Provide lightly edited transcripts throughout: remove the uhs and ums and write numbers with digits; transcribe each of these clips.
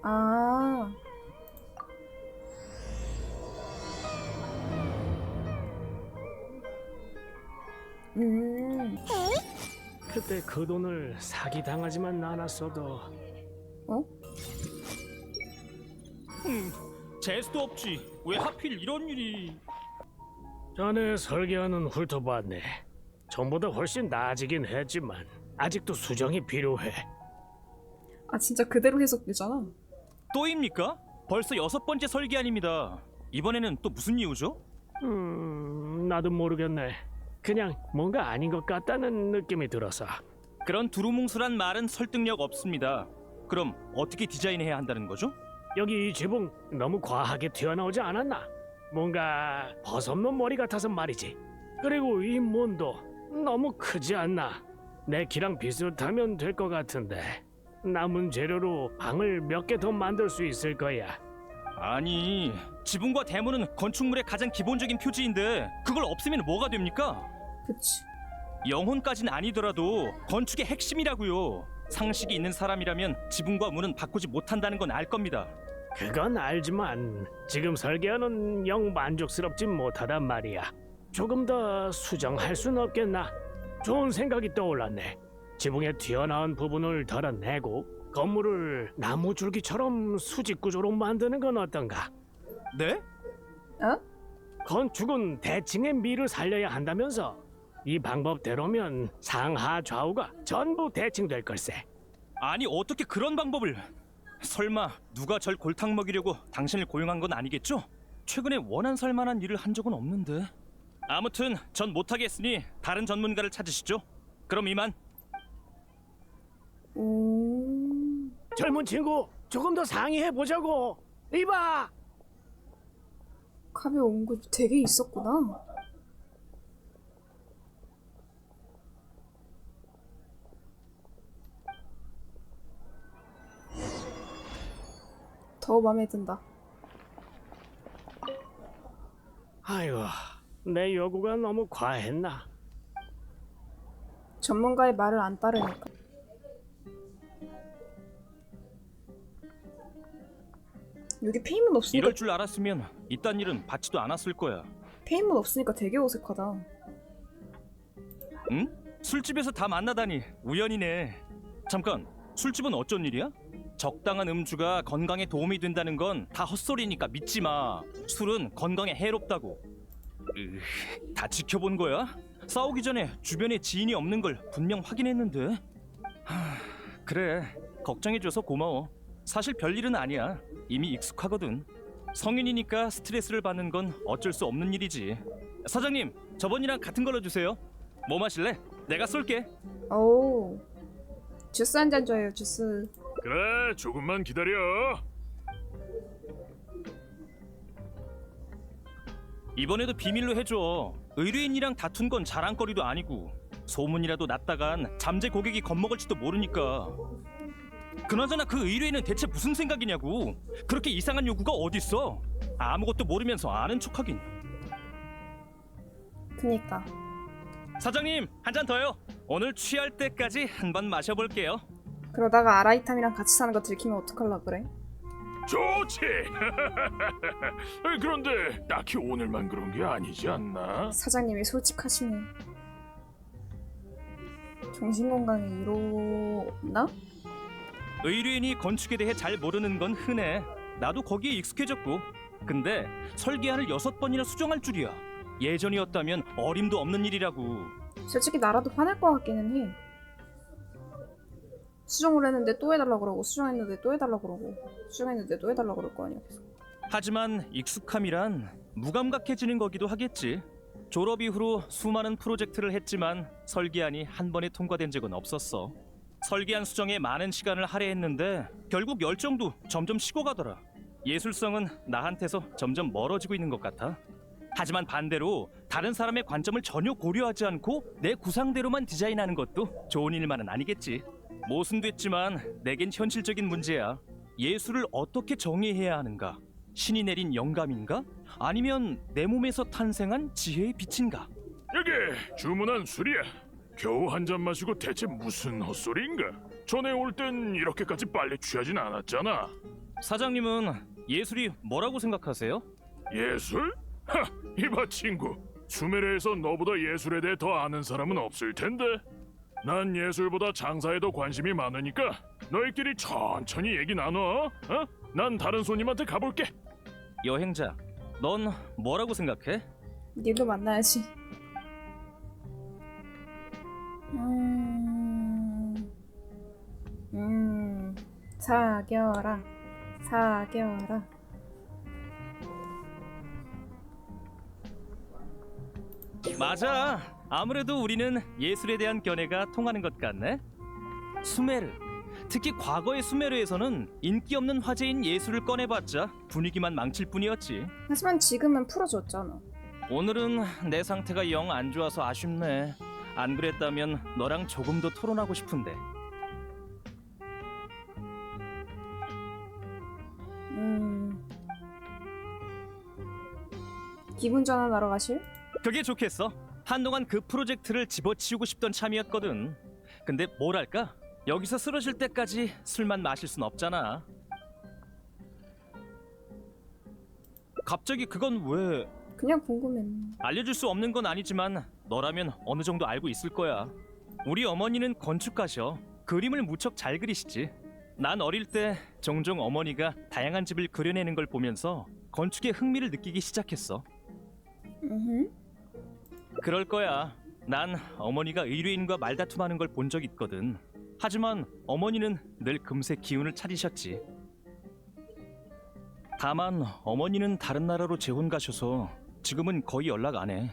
아, 음, 그때 그 돈을 사기 당하지만 않았어도 어? 재수도 없지. 왜 하필 이런 일이? 전에 설계하는 훑어봤네. 전보다 훨씬 나아지긴 했지만 아직도 수정이 필요해. 아 진짜 그대로 해석되잖아. 또입니까? 벌써 6번째 설계안입니다. 이번에는 또 무슨 이유죠? 나도 모르겠네. 그냥 뭔가 아닌 것 같다는 느낌이 들어서. 그런 두루뭉술한 말은 설득력 없습니다. 그럼 어떻게 디자인해야 한다는 거죠? 여기 이 지붕 너무 과하게 튀어나오지 않았나? 뭔가 버섯놈 머리 같아서 말이지. 그리고 이 문도 너무 크지 않나? 내 키랑 비슷하면 될 것 같은데 남은 재료로 방을 몇 개 더 만들 수 있을 거야. 아니, 지붕과 대문은 건축물의 가장 기본적인 표지인데 그걸 없애면 뭐가 됩니까? 그치. 영혼까진 아니더라도 건축의 핵심이라고요. 상식이 있는 사람이라면 지붕과 문은 바꾸지 못한다는 건 알 겁니다. 그건 알지만 지금 설계는 영 만족스럽지 못하단 말이야. 조금 더 수정할 순 없겠나? 좋은 생각이 떠올랐네. 지붕에 튀어나온 부분을 덜어내고 건물을 나무 줄기처럼 수직 구조로 만드는 건 어떤가? 네? 어? 건축은 대칭의 미를 살려야 한다면서 이 방법대로면 상하 좌우가 전부 대칭될 걸세. 아니 어떻게 그런 방법을? 설마 누가 절 골탕 먹이려고 당신을 고용한 건 아니겠죠? 최근에 원한 살 만한 일을 한 적은 없는데. 아무튼 전 못하겠으니 다른 전문가를 찾으시죠. 그럼 이만. 오, 젊은 친구 조금 더 상의해 보자고. 이봐. 카베 온 거 되게 있었구나. 더 마음에 든다. 아이고, 내 요구가 너무 과했나? 전문가의 말을 안 따르니까. 여기 페인문 없으니까 이럴 줄 알았으면 이딴 일은 받지도 않았을 거야. 페인문 없으니까 되게 어색하다. 응? 술집에서 다 만나다니 우연이네. 잠깐, 술집은 어쩐 일이야? 적당한 음주가 건강에 도움이 된다는 건 다 헛소리니까 믿지 마. 술은 건강에 해롭다고. 다 지켜본 거야? 싸우기 전에 주변에 지인이 없는 걸 분명 확인했는데. 그래, 걱정해줘서 고마워. 사실 별일은 아니야. 이미 익숙하거든. 성인이니까 스트레스를 받는 건 어쩔 수 없는 일이지. 사장님, 저번이랑 같은 걸로 주세요. 뭐 마실래? 내가 쏠게. 오, 주스 한 잔 줘요. 주스. 그래, 조금만 기다려. 이번에도 비밀로 해줘. 의뢰인이랑 다툰 건 자랑거리도 아니고 소문이라도 났다간 잠재 고객이 겁먹을지도 모르니까. 그나저나 그 의뢰인은 대체 무슨 생각이냐고. 그렇게 이상한 요구가 어딨어. 아무것도 모르면서 아는 척하긴. 그니까. 사장님, 한 잔 더요. 오늘 취할 때까지 한 번 마셔볼게요. 그러다가 아라이탐이랑 같이 사는 거 들키면 어떡할라 그래? 좋지. 그런데 딱히 오늘만 그런 게 아니지 않나? 사장님이 솔직하시네. 정신건강에 이로나? 의뢰인이 건축에 대해 잘 모르는 건 흔해. 나도 거기에 익숙해졌고. 근데 설계안을 6번이나 수정할 줄이야. 예전이었다면 어림도 없는 일이라고. 솔직히 나라도 화낼 것 같기는 해. 수정을 했는데 또 해달라고 그러고 수정했는데 또 해달라고 그러고 수정했는데 또 해달라고 그럴 거 아니야 계속. 하지만 익숙함이란 무감각해지는 거기도 하겠지. 졸업 이후로 수많은 프로젝트를 했지만 설계안이 한 번에 통과된 적은 없었어. 설계안 수정에 많은 시간을 할애했는데 결국 열정도 점점 식어가더라. 예술성은 나한테서 점점 멀어지고 있는 것 같아. 하지만 반대로 다른 사람의 관점을 전혀 고려하지 않고 내 구상대로만 디자인하는 것도 좋은 일만은 아니겠지. 모순됐지만 내겐 현실적인 문제야. 예술을 어떻게 정의해야 하는가? 신이 내린 영감인가? 아니면 내 몸에서 탄생한 지혜의 빛인가? 여기 주문한 술이야. 겨우 한 잔 마시고 대체 무슨 헛소리인가? 전에 올 땐 이렇게까지 빨리 취하진 않았잖아. 사장님은 예술이 뭐라고 생각하세요? 예술? 하, 이봐 친구. 수메르에서 너보다 예술에 대해 더 아는 사람은 없을 텐데. 난 예술보다 장사에 더 관심이 많으니까 너희끼리 천천히 얘기 나눠. 어? 난 다른 손님한테 가볼게. 여행자, 넌 뭐라고 생각해? 닐로 만나야지. 사겨라. 사겨라. 맞아. 아무래도 우리는 예술에 대한 견해가 통하는 것 같네. 수메르, 특히 과거의 수메르에서는 인기 없는 화제인 예술을 꺼내봤자 분위기만 망칠 뿐이었지. 하지만 지금은 풀어줬잖아. 오늘은 내 상태가 영 안 좋아서 아쉽네. 안 그랬다면 너랑 조금 더 토론하고 싶은데. 기분 전환하러 가실? 그게 좋겠어. 한동안 그 프로젝트를 집어치우고 싶던 참이었거든. 근데 뭐랄까? 여기서 쓰러질 때까지 술만 마실 순 없잖아. 갑자기 그건 왜? 그냥 궁금해. 알려줄 수 없는 건 아니지만 너라면 어느 정도 알고 있을 거야. 우리 어머니는 건축가셔. 그림을 무척 잘 그리시지. 난 어릴 때 종종 어머니가 다양한 집을 그려내는 걸 보면서 건축에 흥미를 느끼기 시작했어. 그럴 거야. 난 어머니가 의뢰인과 말다툼하는 걸 본 적 있거든. 하지만 어머니는 늘 금세 기운을 차리셨지. 다만 어머니는 다른 나라로 재혼 가셔서 지금은 거의 연락 안 해.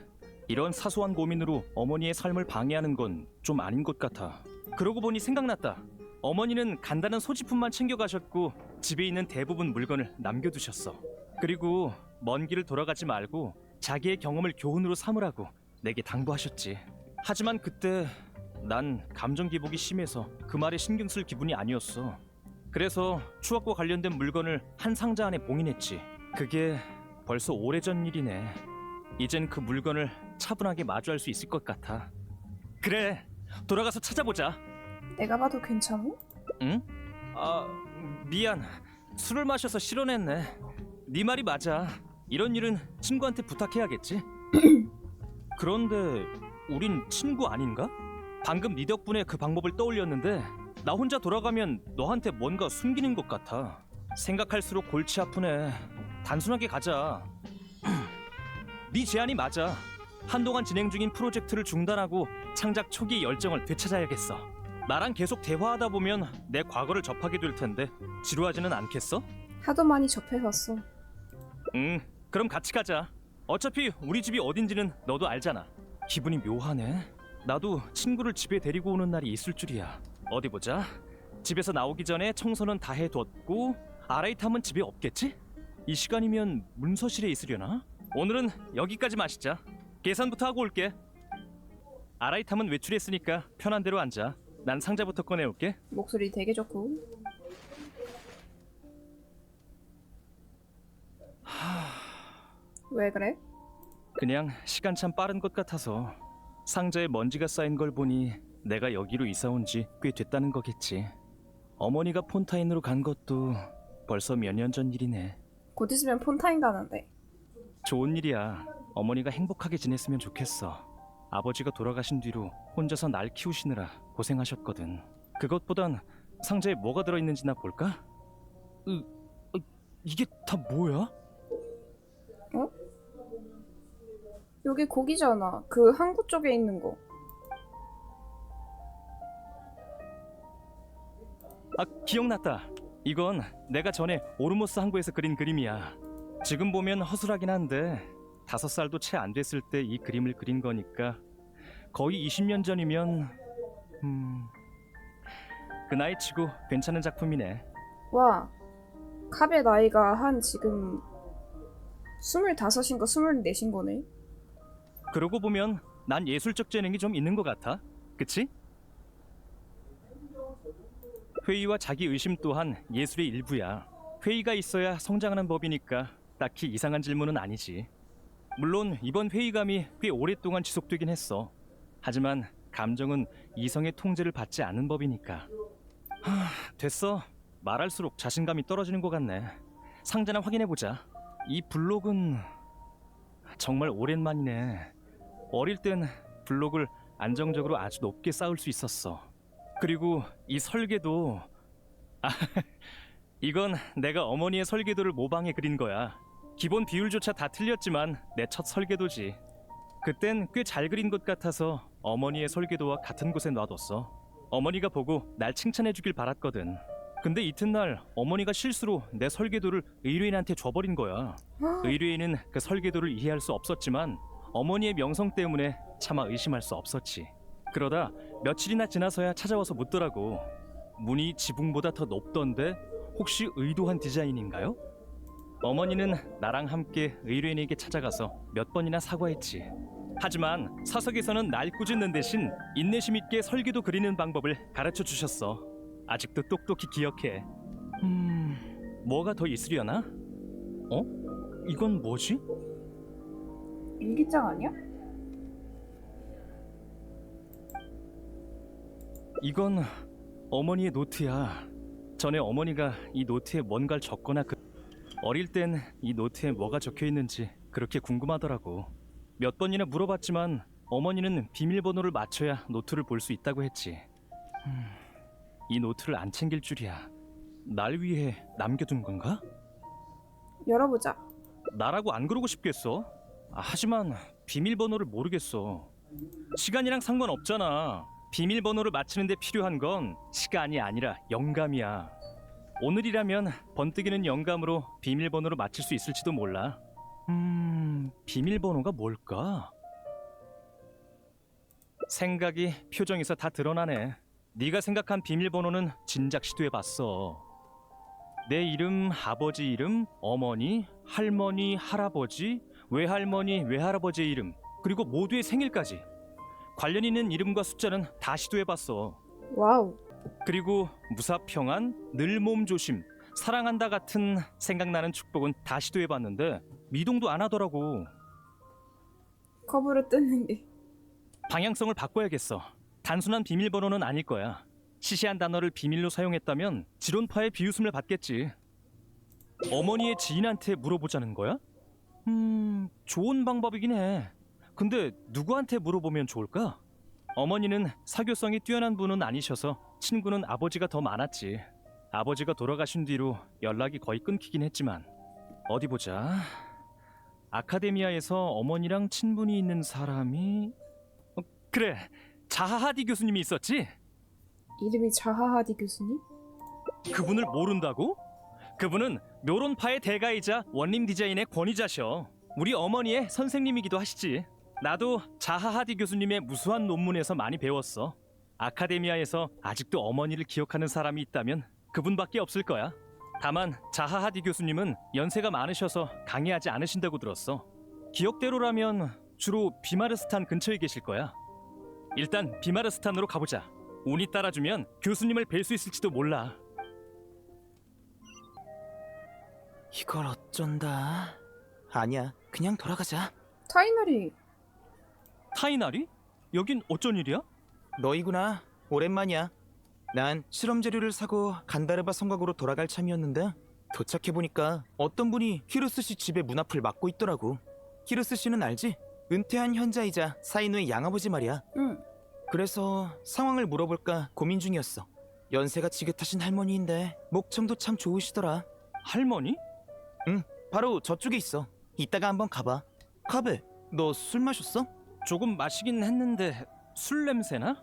이런 사소한 고민으로 어머니의 삶을 방해하는 건 좀 아닌 것 같아. 그러고 보니 생각났다. 어머니는 간단한 소지품만 챙겨가셨고 집에 있는 대부분 물건을 남겨두셨어. 그리고 먼 길을 돌아가지 말고 자기의 경험을 교훈으로 삼으라고 내게 당부하셨지. 하지만 그때 난 감정 기복이 심해서 그 말에 신경 쓸 기분이 아니었어. 그래서 추억과 관련된 물건을 한 상자 안에 봉인했지. 그게 벌써 오래전 일이네. 이젠 그 물건을 차분하게 마주할 수 있을 것 같아. 그래, 돌아가서 찾아보자. 내가 봐도 괜찮아? 응? 아, 미안. 술을 마셔서 실언했네. 네 말이 맞아. 이런 일은 친구한테 부탁해야겠지. 그런데 우린 친구 아닌가? 방금 네 덕분에 그 방법을 떠올렸는데 나 혼자 돌아가면 너한테 뭔가 숨기는 것 같아. 생각할수록 골치 아프네. 단순하게 가자. 네 제안이 맞아. 한동안 진행 중인 프로젝트를 중단하고 창작 초기의 열정을 되찾아야겠어. 나랑 계속 대화하다 보면 내 과거를 접하게 될 텐데 지루하지는 않겠어? 하도 많이 접해봤어. 응, 그럼 같이 가자. 어차피 우리 집이 어딘지는 너도 알잖아. 기분이 묘하네. 나도 친구를 집에 데리고 오는 날이 있을 줄이야. 어디 보자. 집에서 나오기 전에 청소는 다 해뒀고 아라이탐은 집에 없겠지? 이 시간이면 문서실에 있으려나? 오늘은 여기까지 마시자. 계산부터 하고 올게. 아라이탐은 외출했으니까 편한 대로 앉아. 난 상자부터 꺼내올게. 목소리 되게 좋고. 왜 그래? 그냥 시간 참 빠른 것 같아서. 상자에 먼지가 쌓인 걸 보니 내가 여기로 이사 온 지 꽤 됐다는 거겠지. 어머니가 폰타인으로 간 것도 벌써 몇 년 전 일이네. 곧 있으면 폰타인 가는데. 좋은 일이야. 어머니가 행복하게 지냈으면 좋겠어. 아버지가 돌아가신 뒤로 혼자서 날 키우시느라 고생하셨거든. 그것보단 상자에 뭐가 들어있는지나 볼까? 이게 다 뭐야? 어? 여기 고기잖아. 그 항구 쪽에 있는 거. 아, 기억났다. 이건 내가 전에 오르모스 항구에서 그린 그림이야. 지금 보면 허술하긴 한데 5살도 채 안 됐을 때 이 그림을 그린 거니까 거의 20년 전이면 그 나이 치고 괜찮은 작품이네. 와, 카베 나이가 한 지금 25인가 24인 거네. 그러고 보면 난 예술적 재능이 좀 있는 것 같아. 그치? 회의와 자기 의심 또한 예술의 일부야. 회의가 있어야 성장하는 법이니까 딱히 이상한 질문은 아니지. 물론 이번 회의감이 꽤 오랫동안 지속되긴 했어. 하지만 감정은 이성의 통제를 받지 않는 법이니까. 됐어. 말할수록 자신감이 떨어지는 것 같네. 상자나 확인해보자. 이 블록은 정말 오랜만이네. 어릴 땐 블록을 안정적으로 아주 높게 쌓을 수 있었어. 그리고 이 설계도 이건 내가 어머니의 설계도를 모방해 그린 거야. 기본 비율조차 다 틀렸지만 내 첫 설계도지. 그땐 꽤 잘 그린 것 같아서 어머니의 설계도와 같은 곳에 놔뒀어. 어머니가 보고 날 칭찬해 주길 바랐거든. 근데 이튿날 어머니가 실수로 내 설계도를 의뢰인한테 줘버린 거야. 의뢰인은 그 설계도를 이해할 수 없었지만 어머니의 명성 때문에 차마 의심할 수 없었지. 그러다 며칠이나 지나서야 찾아와서 묻더라고. 문이 지붕보다 더 높던데 혹시 의도한 디자인인가요? 어머니는 나랑 함께 의뢰인에게 찾아가서 몇 번이나 사과했지. 하지만 사석에서는 날 꾸짖는 대신 인내심 있게 설계도 그리는 방법을 가르쳐 주셨어. 아직도 똑똑히 기억해. 뭐가 더 있으려나? 어? 이건 뭐지? 일기장 아니야? 이건 어머니의 노트야. 전에 어머니가 이 노트에 뭔가를 적거나 어릴 땐 이 노트에 뭐가 적혀 있는지 그렇게 궁금하더라고. 몇 번이나 물어봤지만 어머니는 비밀번호를 맞춰야 노트를 볼 수 있다고 했지. 이 노트를 안 챙길 줄이야. 날 위해 남겨둔 건가? 열어보자. 나라고 안 그러고 싶겠어. 하지만 비밀번호를 모르겠어. 시간이랑 상관없잖아. 비밀번호를 맞추는데 필요한 건 시간이 아니라 영감이야. 오늘이라면 번뜩이는 영감으로 비밀번호를 맞출 수 있을지도 몰라. 비밀번호가 뭘까? 생각이 표정에서 다 드러나네. 네가 생각한 비밀번호는 진작 시도해봤어. 내 이름, 아버지 이름, 어머니, 할머니, 할아버지, 외할머니, 외할아버지의 이름, 그리고 모두의 생일까지. 관련 있는 이름과 숫자는 다 시도해봤어. 와우. 그리고 무사평안, 늘 몸조심, 사랑한다 같은 생각나는 축복은 다 시도해봤는데 미동도 안 하더라고. 커브를 뜯는 게. 방향성을 바꿔야겠어. 단순한 비밀번호는 아닐 거야. 시시한 단어를 비밀로 사용했다면 지론파의 비웃음을 받겠지. 어머니의 지인한테 물어보자는 거야? 좋은 방법이긴 해. 근데 누구한테 물어보면 좋을까? 어머니는 사교성이 뛰어난 분은 아니셔서 친구는 아버지가 더 많았지. 아버지가 돌아가신 뒤로 연락이 거의 끊기긴 했지만. 어디 보자. 아카데미아에서 어머니랑 친분이 있는 사람이 그래, 자하하디 교수님이 있었지? 이름이 자하하디 교수님? 그분을 모른다고? 그분은 묘론파의 대가이자 원림 디자인의 권위자셔. 우리 어머니의 선생님이기도 하시지. 나도 자하하디 교수님의 무수한 논문에서 많이 배웠어. 아카데미아에서 아직도 어머니를 기억하는 사람이 있다면 그분밖에 없을 거야. 다만 자하하디 교수님은 연세가 많으셔서 강의하지 않으신다고 들었어. 기억대로라면 주로 비마르스탄 근처에 계실 거야. 일단 비마르스탄으로 가보자. 운이 따라주면 교수님을 뵐 수 있을지도 몰라. 이걸 어쩐다. 아니야, 그냥 돌아가자. 타이너리. 타이나리? 여긴 어쩐 일이야? 너희구나. 오랜만이야. 난 실험 재료를 사고 간다르바 성곽으로 돌아갈 참이었는데 도착해보니까 어떤 분이 히루스 씨 집에 문 앞을 막고 있더라고. 히루스 씨는 알지? 은퇴한 현자이자 사인우의 양아버지 말이야. 응. 그래서 상황을 물어볼까 고민 중이었어. 연세가 지긋하신 할머니인데 목청도 참 좋으시더라. 할머니? 바로 저쪽에 있어. 이따가 한번 가봐. 카베, 너 술 마셨어? 조금 마시긴 했는데 술 냄새나?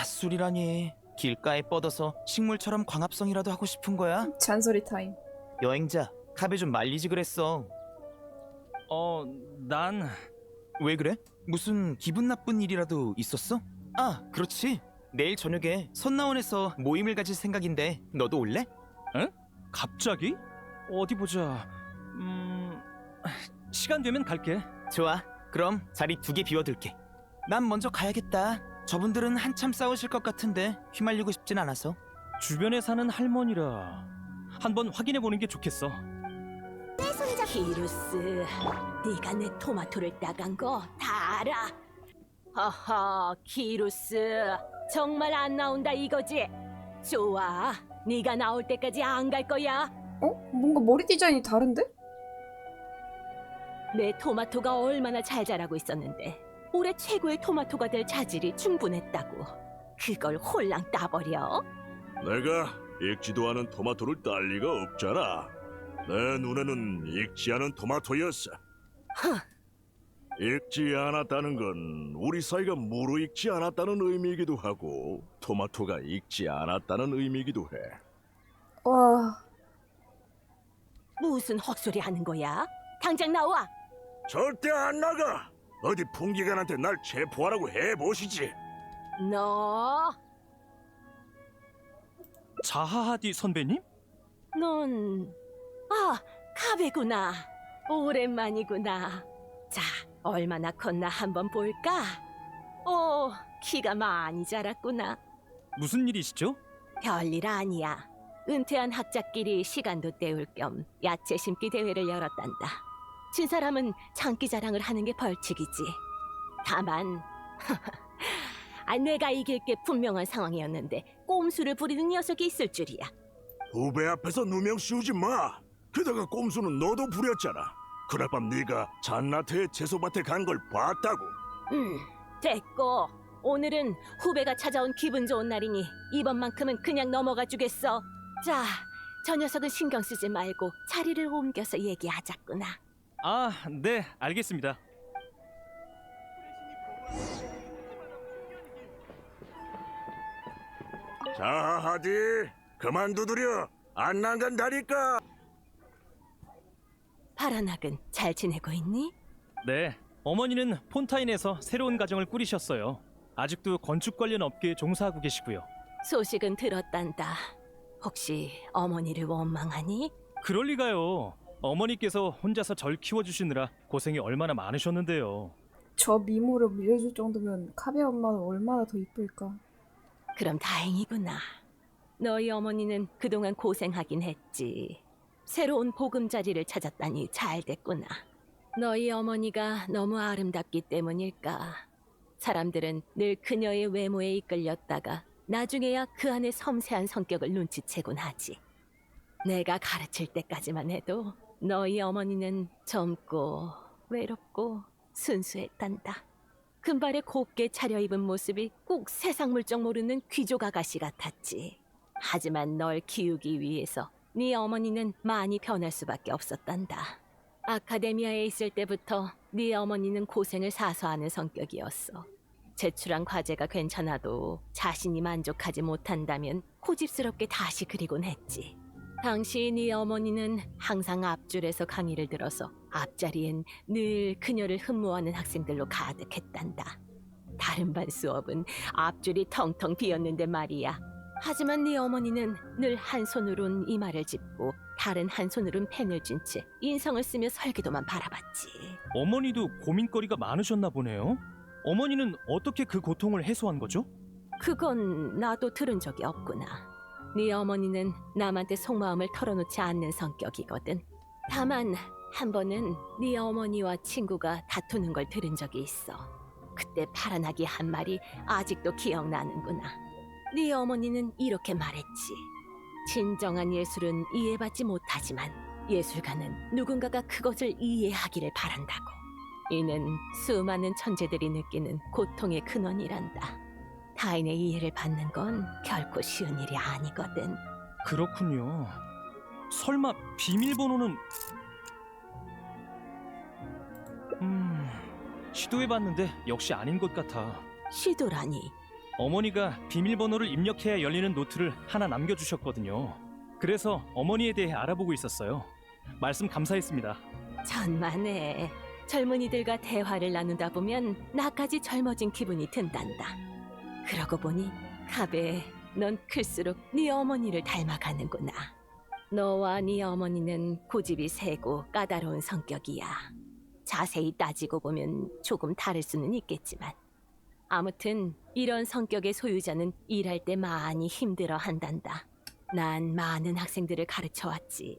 술이라니. 길가에 뻗어서 식물처럼 광합성이라도 하고 싶은 거야? 잔소리 타임. 여행자, 카베 좀 말리지 그랬어. 난... 왜 그래? 무슨 기분 나쁜 일이라도 있었어? 그렇지. 내일 저녁에 선나원에서 모임을 가질 생각인데 너도 올래? 응? 갑자기? 어디 보자... 시간 되면 갈게. 좋아. 그럼 자리 2개 비워둘게. 난 먼저 가야겠다. 저분들은 한참 싸우실 것 같은데 휘말리고 싶진 않아서. 주변에 사는 할머니라... 한번 확인해보는 게 좋겠어. 히루스, 네가 내 토마토를 따간 거 다 알아. 허허, 히루스, 정말 안 나온다 이거지? 좋아, 네가 나올 때까지 안 갈 거야. 뭔가 머리 디자인이 다른데? 내 토마토가 얼마나 잘 자라고 있었는데 올해 최고의 토마토가 될 자질이 충분했다고. 그걸 홀랑 따버려? 내가 익지도 않은 토마토를 딸 리가 없잖아. 내 눈에는 익지 않은 토마토였어. 익지 않았다는 건 우리 사이가 무르익지 않았다는 의미이기도 하고 토마토가 익지 않았다는 의미이기도 해. 와, 무슨 헛소리 하는 거야? 당장 나와! 절대 안 나가. 어디 풍기관한테 날 체포하라고 해보시지. 너... 자하하디 선배님? 넌... 아, 카베구나. 오랜만이구나. 자, 얼마나 컸나 한번 볼까? 키가 많이 자랐구나. 무슨 일이시죠? 별일 아니야. 은퇴한 학자끼리 시간도 때울 겸 야채 심기 대회를 열었단다. 진 사람은 장기 자랑을 하는 게 벌칙이지. 다만 내가 이길 게 분명한 상황이었는데 꼼수를 부리는 녀석이 있을 줄이야. 후배 앞에서 누명 씌우지 마. 게다가 꼼수는 너도 부렸잖아. 그날 밤 네가 잔나트의 채소밭에 간 걸 봤다고. 됐고 오늘은 후배가 찾아온 기분 좋은 날이니 이번만큼은 그냥 넘어가 주겠어. 자, 저 녀석은 신경 쓰지 말고 자리를 옮겨서 얘기하자꾸나. 아, 네, 알겠습니다. 자, 하디, 그만 두드려. 안 나간다니까. 파란학은 잘 지내고 있니? 네, 어머니는 폰타인에서 새로운 가정을 꾸리셨어요. 아직도 건축 관련 업계에 종사하고 계시고요. 소식은 들었단다. 혹시 어머니를 원망하니? 그럴 리가요. 어머니께서 혼자서 절 키워주시느라 고생이 얼마나 많으셨는데요. 저 미모를 물려줄 정도면 카베 엄마는 얼마나 더 이쁠까. 그럼 다행이구나. 너희 어머니는 그동안 고생하긴 했지. 새로운 보금자리를 찾았다니 잘 됐구나. 너희 어머니가 너무 아름답기 때문일까? 사람들은 늘 그녀의 외모에 이끌렸다가 나중에야 그 안의 섬세한 성격을 눈치채곤 하지. 내가 가르칠 때까지만 해도 너희 어머니는 젊고 외롭고 순수했단다. 금발에 곱게 차려입은 모습이 꼭 세상 물정 모르는 귀족 아가씨 같았지. 하지만 널 키우기 위해서 네 어머니는 많이 변할 수밖에 없었단다. 아카데미아에 있을 때부터 네 어머니는 고생을 사서하는 성격이었어. 제출한 과제가 괜찮아도 자신이 만족하지 못한다면 고집스럽게 다시 그리곤 했지. 당시 네 어머니는 항상 앞줄에서 강의를 들어서 앞자리엔 늘 그녀를 흠모하는 학생들로 가득했단다. 다른 반 수업은 앞줄이 텅텅 비었는데 말이야. 하지만 네 어머니는 늘 한 손으론 이마를 짚고 다른 한 손으론 펜을 쥔 채 인성을 쓰며 설계도만 바라봤지. 어머니도 고민거리가 많으셨나 보네요. 어머니는 어떻게 그 고통을 해소한 거죠? 그건 나도 들은 적이 없구나. 네 어머니는 남한테 속마음을 털어놓지 않는 성격이거든. 다만 한 번은 네 어머니와 친구가 다투는 걸 들은 적이 있어. 그때 파란아기 한 말이 아직도 기억나는구나. 네 어머니는 이렇게 말했지. 진정한 예술은 이해받지 못하지만 예술가는 누군가가 그것을 이해하기를 바란다고. 이는 수많은 천재들이 느끼는 고통의 근원이란다. 타인의 이해를 받는 건 결코 쉬운 일이 아니거든. 그렇군요. 설마 비밀번호는... 시도해봤는데 역시 아닌 것 같아. 시도라니. 어머니가 비밀번호를 입력해야 열리는 노트를 하나 남겨주셨거든요. 그래서 어머니에 대해 알아보고 있었어요. 말씀 감사했습니다. 천만에. 젊은이들과 대화를 나누다 보면 나까지 젊어진 기분이 든단다. 그러고 보니 카베, 넌 클수록 네 어머니를 닮아가는구나. 너와 네 어머니는 고집이 세고 까다로운 성격이야. 자세히 따지고 보면 조금 다를 수는 있겠지만 아무튼 이런 성격의 소유자는 일할 때 많이 힘들어 한단다. 난 많은 학생들을 가르쳐왔지.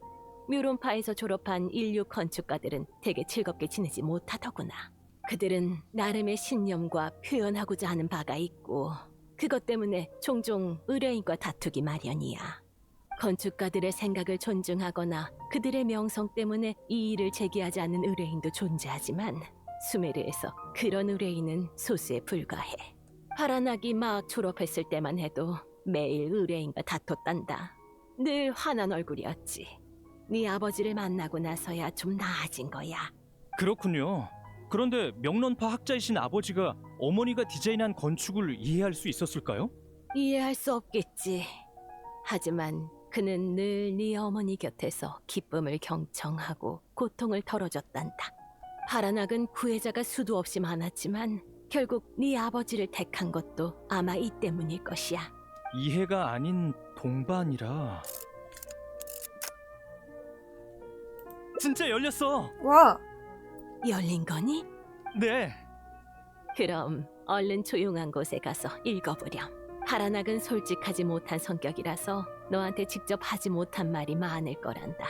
뮤론파에서 졸업한 인류 건축가들은 되게 즐겁게 지내지 못하더구나. 그들은 나름의 신념과 표현하고자 하는 바가 있고 그것 때문에 종종 의뢰인과 다투기 마련이야. 건축가들의 생각을 존중하거나 그들의 명성 때문에 이의를 제기하지 않는 의뢰인도 존재하지만 수메르에서 그런 의뢰인은 소수에 불과해. 파라나기 막 졸업했을 때만 해도 매일 의뢰인과 다퉜단다. 늘 화난 얼굴이었지. 네 아버지를 만나고 나서야 좀 나아진 거야. 그렇군요. 그런데 명론파 학자이신 아버지가 어머니가 디자인한 건축을 이해할 수 있었을까요? 이해할 수 없겠지. 하지만 그는 늘 네 어머니 곁에서 기쁨을 경청하고 고통을 덜어줬단다. 파라낙은 구애자가 수도 없이 많았지만 결국 네 아버지를 택한 것도 아마 이 때문일 것이야. 이해가 아닌 동반이라. 진짜 열렸어. 와, 열린 거니? 네. 그럼 얼른 조용한 곳에 가서 읽어보렴. 파라낙은 솔직하지 못한 성격이라서 너한테 직접 하지 못한 말이 많을 거란다.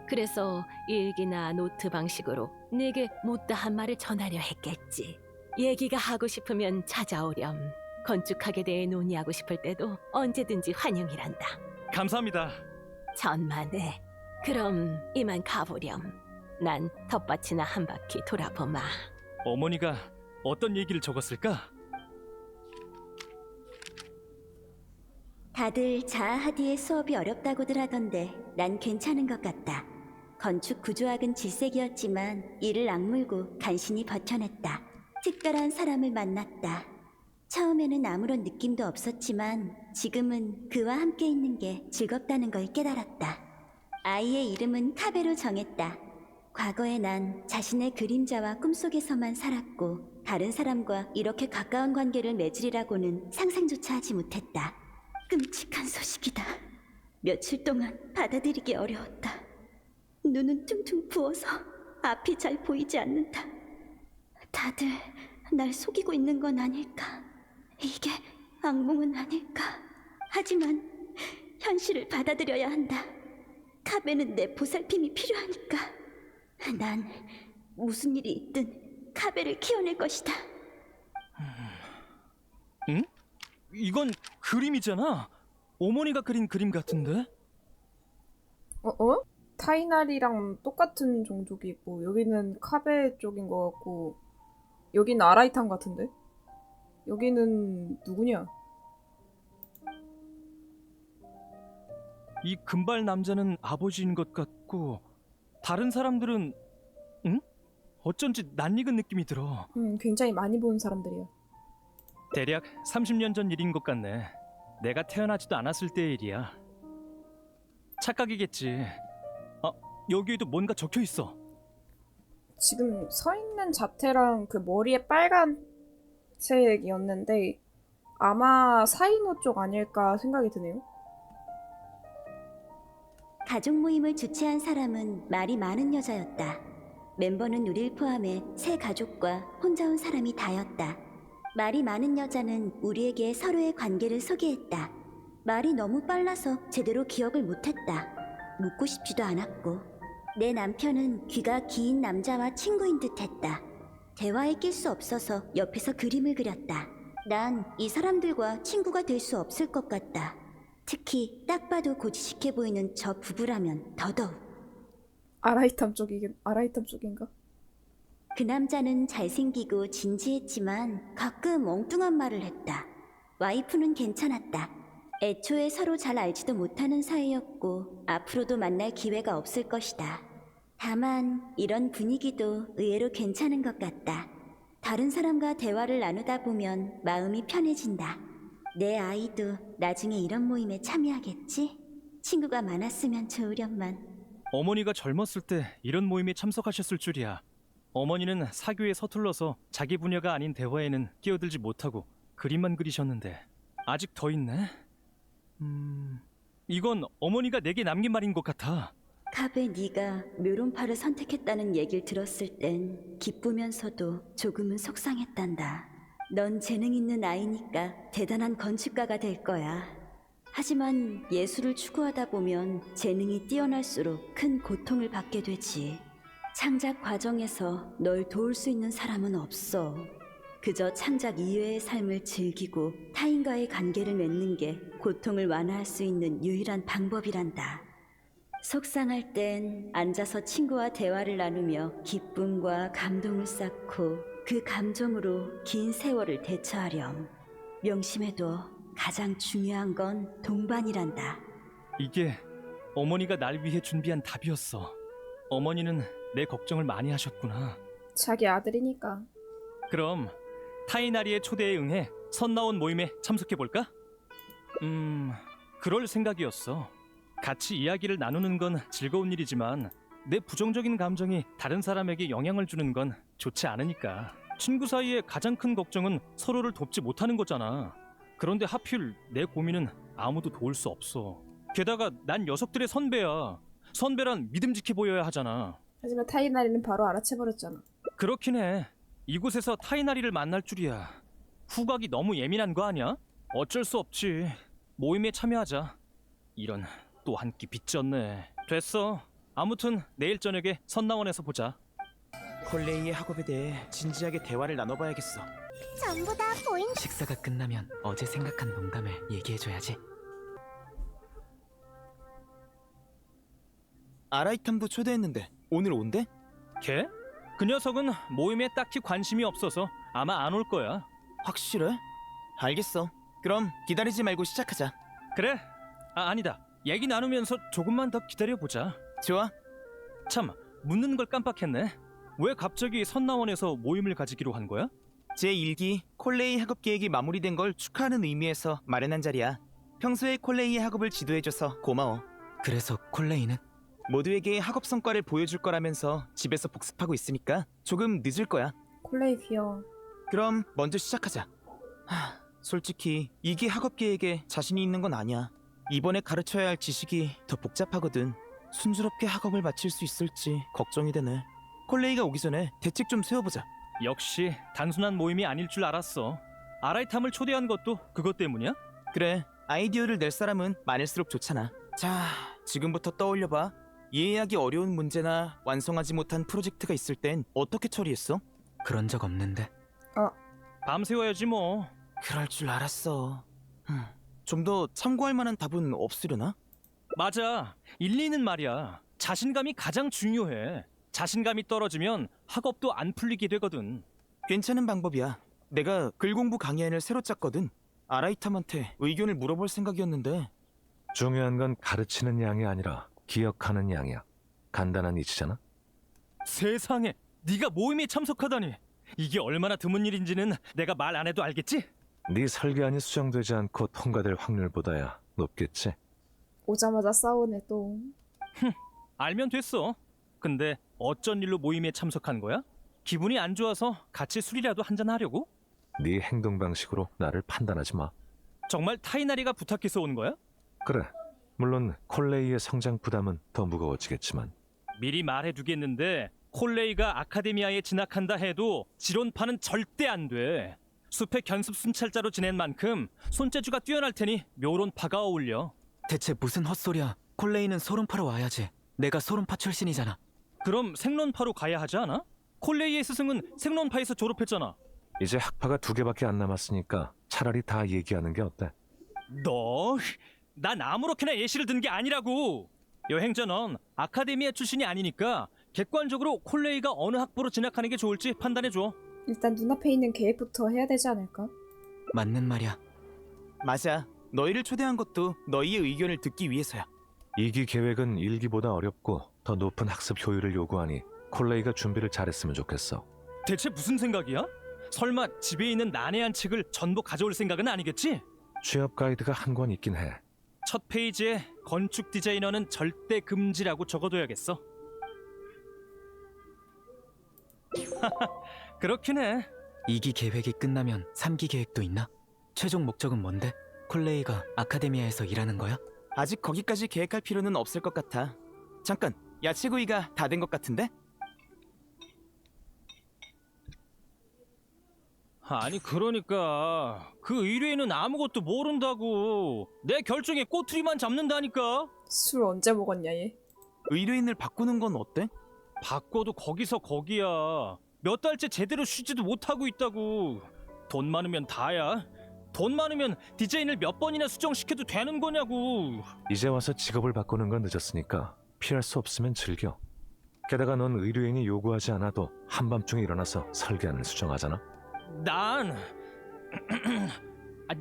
그래서 일기나 노트 방식으로 내게 못다한 말을 전하려 했겠지. 얘기가 하고 싶으면 찾아오렴. 건축학에 대해 논의하고 싶을 때도 언제든지 환영이란다. 감사합니다. 천만에. 그럼 이만 가보렴. 난 텃밭이나 한 바퀴 돌아보마. 어머니가 어떤 얘기를 적었을까? 다들 자아하디의 수업이 어렵다고들 하던데 난 괜찮은 것 같다. 건축 구조학은 질색이었지만 이를 악물고 간신히 버텨냈다. 특별한 사람을 만났다. 처음에는 아무런 느낌도 없었지만 지금은 그와 함께 있는 게 즐겁다는 걸 깨달았다. 아이의 이름은 카베로 정했다. 과거에 난 자신의 그림자와 꿈속에서만 살았고 다른 사람과 이렇게 가까운 관계를 맺으리라고는 상상조차 하지 못했다. 끔찍한 소식이다. 며칠 동안 받아들이기 어려웠다. 눈은 퉁퉁 부어서 앞이 잘 보이지 않는다. 다들 날 속이고 있는 건 아닐까? 이게 악몽은 아닐까? 하지만 현실을 받아들여야 한다. 카베는 내 보살핌이 필요하니까. 난 무슨 일이 있든 카베를 키워낼 것이다. 응? 이건 그림이잖아. 어머니가 그린 그림 같은데? 어? 타이날이랑 똑같은 종족이고 여기는 카베 쪽인 것 같고 여기는 아라이탄 같은데? 여기는 누구냐? 이 금발 남자는 아버지인 것 같고 다른 사람들은 응? 어쩐지 낯익은 느낌이 들어. 굉장히 많이 본 사람들이야. 대략 30년 전 일인 것 같네. 내가 태어나지도 않았을 때의 일이야. 착각이겠지. 여기에도 뭔가 적혀 있어. 지금 서 있는 자태랑 그 머리에 빨간색이었는데 아마 사이노 쪽 아닐까 생각이 드네요. 가족 모임을 주최한 사람은 말이 많은 여자였다. 멤버는 우리를 포함해 세 가족과 혼자 온 사람이 다였다. 말이 많은 여자는 우리에게 서로의 관계를 소개했다. 말이 너무 빨라서 제대로 기억을 못했다. 묻고 싶지도 않았고. 내 남편은 귀가 긴 남자와 친구인 듯했다. 대화에 낄 수 없어서 옆에서 그림을 그렸다. 난 이 사람들과 친구가 될 수 없을 것 같다. 특히 딱 봐도 고지식해 보이는 저 부부라면 더더욱. 아라이탐 쪽인가? 그 남자는 잘생기고 진지했지만 가끔 엉뚱한 말을 했다. 와이프는 괜찮았다. 애초에 서로 잘 알지도 못하는 사이였고 앞으로도 만날 기회가 없을 것이다. 다만 이런 분위기도 의외로 괜찮은 것 같다. 다른 사람과 대화를 나누다 보면 마음이 편해진다. 내 아이도 나중에 이런 모임에 참여하겠지? 친구가 많았으면 좋으련만. 어머니가 젊었을 때 이런 모임에 참석하셨을 줄이야. 어머니는 사교에 서툴러서 자기 분야가 아닌 대화에는 끼어들지 못하고 그림만 그리셨는데 아직 더 있네. 이건 어머니가 내게 남긴 말인 것 같아. 카베 네가 묘론파를 선택했다는 얘기를 들었을 땐 기쁘면서도 조금은 속상했단다. 넌 재능 있는 아이니까 대단한 건축가가 될 거야. 하지만 예술을 추구하다 보면 재능이 뛰어날수록 큰 고통을 받게 되지. 창작 과정에서 널 도울 수 있는 사람은 없어. 그저 창작 이외의 삶을 즐기고 타인과의 관계를 맺는 게 고통을 완화할 수 있는 유일한 방법이란다. 속상할 땐 앉아서 친구와 대화를 나누며 기쁨과 감동을 쌓고 그 감정으로 긴 세월을 대처하렴. 명심해도 가장 중요한 건 동반이란다. 이게 어머니가 날 위해 준비한 답이었어. 어머니는 내 걱정을 많이 하셨구나. 자기 아들이니까. 그럼 타이나리의 초대에 응해 선 나온 모임에 참석해볼까? 그럴 생각이었어. 같이 이야기를 나누는 건 즐거운 일이지만 내 부정적인 감정이 다른 사람에게 영향을 주는 건 좋지 않으니까. 친구 사이의 가장 큰 걱정은 서로를 돕지 못하는 거잖아. 그런데 하필 내 고민은 아무도 도울 수 없어. 게다가 난 녀석들의 선배야. 선배란 믿음직해 보여야 하잖아. 하지만 타이나리는 바로 알아채버렸잖아. 그렇긴 해. 이곳에서 타이나리를 만날 줄이야. 후각이 너무 예민한 거 아니야? 어쩔 수 없지. 모임에 참여하자. 이런, 또 한 끼 빚졌네. 됐어. 아무튼 내일 저녁에 선나원에서 보자. 콜레이의 학업에 대해 진지하게 대화를 나눠봐야겠어. 전부 다 보인. 식사가 끝나면 어제 생각한 농담을 얘기해줘야지. 아라이탐도 초대했는데 오늘 온대? 걔? 그 녀석은 모임에 딱히 관심이 없어서 아마 안 올 거야. 확실해? 알겠어. 그럼 기다리지 말고 시작하자. 그래? 아니다. 얘기 나누면서 조금만 더 기다려보자. 좋아. 참, 묻는 걸 깜빡했네. 왜 갑자기 선나원에서 모임을 가지기로 한 거야? 제1기 콜레이 학업 계획이 마무리된 걸 축하하는 의미에서 마련한 자리야. 평소에 콜레이의 학업을 지도해줘서 고마워. 그래서 콜레이는? 모두에게 학업 성과를 보여줄 거라면서 집에서 복습하고 있으니까 조금 늦을 거야. 콜레이 귀여워. 그럼 먼저 시작하자. 솔직히 이게 학업 계획에 자신이 있는 건 아니야. 이번에 가르쳐야 할 지식이 더 복잡하거든. 순조롭게 학업을 마칠 수 있을지 걱정이 되네. 콜레이가 오기 전에 대책 좀 세워보자. 역시 단순한 모임이 아닐 줄 알았어. 아라이탐을 초대한 것도 그것 때문이야? 그래, 아이디어를 낼 사람은 많을수록 좋잖아. 자, 지금부터 떠올려봐. 이해하기 어려운 문제나 완성하지 못한 프로젝트가 있을 땐 어떻게 처리했어? 그런 적 없는데. 밤새워야지 뭐. 그럴 줄 알았어. 좀 더 참고할 만한 답은 없으려나? 맞아. 일리 있는 말이야. 자신감이 가장 중요해. 자신감이 떨어지면 학업도 안 풀리게 되거든. 괜찮은 방법이야. 내가 글 공부 강의안을 새로 짰거든. 아라이탐한테 의견을 물어볼 생각이었는데. 중요한 건 가르치는 양이 아니라 기억하는 양이야. 간단한 이치잖아. 세상에, 네가 모임에 참석하다니. 이게 얼마나 드문 일인지는 내가 말 안 해도 알겠지? 네 설계안이 수정되지 않고 통과될 확률보다야 높겠지. 오자마자 싸우네 또. 알면 됐어. 근데 어쩐 일로 모임에 참석한 거야? 기분이 안 좋아서 같이 술이라도 한잔 하려고? 네 행동 방식으로 나를 판단하지 마. 정말 타이나리가 부탁해서 온 거야? 그래. 물론 콜레이의 성장 부담은 더 무거워지겠지만. 미리 말해두겠는데 콜레이가 아카데미아에 진학한다 해도 지론파는 절대 안 돼. 숲의 견습 순찰자로 지낸 만큼 손재주가 뛰어날 테니 묘론파가 어울려. 대체 무슨 헛소리야. 콜레이는 소론파로 와야지. 내가 소론파 출신이잖아. 그럼 생론파로 가야 하지 않아? 콜레이의 스승은 생론파에서 졸업했잖아. 이제 학파가 2개밖에 안 남았으니까 차라리 다 얘기하는 게 어때? 너... 난 아무렇게나 예시를 든 게 아니라고. 여행자 넌 아카데미아 출신이 아니니까 객관적으로 콜레이가 어느 학부로 진학하는 게 좋을지 판단해줘. 일단 눈앞에 있는 계획부터 해야 되지 않을까? 맞는 말이야. 맞아. 너희를 초대한 것도 너희의 의견을 듣기 위해서야. 2기 계획은 1기보다 어렵고 더 높은 학습 효율을 요구하니 콜레이가 준비를 잘했으면 좋겠어. 대체 무슨 생각이야? 설마 집에 있는 난해한 책을 전부 가져올 생각은 아니겠지? 취업 가이드가 한 권 있긴 해. 첫 페이지에 건축 디자이너는 절대 금지라고 적어둬야겠어. 그렇긴 해. 2기 계획이 끝나면 3기 계획도 있나? 최종 목적은 뭔데? 콜레이가 아카데미아에서 일하는 거야? 아직 거기까지 계획할 필요는 없을 것 같아. 잠깐, 야채구이가 다 된 것 같은데? 아니 그러니까 그 의뢰인은 아무것도 모른다고. 내 결정에 꼬투리만 잡는다니까. 술 언제 먹었냐 얘? 의뢰인을 바꾸는 건 어때? 바꿔도 거기서 거기야. 몇 달째 제대로 쉬지도 못하고 있다고. 돈 많으면 다야. 돈 많으면 디자인을 몇 번이나 수정시켜도 되는 거냐고. 이제 와서 직업을 바꾸는 건 늦었으니까 피할 수 없으면 즐겨. 게다가 넌 의료인이 요구하지 않아도 한밤중에 일어나서 설계안을 수정하잖아. 난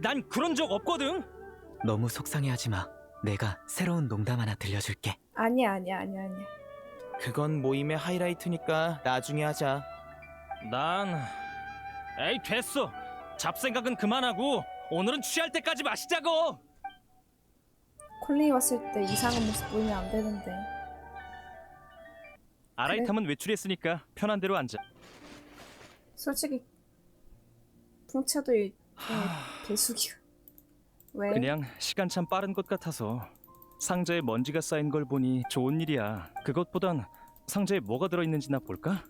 난 그런 적 없거든. 너무 속상해하지 마. 내가 새로운 농담 하나 들려줄게. 아니야. 그건 모임의 하이라이트니까 나중에 하자. 에이 됐어. 잡생각은 그만하고 오늘은 취할 때까지 마시자고. 콜레이 왔을 때 이상한 모습 보이면 안 되는데. 아라이탐은 외출했으니까 편한 대로 앉아. 솔직히 풍채도 개수기가 왜? 그냥 시간 참 빠른 것 같아서. 상자에 먼지가 쌓인 걸 보니 좋은 일이야. 그것보단 상자에 뭐가 들어있는지나 볼까?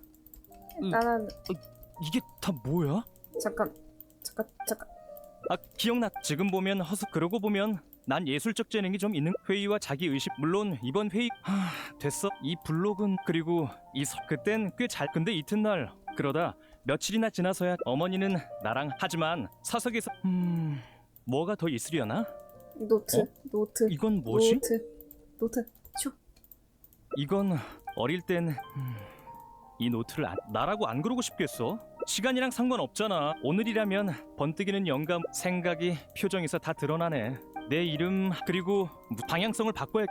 나는 이게 다 뭐야? 잠깐. 아 기억나. 지금 보면 그러고 보면 난 예술적 재능이 좀 있는. 회의와 자기의식, 물론 이번 회의 됐어. 이 블록은 그리고 그땐 꽤 잘. 근데 이튿날 그러다 며칠이나 지나서야 어머니는 나랑. 하지만 사석에서 뭐가 더 있으려나? 노트. 이건 뭐지? 노트. 쇼. 이건 어릴 땐 이 노트를 나라고 안 그러고 싶겠어? 시간이랑 상관없잖아. 오늘이라면 번뜩이는 영감, 생각이 표정에서 다 드러나네. 내 이름 그리고 방향성을 바꿔야.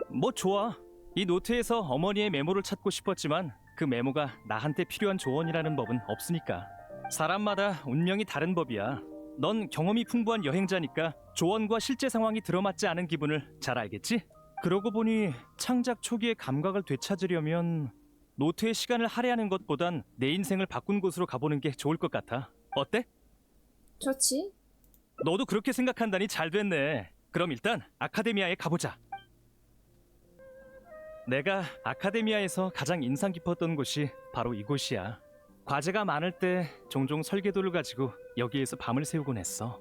뭐 좋아. 이 노트에서 어머니의 메모를 찾고 싶었지만 그 메모가 나한테 필요한 조언이라는 법은 없으니까. 사람마다 운명이 다른 법이야. 넌 경험이 풍부한 여행자니까 조언과 실제 상황이 들어맞지 않은 기분을 잘 알겠지? 그러고 보니 창작 초기의 감각을 되찾으려면 노트에 시간을 할애하는 것보단 내 인생을 바꾼 곳으로 가보는 게 좋을 것 같아. 어때? 좋지? 너도 그렇게 생각한다니 잘 됐네. 그럼 일단 아카데미아에 가보자. 내가 아카데미아에서 가장 인상 깊었던 곳이 바로 이곳이야. 과제가 많을 때 종종 설계도를 가지고 여기에서 밤을 새우곤 했어.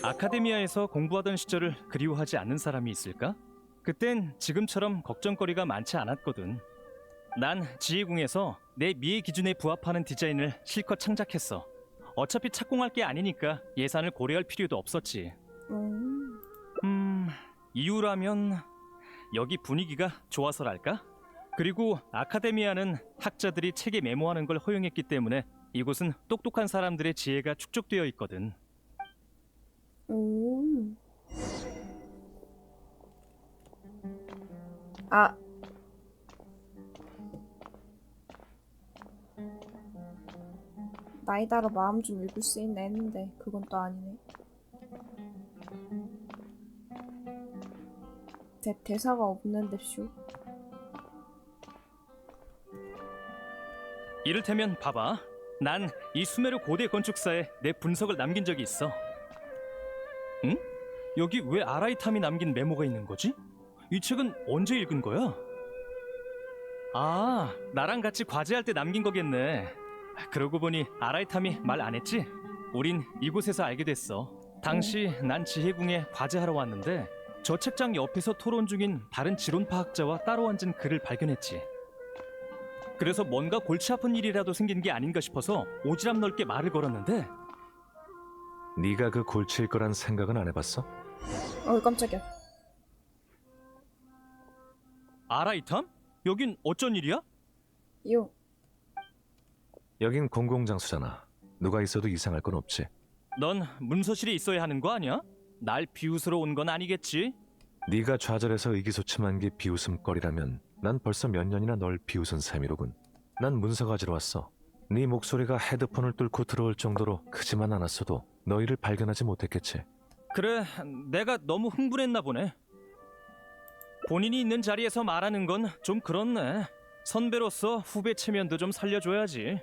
아카데미아에서 공부하던 시절을 그리워하지 않는 사람이 있을까? 그땐 지금처럼 걱정거리가 많지 않았거든. 난 지혜궁에서 내 미의 기준에 부합하는 디자인을 실컷 창작했어. 어차피 착공할 게 아니니까 예산을 고려할 필요도 없었지. 이유라면 여기 분위기가 좋아서랄까? 그리고 아카데미아는 학자들이 책에 메모하는 걸 허용했기 때문에 이곳은 똑똑한 사람들의 지혜가 축적되어 있거든. 아. 나이다로 마음 좀 읽을 수 있나 했는데 그건 또 아니네. 대사가 없는데 쇼. 이를테면 봐봐. 난 이 수메르 고대 건축사에 내 분석을 남긴 적이 있어. 응? 여기 왜 아라이탐이 남긴 메모가 있는 거지? 이 책은 언제 읽은 거야? 아, 나랑 같이 과제할 때 남긴 거겠네. 그러고 보니 아라이탐이 말 안 했지? 우린 이곳에서 알게 됐어. 당시 난 지혜궁에 과제하러 왔는데 저 책장 옆에서 토론 중인 다른 지론파학자와 따로 앉은 그를 발견했지. 그래서 뭔가 골치 아픈 일이라도 생긴 게 아닌가 싶어서 오지랖 넓게 말을 걸었는데. 네가 그 골치일 거란 생각은 안 해봤어? 깜짝이야. 아라이탐? 여긴 어쩐 일이야? 여긴 공공장소잖아. 누가 있어도 이상할 건 없지. 넌 문서실에 있어야 하는 거 아니야? 날 비웃으러 온 건 아니겠지? 네가 좌절해서 의기소침한 게 비웃음거리라면 난 벌써 몇 년이나 널 비웃은 셈이로군. 난 문서 가지러 왔어. 네 목소리가 헤드폰을 뚫고 들어올 정도로 크지만 않았어도 너희를 발견하지 못했겠지. 그래, 내가 너무 흥분했나 보네. 본인이 있는 자리에서 말하는 건 좀 그렇네. 선배로서 후배 체면도 좀 살려줘야지.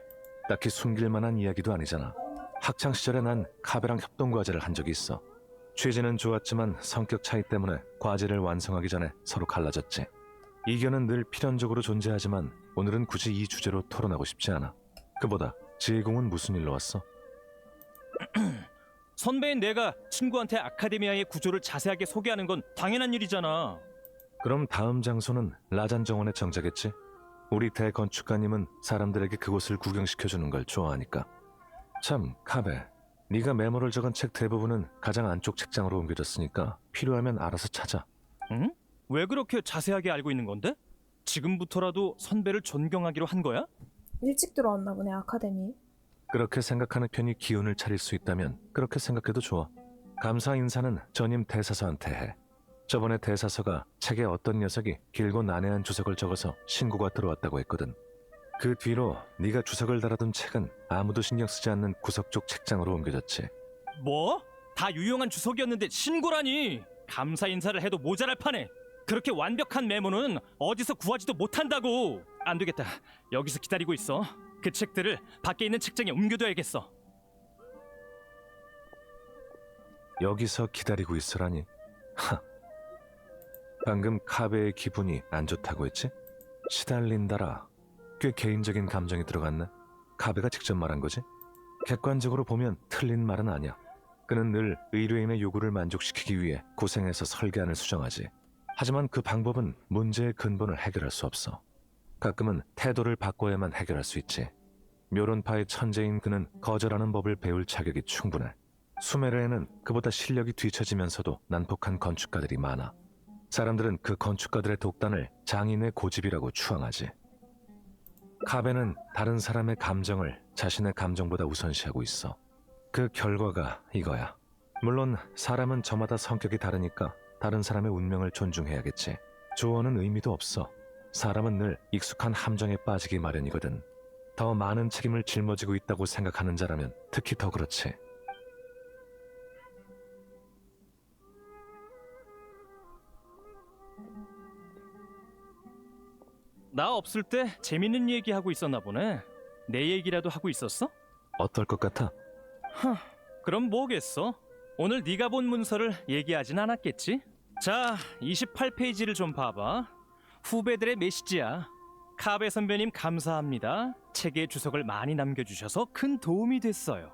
딱히 숨길 만한 이야기도 아니잖아. 학창 시절에 난 카베랑 협동 과제를 한 적이 있어. 취지는 좋았지만 성격 차이 때문에 과제를 완성하기 전에 서로 갈라졌지. 이견은 늘 필연적으로 존재하지만 오늘은 굳이 이 주제로 토론하고 싶지 않아. 그보다 지혜공은 무슨 일로 왔어? 선배인 내가 친구한테 아카데미아의 구조를 자세하게 소개하는 건 당연한 일이잖아. 그럼 다음 장소는 라잔 정원에 정자겠지? 우리 대건축가님은 사람들에게 그곳을 구경시켜주는 걸 좋아하니까. 참, 카베. 네가 메모를 적은 책 대부분은 가장 안쪽 책장으로 옮겨졌으니까 필요하면 알아서 찾아. 응? 왜 그렇게 자세하게 알고 있는 건데? 지금부터라도 선배를 존경하기로 한 거야? 일찍 들어왔나 보네, 아카데미. 그렇게 생각하는 편이 기운을 차릴 수 있다면 그렇게 생각해도 좋아. 감사 인사는 전임 대사서한테 해. 저번에 대사서가 책에 어떤 녀석이 길고 난해한 주석을 적어서 신고가 들어왔다고 했거든. 그 뒤로 네가 주석을 달아둔 책은 아무도 신경 쓰지 않는 구석 쪽 책장으로 옮겨졌지. 뭐? 다 유용한 주석이었는데 신고라니! 감사 인사를 해도 모자랄 판에 그렇게 완벽한 메모는 어디서 구하지도 못한다고! 안 되겠다. 여기서 기다리고 있어. 그 책들을 밖에 있는 책장에 옮겨둬야겠어. 여기서 기다리고 있으라니. 하. 방금 카베의 기분이 안 좋다고 했지? 시달린다라. 꽤 개인적인 감정이 들어갔네. 카베가 직접 말한 거지? 객관적으로 보면 틀린 말은 아니야. 그는 늘 의뢰인의 요구를 만족시키기 위해 고생해서 설계안을 수정하지. 하지만 그 방법은 문제의 근본을 해결할 수 없어. 가끔은 태도를 바꿔야만 해결할 수 있지. 묘론파의 천재인 그는 거절하는 법을 배울 자격이 충분해. 수메르에는 그보다 실력이 뒤처지면서도 난폭한 건축가들이 많아. 사람들은 그 건축가들의 독단을 장인의 고집이라고 추앙하지. 카베는 다른 사람의 감정을 자신의 감정보다 우선시하고 있어. 그 결과가 이거야. 물론 사람은 저마다 성격이 다르니까 다른 사람의 운명을 존중해야겠지. 조언은 의미도 없어. 사람은 늘 익숙한 함정에 빠지기 마련이거든. 더 많은 책임을 짊어지고 있다고 생각하는 자라면 특히 더 그렇지. 나 없을 때 재밌는 얘기하고 있었나 보네. 내 얘기라도 하고 있었어? 어떨 것 같아? 그럼 뭐겠어? 오늘 네가 본 문서를 얘기하진 않았겠지? 자, 28페이지를 좀 봐봐. 후배들의 메시지야. 카베 선배님 감사합니다. 책에 주석을 많이 남겨주셔서 큰 도움이 됐어요.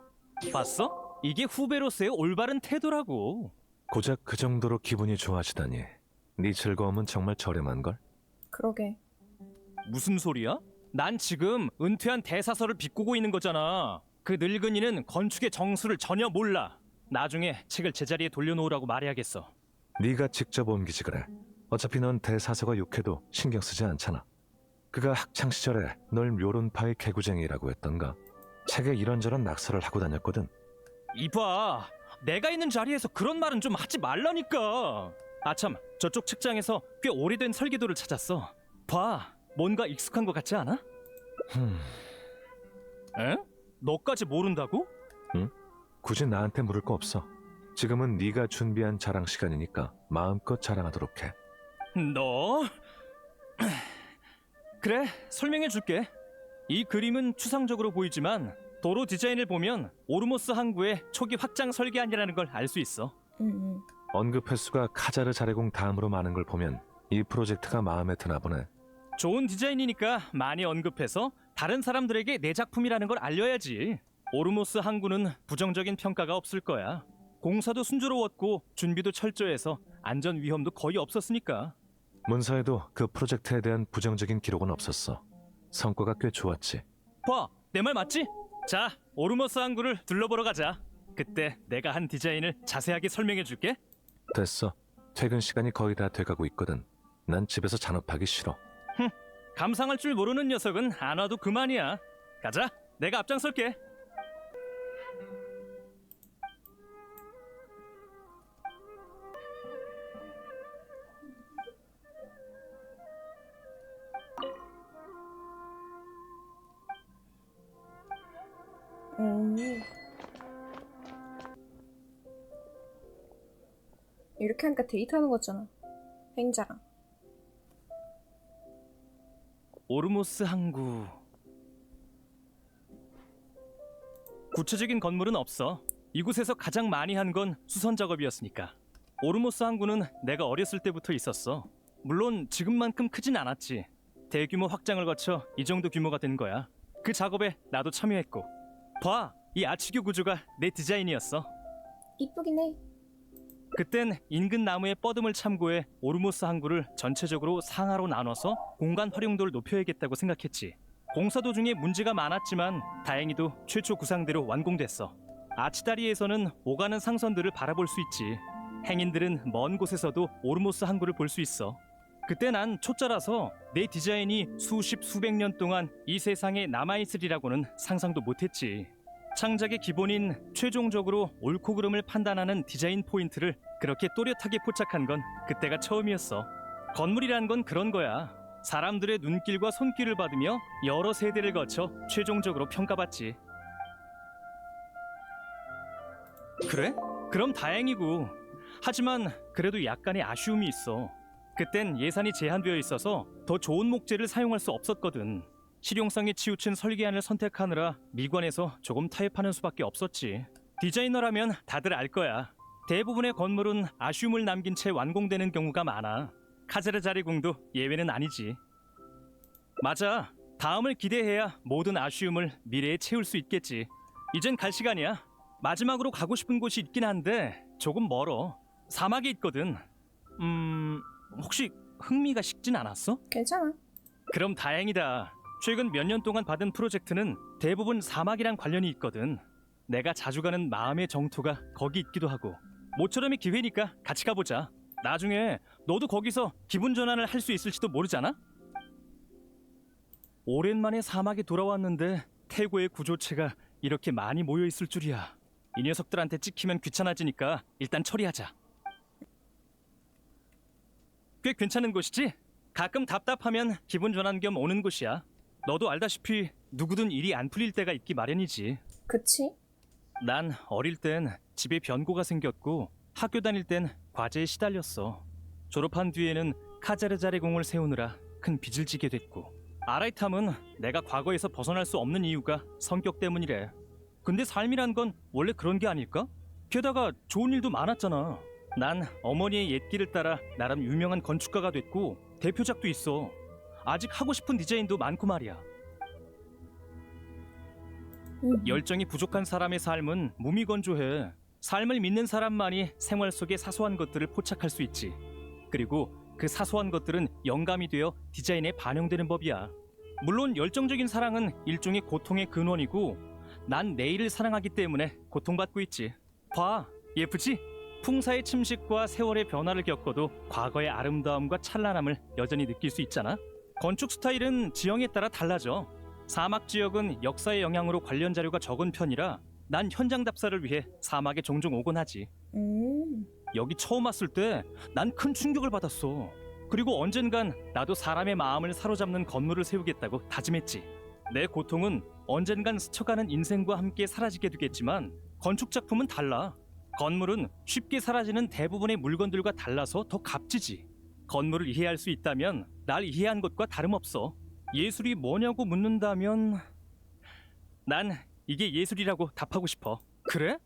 봤어? 이게 후배로서의 올바른 태도라고. 고작 그 정도로 기분이 좋아지다니. 네 즐거움은 정말 저렴한걸? 그러게. 무슨 소리야? 난 지금 은퇴한 대사서를 비꼬고 있는 거잖아. 그 늙은이는 건축의 정수를 전혀 몰라. 나중에 책을 제자리에 돌려놓으라고 말해야겠어. 네가 직접 옮기지 그래. 어차피 넌 대사서가 욕해도 신경 쓰지 않잖아. 그가 학창시절에 널 묘론파의 개구쟁이라고 했던가. 책에 이런저런 낙서를 하고 다녔거든. 이봐, 내가 있는 자리에서 그런 말은 좀 하지 말라니까. 아참, 저쪽 책장에서 꽤 오래된 설계도를 찾았어. 봐, 뭔가 익숙한 것 같지 않아? 에? 너까지 모른다고? 응? 굳이 나한테 물을 거 없어. 지금은 네가 준비한 자랑 시간이니까 마음껏 자랑하도록 해. 너? 그래, 설명해줄게. 이 그림은 추상적으로 보이지만 도로 디자인을 보면 오르모스 항구의 초기 확장 설계안이라는 걸 알 수 있어. 언급 횟수가 카자르 자래공 다음으로 많은 걸 보면 이 프로젝트가 마음에 드나 보네. 좋은 디자인이니까 많이 언급해서 다른 사람들에게 내 작품이라는 걸 알려야지. 오르모스 항구는 부정적인 평가가 없을 거야. 공사도 순조로웠고 준비도 철저해서 안전 위험도 거의 없었으니까. 문서에도 그 프로젝트에 대한 부정적인 기록은 없었어. 성과가 꽤 좋았지. 봐, 내 말 맞지? 자, 오르모스 항구를 둘러보러 가자. 그때 내가 한 디자인을 자세하게 설명해줄게. 됐어. 퇴근 시간이 거의 다 돼가고 있거든. 난 집에서 잔업하기 싫어. 감상할 줄 모르는 녀석은 안 와도 그만이야. 가자, 내가 앞장설게. 이렇게 하니까 데이트하는 거잖아. 행자랑. 오르모스 항구. 구체적인 건물은 없어. 이곳에서 가장 많이 한 건 수선 작업이었으니까. 오르모스 항구는 내가 어렸을 때부터 있었어. 물론 지금만큼 크진 않았지. 대규모 확장을 거쳐 이 정도 규모가 된 거야. 그 작업에 나도 참여했고. 봐, 이 아치교 구조가 내 디자인이었어. 이쁘긴 해. 그땐 인근 나무의 뻗음을 참고해 오르모스 항구를 전체적으로 상하로 나눠서 공간 활용도를 높여야겠다고 생각했지. 공사 도중에 문제가 많았지만 다행히도 최초 구상대로 완공됐어. 아치다리에서는 오가는 상선들을 바라볼 수 있지. 행인들은 먼 곳에서도 오르모스 항구를 볼 수 있어. 그때 난 초짜라서 내 디자인이 수십 수백 년 동안 이 세상에 남아있으리라고는 상상도 못했지. 창작의 기본인 최종적으로 옳고 그름을 판단하는 디자인 포인트를 그렇게 또렷하게 포착한 건 그때가 처음이었어. 건물이란 건 그런 거야. 사람들의 눈길과 손길을 받으며 여러 세대를 거쳐 최종적으로 평가받지. 그래? 그럼 다행이고. 하지만 그래도 약간의 아쉬움이 있어. 그땐 예산이 제한되어 있어서 더 좋은 목재를 사용할 수 없었거든. 실용성에 치우친 설계안을 선택하느라 미관에서 조금 타협하는 수밖에 없었지. 디자이너라면 다들 알 거야. 대부분의 건물은 아쉬움을 남긴 채 완공되는 경우가 많아. 카제르자리 궁도 예외는 아니지. 맞아. 다음을 기대해야 모든 아쉬움을 미래에 채울 수 있겠지. 이젠 갈 시간이야. 마지막으로 가고 싶은 곳이 있긴 한데 조금 멀어. 사막에 있거든. 혹시 흥미가 식진 않았어? 괜찮아. 그럼 다행이다. 최근 몇 년 동안 받은 프로젝트는 대부분 사막이랑 관련이 있거든. 내가 자주 가는 마음의 정토가 거기 있기도 하고. 모처럼의 기회니까 같이 가보자. 나중에 너도 거기서 기분 전환을 할 수 있을지도 모르잖아? 오랜만에 사막에 돌아왔는데 태고의 구조체가 이렇게 많이 모여있을 줄이야. 이 녀석들한테 찍히면 귀찮아지니까 일단 처리하자. 꽤 괜찮은 곳이지? 가끔 답답하면 기분 전환 겸 오는 곳이야. 너도 알다시피 누구든 일이 안 풀릴 때가 있기 마련이지. 그치? 난 어릴 땐 집에 변고가 생겼고 학교 다닐 땐 과제에 시달렸어. 졸업한 뒤에는 카자르자리 공을 세우느라 큰 빚을 지게 됐고, 아라이탐은 내가 과거에서 벗어날 수 없는 이유가 성격 때문이래. 근데 삶이란 건 원래 그런 게 아닐까? 게다가 좋은 일도 많았잖아. 난 어머니의 옛길을 따라 나름 유명한 건축가가 됐고 대표작도 있어. 아직 하고 싶은 디자인도 많고 말이야. 열정이 부족한 사람의 삶은 무미건조해. 삶을 믿는 사람만이 생활 속의 사소한 것들을 포착할 수 있지. 그리고 그 사소한 것들은 영감이 되어 디자인에 반영되는 법이야. 물론 열정적인 사랑은 일종의 고통의 근원이고 난 내일을 사랑하기 때문에 고통받고 있지. 봐, 예쁘지? 풍사의 침식과 세월의 변화를 겪어도 과거의 아름다움과 찬란함을 여전히 느낄 수 있잖아. 건축 스타일은 지형에 따라 달라져. 사막 지역은 역사의 영향으로 관련 자료가 적은 편이라 난 현장 답사를 위해 사막에 종종 오곤 하지. 여기 처음 왔을 때 난 큰 충격을 받았어. 그리고 언젠간 나도 사람의 마음을 사로잡는 건물을 세우겠다고 다짐했지. 내 고통은 언젠간 스쳐가는 인생과 함께 사라지게 되겠지만 건축 작품은 달라. 건물은 쉽게 사라지는 대부분의 물건들과 달라서 더 값지지. 건물을 이해할 수 있다면 날 이해한 것과 다름없어. 예술이 뭐냐고 묻는다면 난 이게 예술이라고 답하고 싶어. 그래?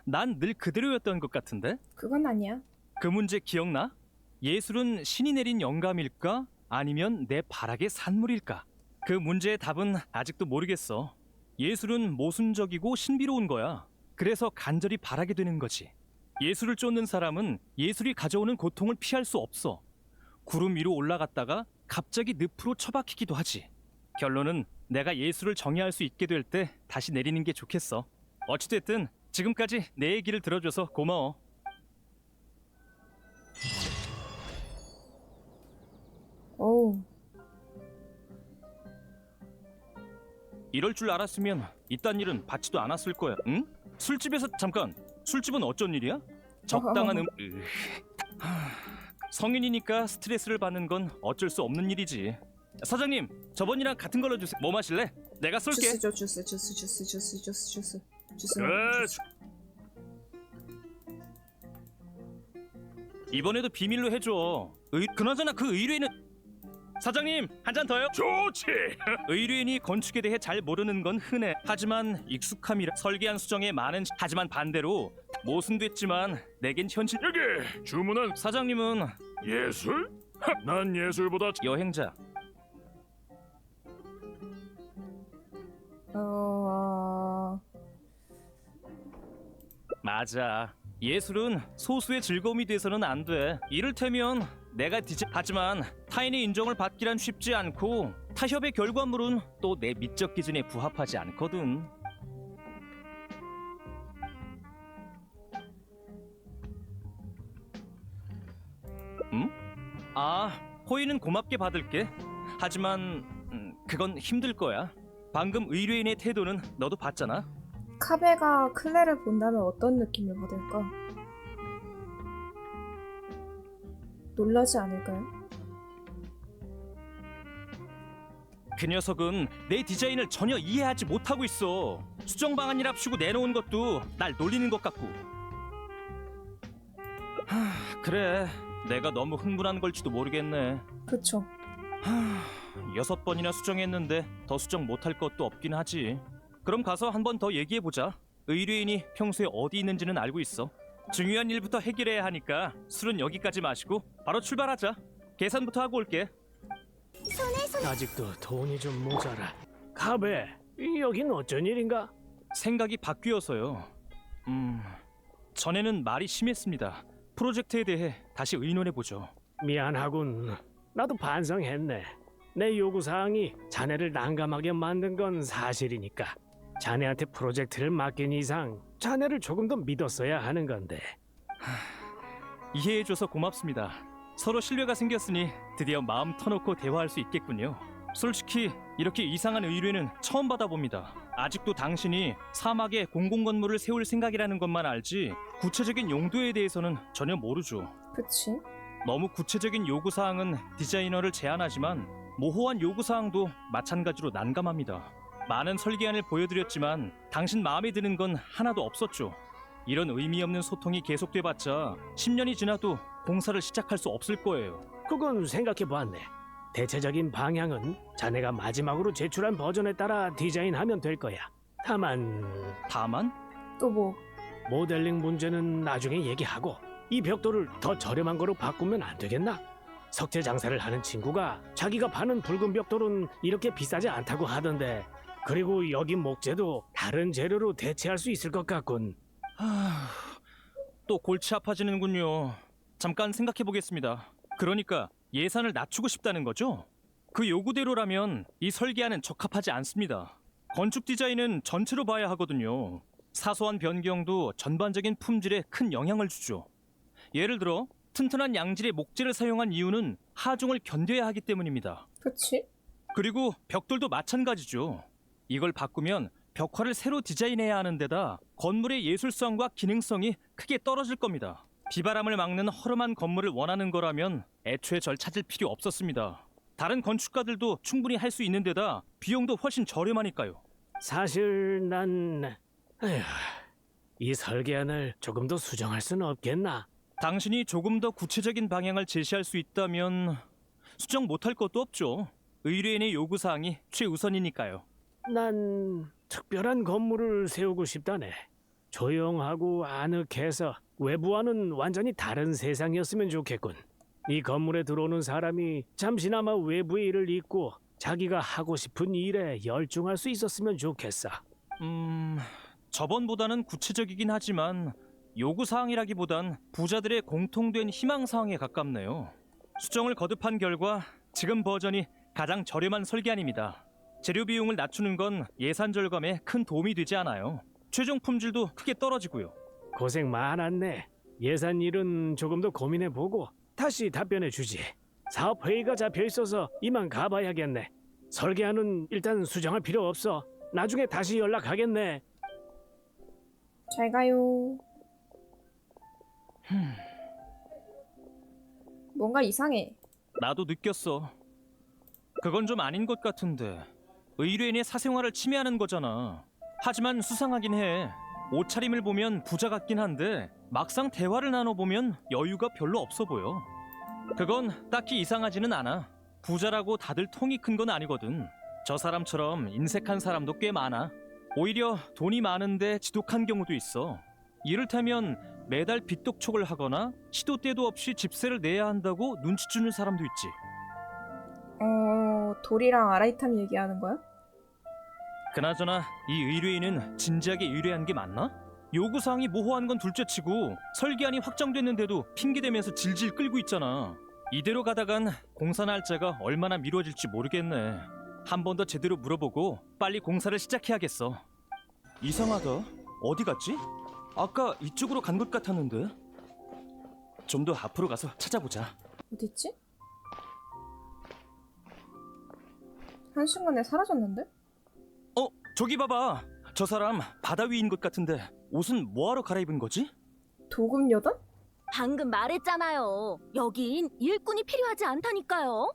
난 늘 그대로였던 것 같은데? 그건 아니야. 그 문제 기억나? 예술은 신이 내린 영감일까? 아니면 내 발악의 산물일까? 그 문제의 답은 아직도 모르겠어. 예술은 모순적이고 신비로운 거야. 그래서 간절히 바라게 되는 거지. 예술을 쫓는 사람은 예술이 가져오는 고통을 피할 수 없어. 구름 위로 올라갔다가 갑자기 늪으로 처박히기도 하지. 결론은 내가 예술을 정의할 수 있게 될 때 다시 내리는 게 좋겠어. 어찌됐든 지금까지 내 얘기를 들어줘서 고마워. 어우. 이럴 줄 알았으면 이딴 일은 받지도 않았을 거야. 응? 술집에서 잠깐. 술집은 어쩐 일이야? 적당한 성인이니까 스트레스를 받는 건 어쩔 수 없는 일이지. 사장님, 저번이랑 같은 걸로 주세요. 뭐 마실래? 내가 쏠게. 주스 줘, 주스. 그래. 이번에도 비밀로 해줘. 그나저나 그 의뢰인은 사장님, 한 잔 더요? 좋지. 의뢰인이 건축에 대해 잘 모르는 건 흔해. 하지만 익숙함이라 설계한 수정에 많은 하지만 반대로 모순됐지만 내겐 현실. 여기 주문한 사장님은 예술? 난 예술보다 여행자. 맞아. 예술은 소수의 즐거움이 돼서는 안 돼. 이를테면 내가 하지만 타인의 인정을 받기란 쉽지 않고 타협의 결과물은 또 내 미적 기준에 부합하지 않거든. 호의는 고맙게 받을게. 하지만 그건 힘들 거야. 방금 의뢰인의 태도는 너도 봤잖아. 카베가 클레를 본다면 어떤 느낌을 받을까? 놀라지 않을까요? 그 녀석은 내 디자인을 전혀 이해하지 못하고 있어. 수정 방안이랍시고 내놓은 것도 날 놀리는 것 같고. 그래, 내가 너무 흥분한 걸지도 모르겠네. 그쵸. 6번이나 수정했는데 더 수정 못할 것도 없긴 하지. 그럼 가서 한 번 더 얘기해보자. 의뢰인이 평소에 어디 있는지는 알고 있어. 중요한 일부터 해결해야 하니까 술은 여기까지 마시고 바로 출발하자. 계산부터 하고 올게. 아직도 돈이 좀 모자라. 카베, 여긴 어쩐 일인가? 생각이 바뀌어서요. 전에는 말이 심했습니다. 프로젝트에 대해 다시 의논해보죠. 미안하군. 나도 반성했네. 내 요구사항이 자네를 난감하게 만든 건 사실이니까. 자네한테 프로젝트를 맡긴 이상 자네를 조금 더 믿었어야 하는 건데. 이해해줘서 고맙습니다. 서로 신뢰가 생겼으니 드디어 마음 터놓고 대화할 수 있겠군요. 솔직히 이렇게 이상한 의뢰는 처음 받아봅니다. 아직도 당신이 사막에 공공건물을 세울 생각이라는 것만 알지 구체적인 용도에 대해서는 전혀 모르죠. 그치? 너무 구체적인 요구사항은 디자이너를 제한하지만 모호한 요구사항도 마찬가지로 난감합니다. 많은 설계안을 보여드렸지만 당신 마음에 드는 건 하나도 없었죠. 이런 의미 없는 소통이 계속돼봤자 10년이 지나도 공사를 시작할 수 없을 거예요. 그건 생각해봤네. 대체적인 방향은 자네가 마지막으로 제출한 버전에 따라 디자인하면 될 거야. 다만 또 뭐? 모델링 문제는 나중에 얘기하고 이 벽돌을 더 저렴한 거로 바꾸면 안 되겠나? 석재 장사를 하는 친구가 자기가 파는 붉은 벽돌은 이렇게 비싸지 않다고 하던데, 그리고 여기 목재도 다른 재료로 대체할 수 있을 것 같군. 또 골치 아파지는군요. 잠깐 생각해보겠습니다. 그러니까 예산을 낮추고 싶다는 거죠? 그 요구대로라면 이 설계안은 적합하지 않습니다. 건축 디자인은 전체로 봐야 하거든요. 사소한 변경도 전반적인 품질에 큰 영향을 주죠. 예를 들어 튼튼한 양질의 목재를 사용한 이유는 하중을 견뎌야 하기 때문입니다. 그치? 그리고 벽돌도 마찬가지죠. 이걸 바꾸면 벽화를 새로 디자인해야 하는 데다 건물의 예술성과 기능성이 크게 떨어질 겁니다. 비바람을 막는 허름한 건물을 원하는 거라면 애초에 절 찾을 필요 없었습니다. 다른 건축가들도 충분히 할 수 있는 데다 비용도 훨씬 저렴하니까요. 사실 이 설계안을 조금 더 수정할 수는 없겠나? 당신이 조금 더 구체적인 방향을 제시할 수 있다면 수정 못할 것도 없죠. 의뢰인의 요구사항이 최우선이니까요. 난 특별한 건물을 세우고 싶다네. 조용하고 아늑해서 외부와는 완전히 다른 세상이었으면 좋겠군. 이 건물에 들어오는 사람이 잠시나마 외부의 일을 잊고 자기가 하고 싶은 일에 열중할 수 있었으면 좋겠어. 저번보다는 구체적이긴 하지만 요구사항이라기보단 부자들의 공통된 희망사항에 가깝네요. 수정을 거듭한 결과 지금 버전이 가장 저렴한 설계안입니다. 재료 비용을 낮추는 건 예산 절감에 큰 도움이 되지 않아요. 최종 품질도 크게 떨어지고요. 고생 많았네. 예산 일은 조금 더 고민해보고 다시 답변해 주지. 사업 회의가 잡혀 있어서 이만 가봐야겠네. 설계안은 일단 수정할 필요 없어. 나중에 다시 연락하겠네. 잘 가요. 뭔가 이상해. 나도 느꼈어. 그건 좀 아닌 것 같은데. 의뢰인의 사생활을 침해하는 거잖아. 하지만 수상하긴 해. 옷차림을 보면 부자 같긴 한데 막상 대화를 나눠보면 여유가 별로 없어 보여. 그건 딱히 이상하지는 않아. 부자라고 다들 통이 큰 건 아니거든. 저 사람처럼 인색한 사람도 꽤 많아. 오히려 돈이 많은데 지독한 경우도 있어. 이를테면 매달 빚독촉을 하거나 시도 때도 없이 집세를 내야 한다고 눈치 주는 사람도 있지. 돌이랑 아라이탐 얘기하는 거야? 그나저나 이 의뢰인은 진지하게 의뢰한 게 맞나? 요구사항이 모호한 건 둘째치고 설계안이 확정됐는데도 핑계대면서 질질 끌고 있잖아. 이대로 가다간 공사 날짜가 얼마나 미뤄질지 모르겠네. 한 번 더 제대로 물어보고 빨리 공사를 시작해야겠어. 이상하다. 어디 갔지? 아까 이쪽으로 간 것 같았는데. 좀 더 앞으로 가서 찾아보자. 어딨지? 한순간에 사라졌는데? 저기 봐봐. 저 사람 바다 위인 것 같은데 옷은 뭐하러 갈아입은 거지? 도금 여단? 방금 말했잖아요. 여긴 일꾼이 필요하지 않다니까요.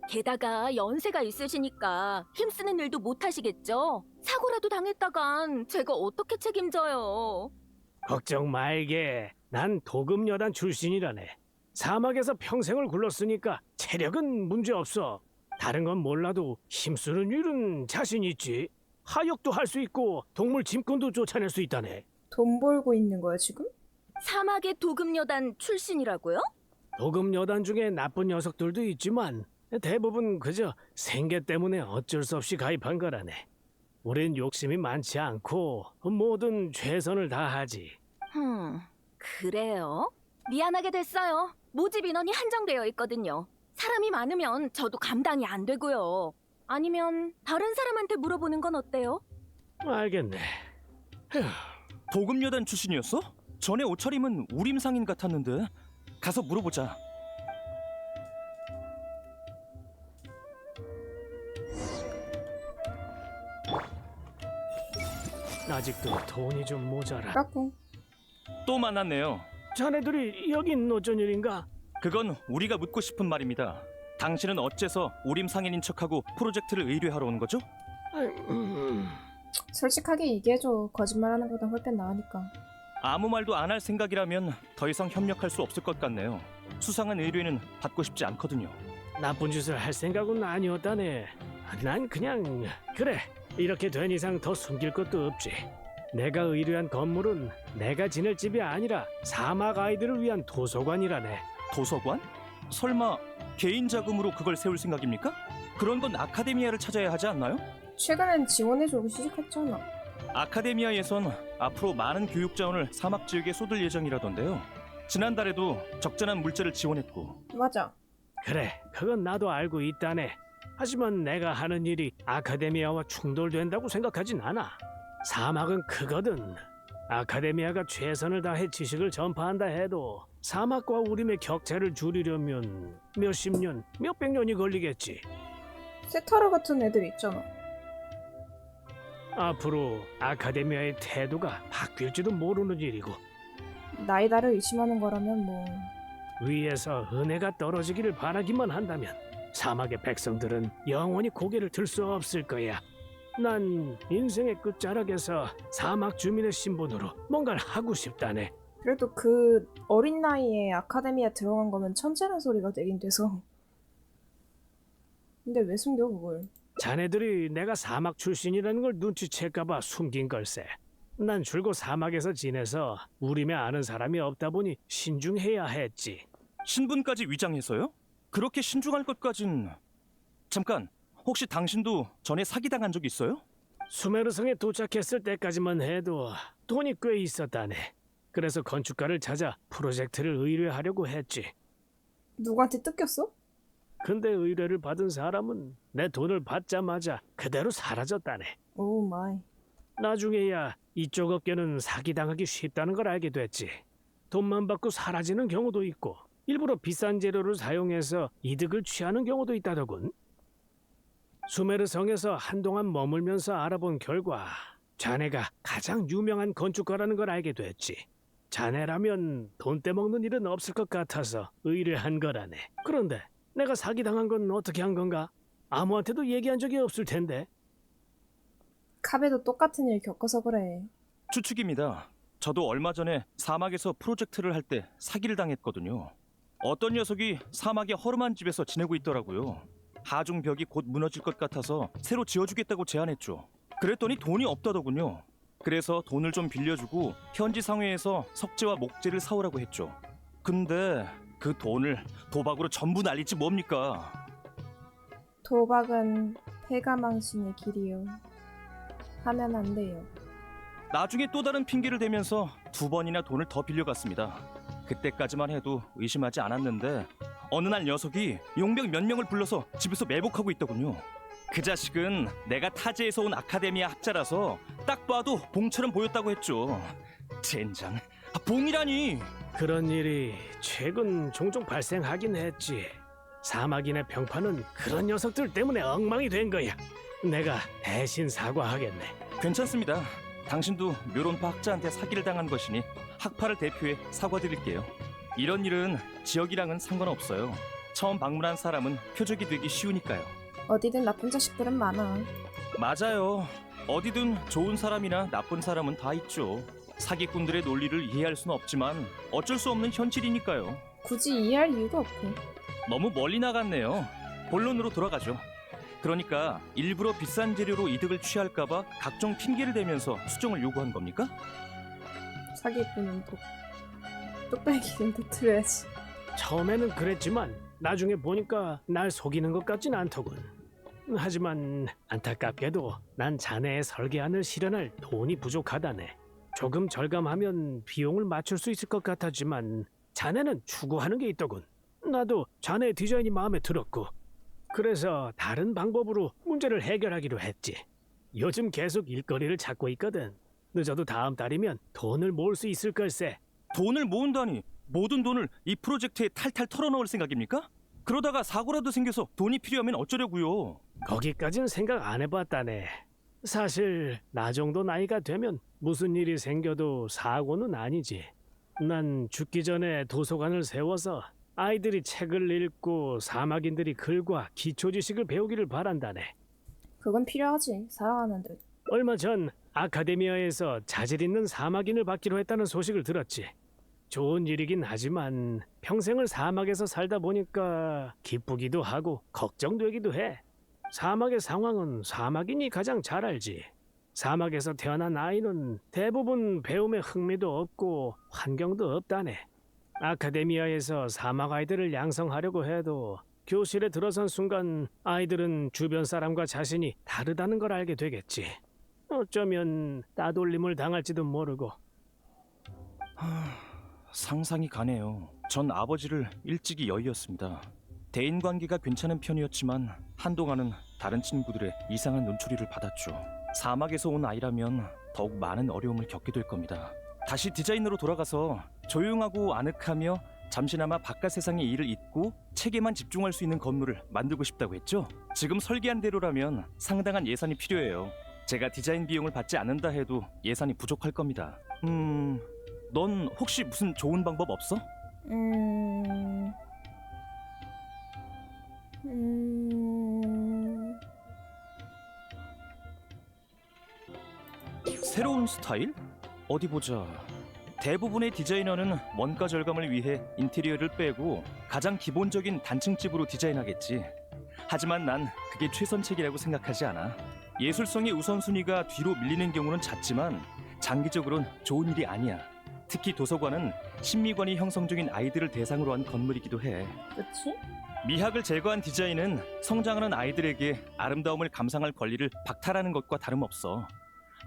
게다가 연세가 있으시니까 힘쓰는 일도 못 하시겠죠? 사고라도 당했다간 제가 어떻게 책임져요? 걱정 말게. 난 도금 여단 출신이라네. 사막에서 평생을 굴렀으니까 체력은 문제 없어. 다른 건 몰라도 힘쓰는 일은 자신 있지. 하역도 할 수 있고 동물 짐꾼도 쫓아낼 수 있다네. 돈 벌고 있는 거야 지금? 사막의 도금여단 출신이라고요? 도금 여단 중에 나쁜 녀석들도 있지만 대부분 그저 생계 때문에 어쩔 수 없이 가입한 거라네. 우린 욕심이 많지 않고 뭐든 최선을 다하지. 그래요? 미안하게 됐어요. 모집 인원이 한정되어 있거든요. 사람이 많으면 저도 감당이 안 되고요. 아니면 다른 사람한테 물어보는 건 어때요? 알겠네. 도금여단 출신이었어? 전에 옷차림은 우림상인 같았는데. 가서 물어보자. 아직도 돈이 좀 모자라. 까꿍. 또 만났네요. 자네들이 여긴 어쩐 일인가? 그건 우리가 묻고 싶은 말입니다. 당신은 어째서 우림상인인 척하고 프로젝트를 의뢰하러 온 거죠? 솔직하게 얘기해줘. 거짓말하는 것보다 훨씬 나으니까. 아무 말도 안 할 생각이라면 더 이상 협력할 수 없을 것 같네요. 수상한 의뢰는 받고 싶지 않거든요. 나쁜 짓을 할 생각은 아니었다네. 난 그냥 그래. 이렇게 된 이상 더 숨길 것도 없지. 내가 의뢰한 건물은 내가 지낼 집이 아니라 사막 아이들을 위한 도서관이라네. 도서관? 설마 개인 자금으로 그걸 세울 생각입니까? 그런 건 아카데미아를 찾아야 하지 않나요? 최근엔 지원해주고 시작했잖아. 아카데미아에선 앞으로 많은 교육 자원을 사막 지역에 쏟을 예정이라던데요. 지난달에도 적절한 물자를 지원했고. 맞아. 그래, 그건 나도 알고 있다네. 하지만 내가 하는 일이 아카데미아와 충돌된다고 생각하진 않아. 사막은 크거든. 아카데미아가 최선을 다해 지식을 전파한다 해도 사막과 우림의 격차를 줄이려면 몇십 년, 몇백 년이 걸리겠지. 세타르 같은 애들 있잖아. 앞으로 아카데미아의 태도가 바뀔지도 모르는 일이고 나이다를 의심하는 거라면 뭐. 위에서 은혜가 떨어지기를 바라기만 한다면 사막의 백성들은 영원히 고개를 들 수 없을 거야. 난 인생의 끝자락에서 사막 주민의 신분으로 뭔가를 하고 싶다네. 그래도 그 어린 나이에 아카데미아 들어간 거면 천재란 소리가 되긴 돼서. 근데 왜 숨겨 그걸? 자네들이 내가 사막 출신이라는 걸 눈치챌까봐 숨긴 걸세. 난 줄곧 사막에서 지내서 우림에 아는 사람이 없다 보니 신중해야 했지. 신분까지 위장해서요? 그렇게 신중할 것까진... 잠깐, 혹시 당신도 전에 사기당한 적 있어요? 수메르성에 도착했을 때까지만 해도 돈이 꽤 있었다네. 그래서 건축가를 찾아 프로젝트를 의뢰하려고 했지. 누구한테 뜯겼어? 근데 의뢰를 받은 사람은 내 돈을 받자마자 그대로 사라졌다네. 오 마이. 나중에야 이쪽 업계는 사기당하기 쉽다는 걸 알게 됐지. 돈만 받고 사라지는 경우도 있고 일부러 비싼 재료를 사용해서 이득을 취하는 경우도 있다더군. 수메르 성에서 한동안 머물면서 알아본 결과 자네가 가장 유명한 건축가라는 걸 알게 됐지. 자네라면 돈 떼먹는 일은 없을 것 같아서 의뢰한 거라네. 그런데 내가 사기당한 건 어떻게 한 건가? 아무한테도 얘기한 적이 없을 텐데. 카베도 똑같은 일 겪어서 그래. 추측입니다. 저도 얼마 전에 사막에서 프로젝트를 할 때 사기를 당했거든요. 어떤 녀석이 사막의 허름한 집에서 지내고 있더라고요. 하중 벽이 곧 무너질 것 같아서 새로 지어주겠다고 제안했죠. 그랬더니 돈이 없다더군요. 그래서 돈을 좀 빌려주고 현지 상회에서 석재와 목재를 사오라고 했죠. 근데 그 돈을 도박으로 전부 날리지 뭡니까? 도박은 패가망신의 길이요. 하면 안 돼요. 나중에 또 다른 핑계를 대면서 2번이나 돈을 더 빌려갔습니다. 그때까지만 해도 의심하지 않았는데 어느 날 녀석이 용병 몇 명을 불러서 집에서 매복하고 있더군요. 그 자식은 내가 타지에서 온 아카데미아 학자라서 딱 봐도 봉처럼 보였다고 했죠. 젠장, 봉이라니! 그런 일이 최근 종종 발생하긴 했지. 사막인의 병파는 그런 녀석들 때문에 엉망이 된 거야. 내가 대신 사과하겠네. 괜찮습니다. 당신도 묘론파 학자한테 사기를 당한 것이니 학파를 대표해 사과드릴게요. 이런 일은 지역이랑은 상관없어요. 처음 방문한 사람은 표적이 되기 쉬우니까요. 어디든 나쁜 자식들은 많아. 맞아요. 어디든 좋은 사람이나 나쁜 사람은 다 있죠. 사기꾼들의 논리를 이해할 수는 없지만 어쩔 수 없는 현실이니까요. 굳이 이해할 이유가 없고. 너무 멀리 나갔네요. 본론으로 돌아가죠. 그러니까 일부러 비싼 재료로 이득을 취할까봐 각종 핑계를 대면서 수정을 요구한 겁니까? 사기꾼은 뚝배기는 터뜨려야지. 처음에는 그랬지만 나중에 보니까 날 속이는 것 같진 않더군. 하지만 안타깝게도 난 자네의 설계안을 실현할 돈이 부족하다네. 조금 절감하면 비용을 맞출 수 있을 것 같았지만 자네는 추구하는 게 있더군. 나도 자네의 디자인이 마음에 들었고 그래서 다른 방법으로 문제를 해결하기로 했지. 요즘 계속 일거리를 찾고 있거든. 늦어도 다음 달이면 돈을 모을 수 있을 걸세. 돈을 모은다니 모든 돈을 이 프로젝트에 탈탈 털어넣을 생각입니까? 그러다가 사고라도 생겨서 돈이 필요하면 어쩌려고요? 거기까진 생각 안 해봤다네. 사실 나 정도 나이가 되면 무슨 일이 생겨도 사고는 아니지. 난 죽기 전에 도서관을 세워서 아이들이 책을 읽고 사막인들이 글과 기초 지식을 배우기를 바란다네. 그건 필요하지. 살아가는데. 얼마 전 아카데미아에서 자질 있는 사막인을 받기로 했다는 소식을 들었지. 좋은 일이긴 하지만 평생을 사막에서 살다 보니까 기쁘기도 하고 걱정되기도 해. 사막의 상황은 사막인이 가장 잘 알지. 사막에서 태어난 아이는 대부분 배움에 흥미도 없고 환경도 없다네. 아카데미아에서 사막 아이들을 양성하려고 해도 교실에 들어선 순간 아이들은 주변 사람과 자신이 다르다는 걸 알게 되겠지. 어쩌면 따돌림을 당할지도 모르고. 상상이 가네요. 전 아버지를 일찍이 여의었습니다. 대인관계가 괜찮은 편이었지만 한동안은 다른 친구들의 이상한 눈초리를 받았죠. 사막에서 온 아이라면 더욱 많은 어려움을 겪게 될 겁니다. 다시 디자인으로 돌아가서 조용하고 아늑하며 잠시나마 바깥 세상의 일을 잊고 책에만 집중할 수 있는 건물을 만들고 싶다고 했죠? 지금 설계한 대로라면 상당한 예산이 필요해요. 제가 디자인 비용을 받지 않는다 해도 예산이 부족할 겁니다. 넌 혹시 무슨 좋은 방법 없어? 새로운 스타일? 어디 보자. 대부분의 디자이너는 원가 절감을 위해 인테리어를 빼고 가장 기본적인 단층집으로 디자인하겠지. 하지만 난 그게 최선책이라고 생각하지 않아. 예술성의 우선순위가 뒤로 밀리는 경우는 잦지만 장기적으로는 좋은 일이 아니야. 특히 도서관은 심미관이 형성 중인 아이들을 대상으로 한 건물이기도 해. 그치? 미학을 제거한 디자인은 성장하는 아이들에게 아름다움을 감상할 권리를 박탈하는 것과 다름없어.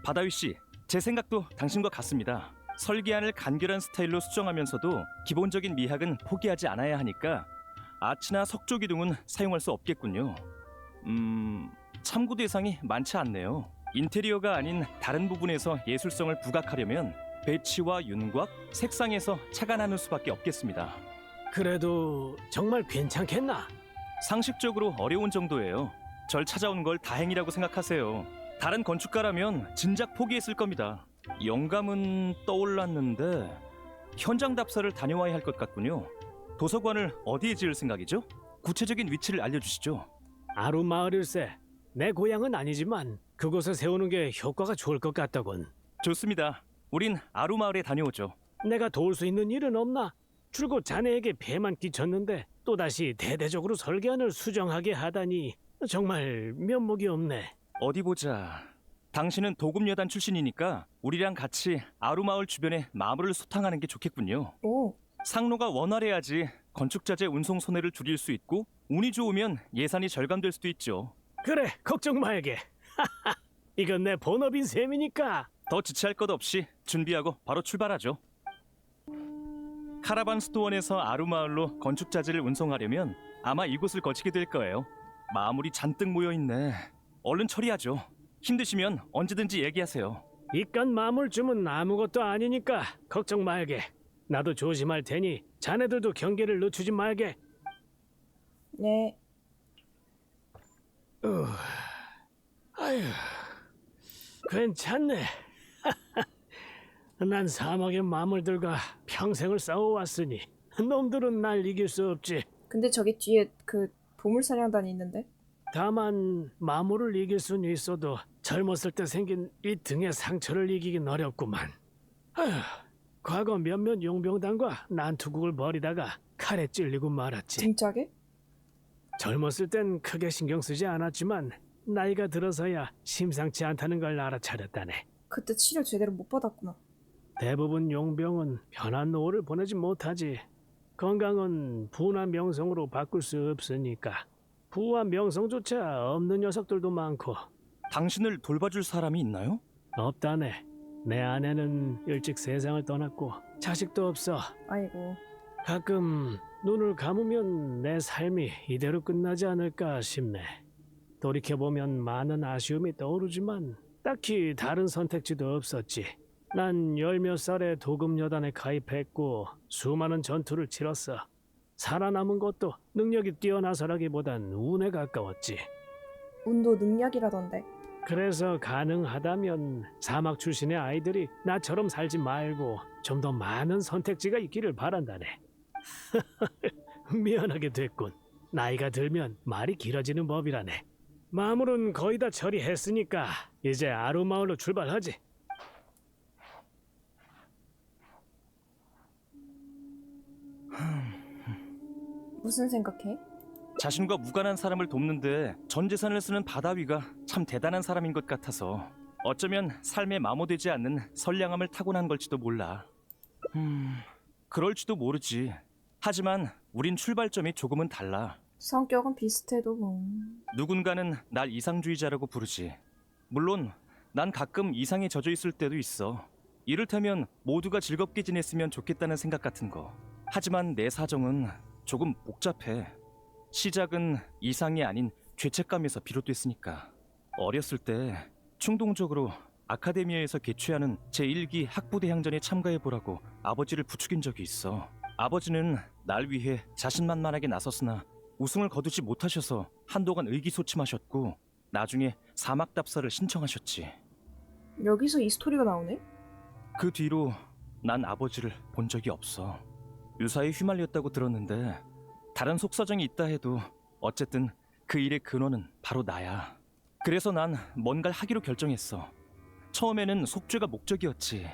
바다위 씨, 제 생각도 당신과 같습니다. 설계안을 간결한 스타일로 수정하면서도 기본적인 미학은 포기하지 않아야 하니까 아치나 석조 기둥은 사용할 수 없겠군요. 참고 대상이 많지 않네요. 인테리어가 아닌 다른 부분에서 예술성을 부각하려면 배치와 윤곽, 색상에서 차가 나는 수밖에 없겠습니다. 그래도 정말 괜찮겠나? 상식적으로 어려운 정도예요. 절 찾아온 걸 다행이라고 생각하세요. 다른 건축가라면 진작 포기했을 겁니다. 영감은 떠올랐는데 현장 답사를 다녀와야 할 것 같군요. 도서관을 어디에 지을 생각이죠? 구체적인 위치를 알려주시죠. 아루 마을일세. 내 고향은 아니지만 그곳에 세우는 게 효과가 좋을 것 같더군. 좋습니다. 우린 아루 마을에 다녀오죠. 내가 도울 수 있는 일은 없나? 줄곧 자네에게 폐만 끼쳤는데 또다시 대대적으로 설계안을 수정하게 하다니 정말 면목이 없네. 어디 보자. 당신은 도금여단 출신이니까 우리랑 같이 아루마을 주변에 마물을 소탕하는 게 좋겠군요. 오. 상로가 원활해야지 건축자재 운송 손해를 줄일 수 있고 운이 좋으면 예산이 절감될 수도 있죠. 그래, 걱정 말게. 이건 내 본업인 셈이니까 더 지체할 것 없이 준비하고 바로 출발하죠. 카라반 스토원에서 아루마을로 건축 자재를 운송하려면 아마 이곳을 거치게 될 거예요. 마물이 잔뜩 모여 있네. 얼른 처리하죠. 힘드시면 언제든지 얘기하세요. 이깟 마물쯤은 아무것도 아니니까 걱정 말게. 나도 조심할 테니 자네들도 경계를 늦추지 말게. 네. 아휴, 괜찮네. 난 사막의 마물들과 평생을 싸워왔으니 놈들은 날 이길 수 없지. 근데 저기 뒤에 그 보물사냥단이 있는데? 다만 마물을 이길 수는 있어도 젊었을 때 생긴 이 등의 상처를 이기긴 어렵구만. 아휴, 과거 몇몇 용병단과 난투국을 벌이다가 칼에 찔리고 말았지. 등짝에? 젊었을 땐 크게 신경 쓰지 않았지만 나이가 들어서야 심상치 않다는 걸 알아차렸다네. 그때 치료 제대로 못 받았구나. 대부분 용병은 편한 노후를 보내지 못하지. 건강은 부나 명성으로 바꿀 수 없으니까. 부와 명성조차 없는 녀석들도 많고. 당신을 돌봐줄 사람이 있나요? 없다네. 내 아내는 일찍 세상을 떠났고 자식도 없어. 아이고. 가끔 눈을 감으면 내 삶이 이대로 끝나지 않을까 싶네. 돌이켜보면 많은 아쉬움이 떠오르지만 딱히 다른 선택지도 없었지. 난 10몇 살에 도금여단에 가입했고 수많은 전투를 치렀어. 살아남은 것도 능력이 뛰어나서라기보단 운에 가까웠지. 운도 능력이라던데. 그래서 가능하다면 사막 출신의 아이들이 나처럼 살지 말고 좀 더 많은 선택지가 있기를 바란다네. 미안하게 됐군. 나이가 들면 말이 길어지는 법이라네. 마물은 거의 다 처리했으니까 이제 아루마을로 출발하지. 무슨 생각해? 자신과 무관한 사람을 돕는데 전 재산을 쓰는 바다위가 참 대단한 사람인 것 같아서 어쩌면 삶에 마모되지 않는 선량함을 타고난 걸지도 몰라. 그럴지도 모르지. 하지만 우린 출발점이 조금은 달라. 성격은 비슷해도 뭐. 누군가는 날 이상주의자라고 부르지. 물론 난 가끔 이상에 젖어 있을 때도 있어. 이를테면 모두가 즐겁게 지냈으면 좋겠다는 생각 같은 거. 하지만 내 사정은 조금 복잡해. 시작은 이상이 아닌 죄책감에서 비롯됐으니까. 어렸을 때 충동적으로 아카데미아에서 개최하는 제1기 학부대항전에 참가해보라고 아버지를 부추긴 적이 있어. 아버지는 날 위해 자신만만하게 나섰으나 우승을 거두지 못하셔서 한동안 의기소침하셨고 나중에 사막답사를 신청하셨지. 여기서 이 스토리가 나오네? 그 뒤로 난 아버지를 본 적이 없어. 유사에 휘말렸다고 들었는데 다른 속사정이 있다 해도 어쨌든 그 일의 근원은 바로 나야. 그래서 난 뭔가를 하기로 결정했어. 처음에는 속죄가 목적이었지.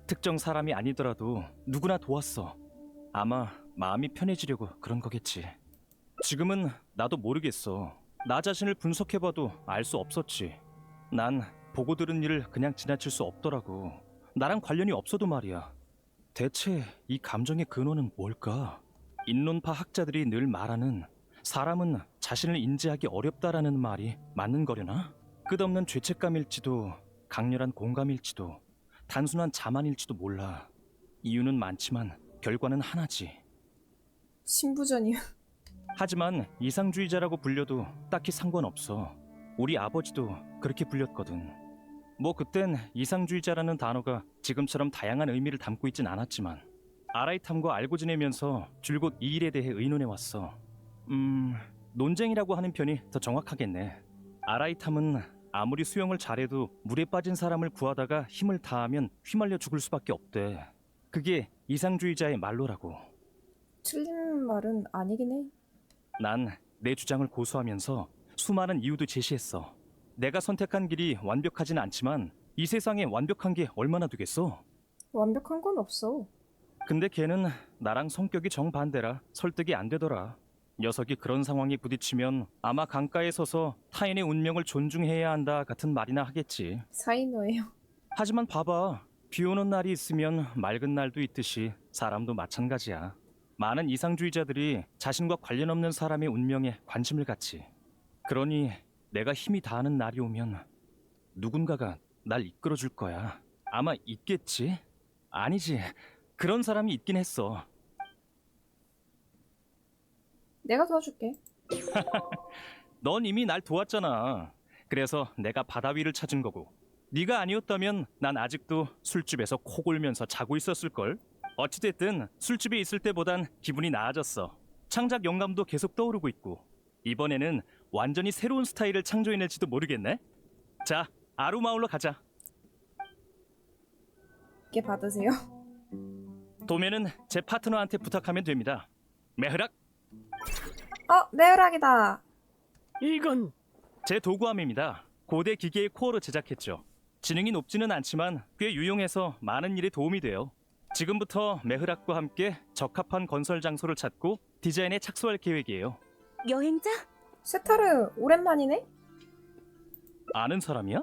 특정 사람이 아니더라도 누구나 도왔어. 아마 마음이 편해지려고 그런 거겠지. 지금은 나도 모르겠어. 나 자신을 분석해봐도 알 수 없었지. 난 보고 들은 일을 그냥 지나칠 수 없더라고. 나랑 관련이 없어도 말이야. 대체 이 감정의 근원은 뭘까? 인론파 학자들이 늘 말하는 사람은 자신을 인지하기 어렵다라는 말이 맞는 거려나? 끝없는 죄책감일지도 강렬한 공감일지도 단순한 자만일지도 몰라. 이유는 많지만 결과는 하나지. 신부전이야. 하지만 이상주의자라고 불려도 딱히 상관없어. 우리 아버지도 그렇게 불렸거든. 뭐 그땐 이상주의자라는 단어가 지금처럼 다양한 의미를 담고 있진 않았지만 아라이탐과 알고 지내면서 줄곧 이 일에 대해 의논해왔어. 논쟁이라고 하는 편이 더 정확하겠네. 아라이탐은 아무리 수영을 잘해도 물에 빠진 사람을 구하다가 힘을 다하면 휘말려 죽을 수밖에 없대. 그게 이상주의자의 말로라고. 틀린 말은 아니긴 해. 난 내 주장을 고수하면서 수많은 이유도 제시했어. 내가 선택한 길이 완벽하진 않지만 이 세상에 완벽한 게 얼마나 되겠어? 완벽한 건 없어. 근데 걔는 나랑 성격이 정반대라 설득이 안 되더라. 녀석이 그런 상황에 부딪히면 아마 강가에 서서 타인의 운명을 존중해야 한다 같은 말이나 하겠지. 사이노예요. 하지만 봐봐. 비 오는 날이 있으면 맑은 날도 있듯이 사람도 마찬가지야. 많은 이상주의자들이 자신과 관련 없는 사람의 운명에 관심을 갖지. 그러니 내가 힘이 다하는 날이 오면 누군가가 날 이끌어줄 거야. 아마 있겠지. 아니지. 그런 사람이 있긴 했어. 내가 도와줄게. 넌 이미 날 도왔잖아. 그래서 내가 바다 위를 찾은 거고. 네가 아니었다면 난 아직도 술집에서 코 골면서 자고 있었을걸. 어찌됐든 술집에 있을 때보단 기분이 나아졌어. 창작 영감도 계속 떠오르고 있고. 이번에는 완전히 새로운 스타일을 창조해낼지도 모르겠네. 자, 아루마을로 가자. 이게 받으세요. 도면은 제 파트너한테 부탁하면 됩니다. 메흐락, 매우락이다. 이건 제 도구함입니다. 고대 기계의 코어로 제작했죠. 지능이 높지는 않지만 꽤 유용해서 많은 일에 도움이 돼요. 지금부터 메흐락과 함께 적합한 건설 장소를 찾고 디자인에 착수할 계획이에요. 여행자? 세타르 오랜만이네. 아는 사람이야?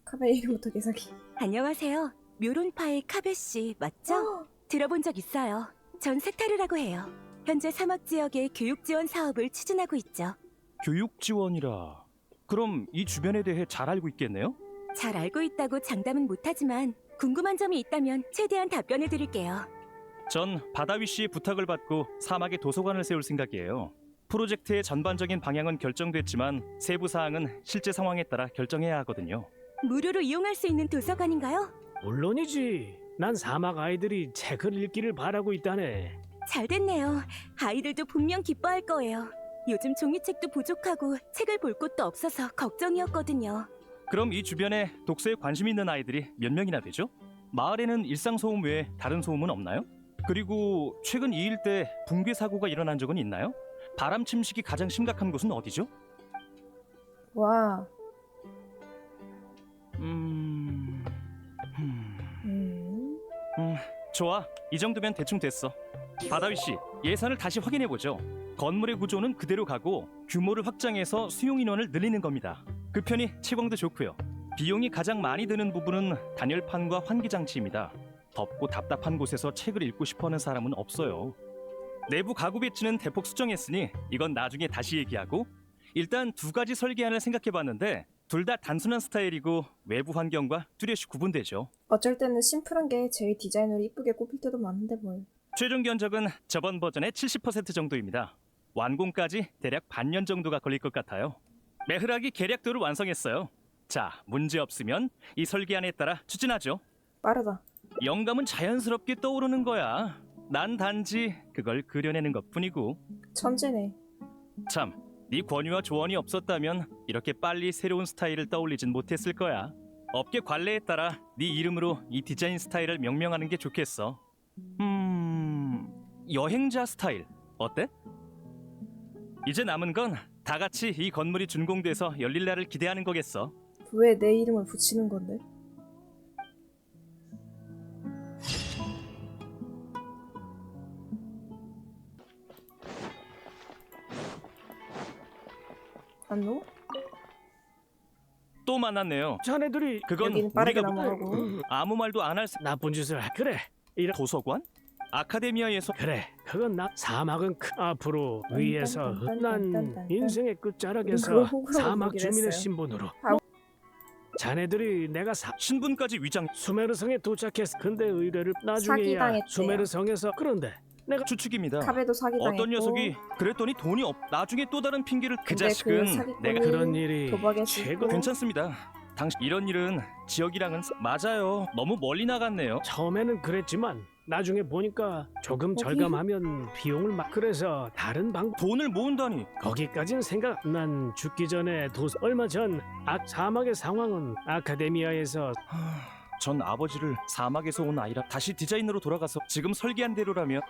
카베 이름부터 개사기. 안녕하세요. 묘론파의 카베 씨 맞죠? 들어본 적 있어요. 전 세타르라고 해요. 현재 사막 지역의 교육 지원 사업을 추진하고 있죠. 교육 지원이라. 그럼 이 주변에 대해 잘 알고 있겠네요? 잘 알고 있다고 장담은 못하지만 궁금한 점이 있다면 최대한 답변해 드릴게요. 전 바다위 씨의 부탁을 받고 사막에 도서관을 세울 생각이에요. 프로젝트의 전반적인 방향은 결정됐지만 세부 사항은 실제 상황에 따라 결정해야 하거든요. 무료로 이용할 수 있는 도서관인가요? 물론이지. 난 사막 아이들이 책을 읽기를 바라고 있다네. 잘 됐네요. 아이들도 분명 기뻐할 거예요. 요즘 종이책도 부족하고 책을 볼 곳도 없어서 걱정이었거든요. 그럼 이 주변에 독서에 관심 있는 아이들이 몇 명이나 되죠? 마을에는 일상 소음 외에 다른 소음은 없나요? 그리고 최근 이 일대 붕괴 사고가 일어난 적은 있나요? 바람 침식이 가장 심각한 곳은 어디죠? 와. 좋아. 이 정도면 대충 됐어. 바다위 씨, 예산을 다시 확인해 보죠. 건물의 구조는 그대로 가고 규모를 확장해서 수용 인원을 늘리는 겁니다. 그 편이 채광도 좋고요. 비용이 가장 많이 드는 부분은 단열판과 환기 장치입니다. 덥고 답답한 곳에서 책을 읽고 싶어하는 사람은 없어요. 내부 가구 배치는 대폭 수정했으니 이건 나중에 다시 얘기하고, 일단 두 가지 설계안을 생각해봤는데 둘 다 단순한 스타일이고 외부 환경과 뚜렷이 구분되죠. 어쩔 때는 심플한 게 제일 디자인으로 이쁘게 꼽힐 때도 많은데 뭘. 최종 견적은 저번 버전의 70% 정도입니다. 완공까지 대략 반년 정도가 걸릴 것 같아요. 메흐락이 계략도를 완성했어요. 자, 문제 없으면 이 설계안에 따라 추진하죠. 빠르다. 영감은 자연스럽게 떠오르는 거야. 난 단지 그걸 그려내는 것뿐이고. 천재네. 참, 네 권유와 조언이 없었다면 이렇게 빨리 새로운 스타일을 떠올리진 못했을 거야. 업계 관례에 따라 네 이름으로 이 디자인 스타일을 명명하는 게 좋겠어. 여행자 스타일 어때? 이제 남은 건 다 같이 이 건물이 준공돼서 열릴 날을 기대하는 거겠어. 왜 내 이름을 붙이는 건데? 안노? 또 만났네요. 자네들이 그건 여기는 빠르게 우리가 넘어가고. 아무 말도 안 할 나쁜 짓을 그래. 이런 도서관? 아카데미아에서 그래. 그건 나 사막은 앞으로 위에서 난 딴딴딴딴딴. 인생의 그거 끝자락에서 호구로 사막 보긴 주민의 했어요. 신분으로 아. 자네들이 내가 신분까지 위장 수메르성에 도착했어. 근데 의뢰를 나중에야 사기당했대요. 수메르성에서 그런데 내가 추측입니다. 카베도 사기당했고. 어떤 녀석이 그랬더니 돈이 없. 나중에 또 다른 핑계를 그 근데 자식은 사기꾼이 내가 그런 일이 도박했을 최고 때 괜찮습니다. 당신 이런 일은 지역이랑은 맞아요. 너무 멀리 나갔네요. 처음에는 그랬지만 나중에 보니까 조금 거기? 절감하면 비용을 막 그래서 다른 방법 돈을 모은다니. 거기까진 생각. 난 죽기 전에 얼마 전 사막의 상황은 아카데미아에서 전 아버지를 사막에서 온 아이라 다시 디자인으로 돌아가서 지금 설계한 대로라면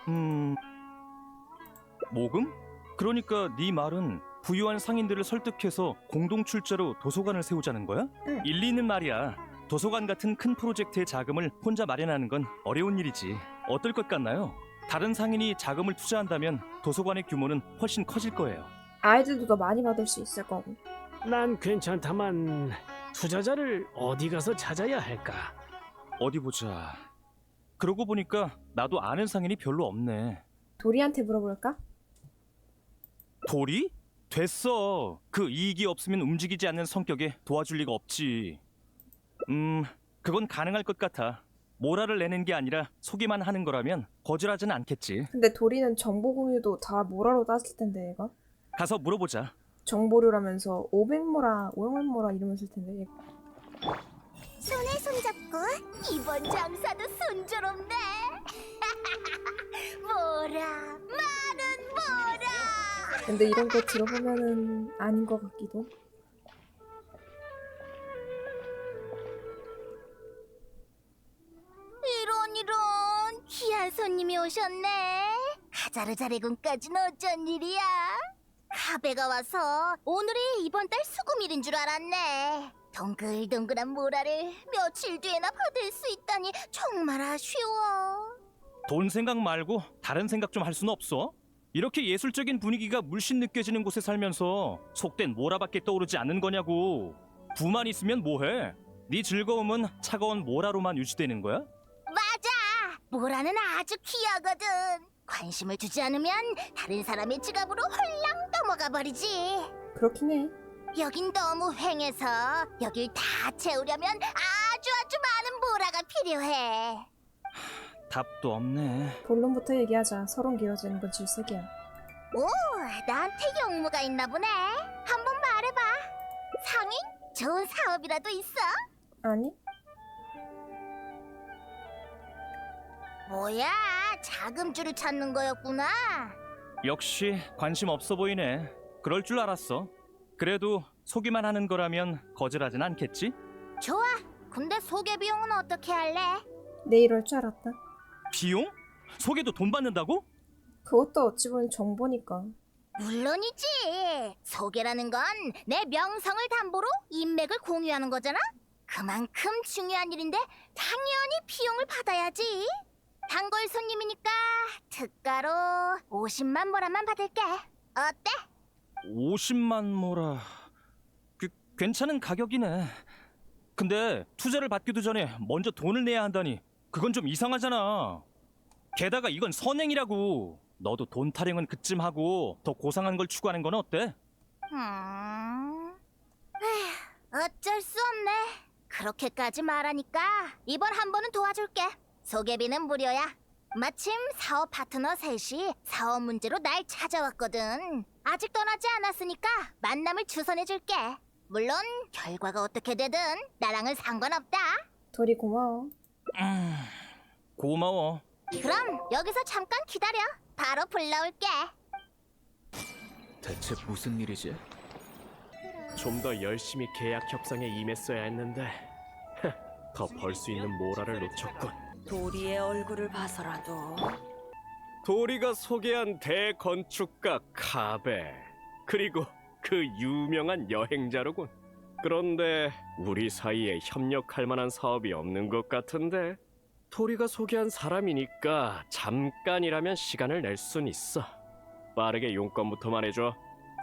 모금? 그러니까 네 말은 부유한 상인들을 설득해서 공동 출자로 도서관을 세우자는 거야? 응. 일리 있는 말이야. 도서관 같은 큰 프로젝트의 자금을 혼자 마련하는 건 어려운 일이지. 어떨 것 같나요? 다른 상인이 자금을 투자한다면 도서관의 규모는 훨씬 커질 거예요. 아이들도 더 많이 받을 수 있을 거고. 난 괜찮다만 투자자를 어디 가서 찾아야 할까? 어디 보자. 그러고 보니까 나도 아는 상인이 별로 없네. 도리한테 물어볼까? 도리? 됐어. 그 이익이 없으면 움직이지 않는 성격에 도와줄 리가 없지. 그건 가능할 것 같아. 모라를 내는 게 아니라 소기만 하는 거라면 거절하지는 않겠지. 근데 도리는 정보 공유도 다 모라로 따질 텐데 얘가 가서 물어보자. 정보류라면서 500모라, 500모라 이러면 쓸 텐데 얘. 손에 손잡고 이번 장사도 순조롭네. 뭐라 많은 뭐라. 근데 이런 거 들어보면은 아닌 것 같기도. 이런 귀한 손님이 오셨네. 하자르 자래군까지는 어쩐 일이야? 카베가 와서 오늘이 이번 달 수금일인 줄 알았네. 동글동글한 모라를 며칠 뒤에나 받을 수 있다니 정말 아쉬워. 돈 생각 말고 다른 생각 좀 할 수는 없어? 이렇게 예술적인 분위기가 물씬 느껴지는 곳에 살면서 속된 모라밖에 떠오르지 않는 거냐고. 부만 있으면 뭐해? 네 즐거움은 차가운 모라로만 유지되는 거야? 맞아. 모라는 아주 귀하거든. 관심을 주지 않으면 다른 사람의 지갑으로 홀랑 넘어가 버리지. 그렇긴 해. 여긴 너무 휑해서 여길 다 채우려면 아주 많은 모라가 필요해. 답도 없네. 본론부터 얘기하자. 서론 길어지는 건 질색이야. 오, 나한테 용무가 있나 보네. 한번 말해봐. 상인? 좋은 사업이라도 있어? 아니? 뭐야, 자금줄을 찾는 거였구나. 역시 관심 없어 보이네. 그럴 줄 알았어. 그래도 소기만 하는 거라면 거절하진 않겠지? 좋아. 근데 소개 비용은 어떻게 할래? 내 이럴 줄 알았다. 비용? 소개도 돈 받는다고? 그것도 어찌 보면 정보니까. 물론이지. 소개라는 건 내 명성을 담보로 인맥을 공유하는 거잖아. 그만큼 중요한 일인데 당연히 비용을 받아야지. 단골 손님이니까 특가로 50만 모라만 받을게. 어때? 50만 모라. 괜찮은 가격이네. 근데 투자를 받기도 전에 먼저 돈을 내야 한다니 그건 좀 이상하잖아. 게다가 이건 선행이라고. 너도 돈 타령은 그쯤 하고 더 고상한 걸 추구하는 건 어때? 에휴, 어쩔 수 없네. 그렇게까지 말하니까 이번 한 번은 도와줄게. 소개비는 무료야. 마침 사업 파트너 셋이 사업 문제로 날 찾아왔거든. 아직 떠나지 않았으니까 만남을 주선해줄게. 물론 결과가 어떻게 되든 나랑은 상관없다. 도리 고마워. 고마워. 그럼 여기서 잠깐 기다려. 바로 불러올게. 대체 무슨 일이지? 좀 더 열심히 계약 협상에 임했어야 했는데 더 벌 수 있는 모라를 놓쳤군. 도리의 얼굴을 봐서라도. 도리가 소개한 대건축가 카베, 그리고 그 유명한 여행자로군. 그런데 우리 사이에 협력할 만한 사업이 없는 것 같은데. 도리가 소개한 사람이니까 잠깐이라면 시간을 낼 순 있어. 빠르게 용건부터 말해줘.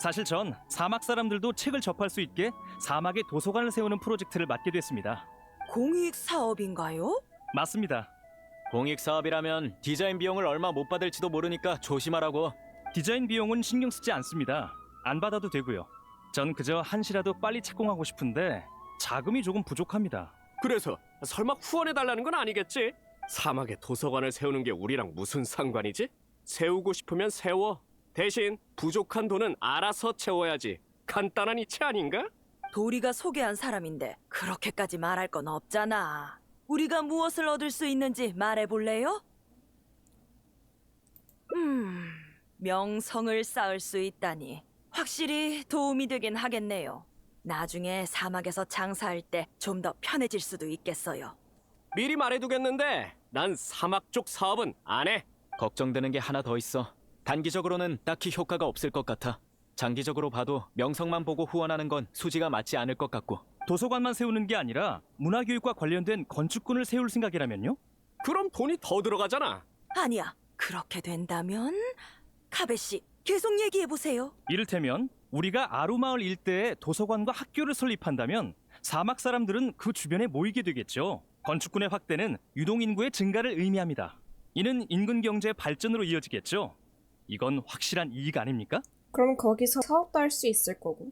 사실 전 사막 사람들도 책을 접할 수 있게 사막에 도서관을 세우는 프로젝트를 맡게 됐습니다. 공익 사업인가요? 맞습니다. 공익 사업이라면 디자인 비용을 얼마 못 받을지도 모르니까 조심하라고. 디자인 비용은 신경 쓰지 않습니다. 안 받아도 되고요. 전 그저 한시라도 빨리 착공하고 싶은데 자금이 조금 부족합니다. 그래서 설마 후원해달라는 건 아니겠지? 사막에 도서관을 세우는 게 우리랑 무슨 상관이지? 세우고 싶으면 세워. 대신 부족한 돈은 알아서 채워야지. 간단한 이치 아닌가? 도리가 소개한 사람인데 그렇게까지 말할 건 없잖아. 우리가 무엇을 얻을 수 있는지 말해볼래요? 명성을 쌓을 수 있다니 확실히 도움이 되긴 하겠네요. 나중에 사막에서 장사할 때 좀 더 편해질 수도 있겠어요. 미리 말해두겠는데 난 사막 쪽 사업은 안 해. 걱정되는 게 하나 더 있어. 단기적으로는 딱히 효과가 없을 것 같아. 장기적으로 봐도 명성만 보고 후원하는 건 수지가 맞지 않을 것 같고. 도서관만 세우는 게 아니라 문화교육과 관련된 건축군을 세울 생각이라면요? 그럼 돈이 더 들어가잖아. 아니야. 그렇게 된다면 카베 씨 계속 얘기해보세요. 이를테면 우리가 아루마을 일대에 도서관과 학교를 설립한다면 사막 사람들은 그 주변에 모이게 되겠죠. 건축군의 확대는 유동인구의 증가를 의미합니다. 이는 인근 경제 발전으로 이어지겠죠. 이건 확실한 이익 아닙니까? 그럼 거기서 사업도 할 수 있을 거고.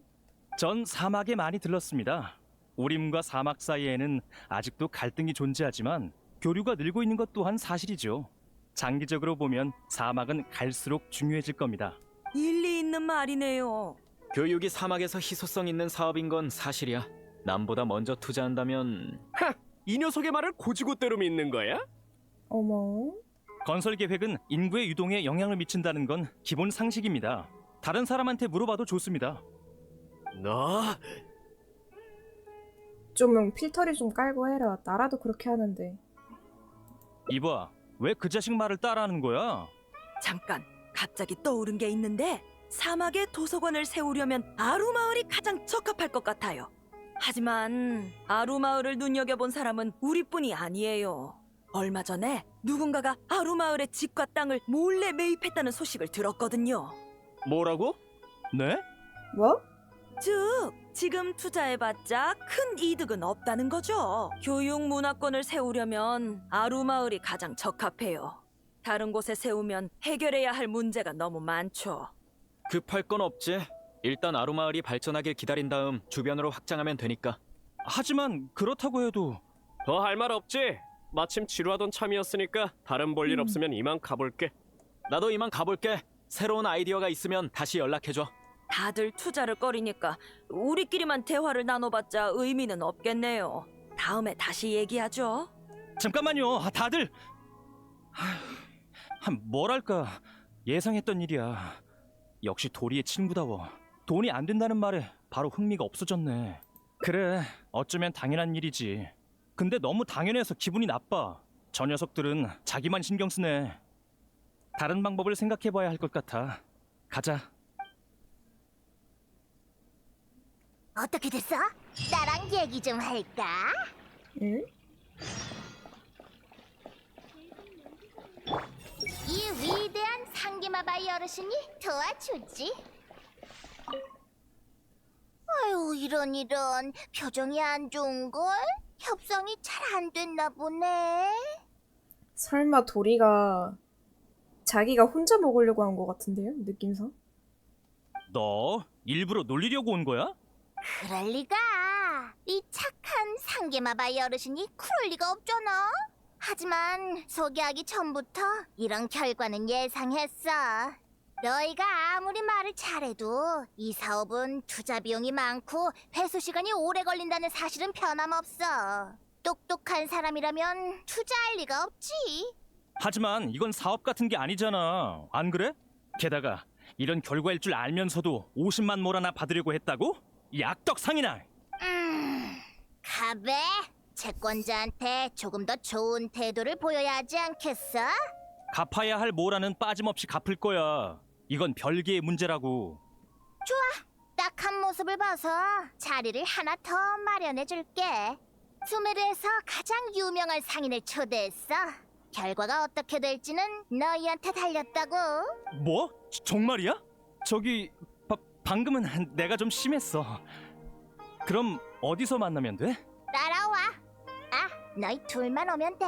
전 사막에 많이 들렀습니다. 우림과 사막 사이에는 아직도 갈등이 존재하지만 교류가 늘고 있는 것 또한 사실이죠. 장기적으로 보면 사막은 갈수록 중요해질 겁니다. 일리 있는 말이네요. 교육이 사막에서 희소성 있는 사업인 건 사실이야. 남보다 먼저 투자한다면 이 녀석의 말을 고지고대로 믿는 거야? 어머. 건설 계획은 인구의 유동에 영향을 미친다는 건 기본 상식입니다. 다른 사람한테 물어봐도 좋습니다. 너 좀 필터리 좀 깔고 해라. 나라도 그렇게 하는데. 이봐, 왜 그 자식 말을 따라하는 거야? 잠깐, 갑자기 떠오른 게 있는데 사막에 도서관을 세우려면 아루마을이 가장 적합할 것 같아요. 하지만 아루마을을 눈여겨본 사람은 우리뿐이 아니에요. 얼마 전에 누군가가 아루마을의 집과 땅을 몰래 매입했다는 소식을 들었거든요. 뭐라고? 네? 뭐? 즉, 지금 투자해봤자 큰 이득은 없다는 거죠. 교육 문화권을 세우려면 아루마을이 가장 적합해요. 다른 곳에 세우면 해결해야 할 문제가 너무 많죠. 급할 건 없지. 일단 아루마을이 발전하길 기다린 다음 주변으로 확장하면 되니까. 하지만 그렇다고 해도 더 할 말 없지? 마침 지루하던 참이었으니까 다른 볼 일 없으면 이만 가볼게. 나도 이만 가볼게. 새로운 아이디어가 있으면 다시 연락해줘. 다들 투자를 꺼리니까 우리끼리만 대화를 나눠봤자 의미는 없겠네요. 다음에 다시 얘기하죠. 잠깐만요. 다들 뭐랄까 예상했던 일이야. 역시 도리의 친구다워. 돈이 안 된다는 말에 바로 흥미가 없어졌네. 그래, 어쩌면 당연한 일이지. 근데 너무 당연해서 기분이 나빠. 저 녀석들은 자기만 신경 쓰네. 다른 방법을 생각해봐야 할 것 같아. 가자. 어떻게 됐어? 나랑 얘기 좀 할까? 응? 이 위대한 상기마바이 어르신이 도와주지. 아유, 이런 표정이 안 좋은걸? 협상이 잘 안 됐나 보네. 설마 도리가 자기가 혼자 먹으려고 한 것 같은데요? 느낌상? 너 일부러 놀리려고 온 거야? 그럴 리가. 이 착한 상계마바이 어르신이 그럴 리가 없잖아. 하지만 소개하기 전부터 이런 결과는 예상했어. 너희가 아무리 말을 잘해도 이 사업은 투자 비용이 많고 회수 시간이 오래 걸린다는 사실은 변함없어. 똑똑한 사람이라면 투자할 리가 없지. 하지만 이건 사업 같은 게 아니잖아. 안 그래? 게다가 이런 결과일 줄 알면서도 50만 몰아나 받으려고 했다고? 이 악덕상이나! 가베, 채권자한테 조금 더 좋은 태도를 보여야 하지 않겠어? 갚아야 할 모라는 빠짐없이 갚을 거야. 이건 별개의 문제라고. 좋아, 딱한 모습을 봐서 자리를 하나 더 마련해줄게. 수메르에서 가장 유명한 상인을 초대했어. 결과가 어떻게 될지는 너희한테 달렸다고. 뭐? 정말이야? 저기 방금은 내가 좀 심했어. 그럼 어디서 만나면 돼? 따라와. 아, 너희 둘만 오면 돼.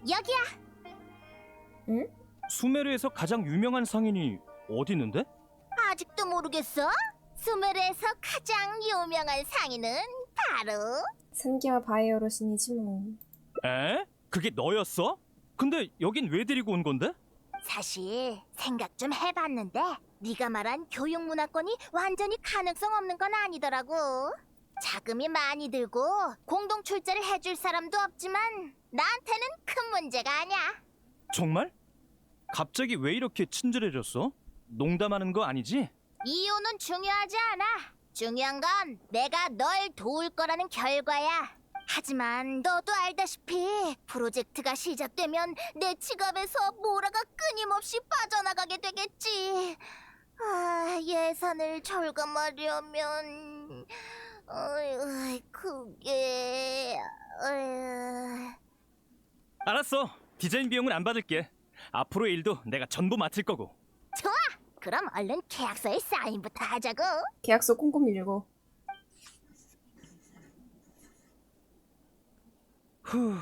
여기야. 응? 수메르에서 가장 유명한 상인이 어디 있는데? 아직도 모르겠어? 수메르에서 가장 유명한 상인은 바로 산기와 바이 어르신이지 뭐. 에? 그게 너였어? 근데 여긴 왜 데리고 온 건데? 사실 생각 좀 해봤는데 네가 말한 교육 문화권이 완전히 가능성 없는 건 아니더라고. 자금이 많이 들고 공동 출자를 해줄 사람도 없지만 나한테는 큰 문제가 아니야. 정말? 갑자기 왜 이렇게 친절해졌어? 농담하는 거 아니지? 이유는 중요하지 않아. 중요한 건 내가 널 도울 거라는 결과야. 하지만 너도 알다시피 프로젝트가 시작되면 내 지갑에서 모라가 끊임없이 빠져나가게 되겠지. 아, 예산을 절감하려면 그게... 알았어. 디자인 비용은 안 받을게. 앞으로의 일도 내가 전부 맡을 거고. 좋아! 그럼 얼른 계약서에 사인부터 하자고. 계약서 꼼꼼히 읽어. 후...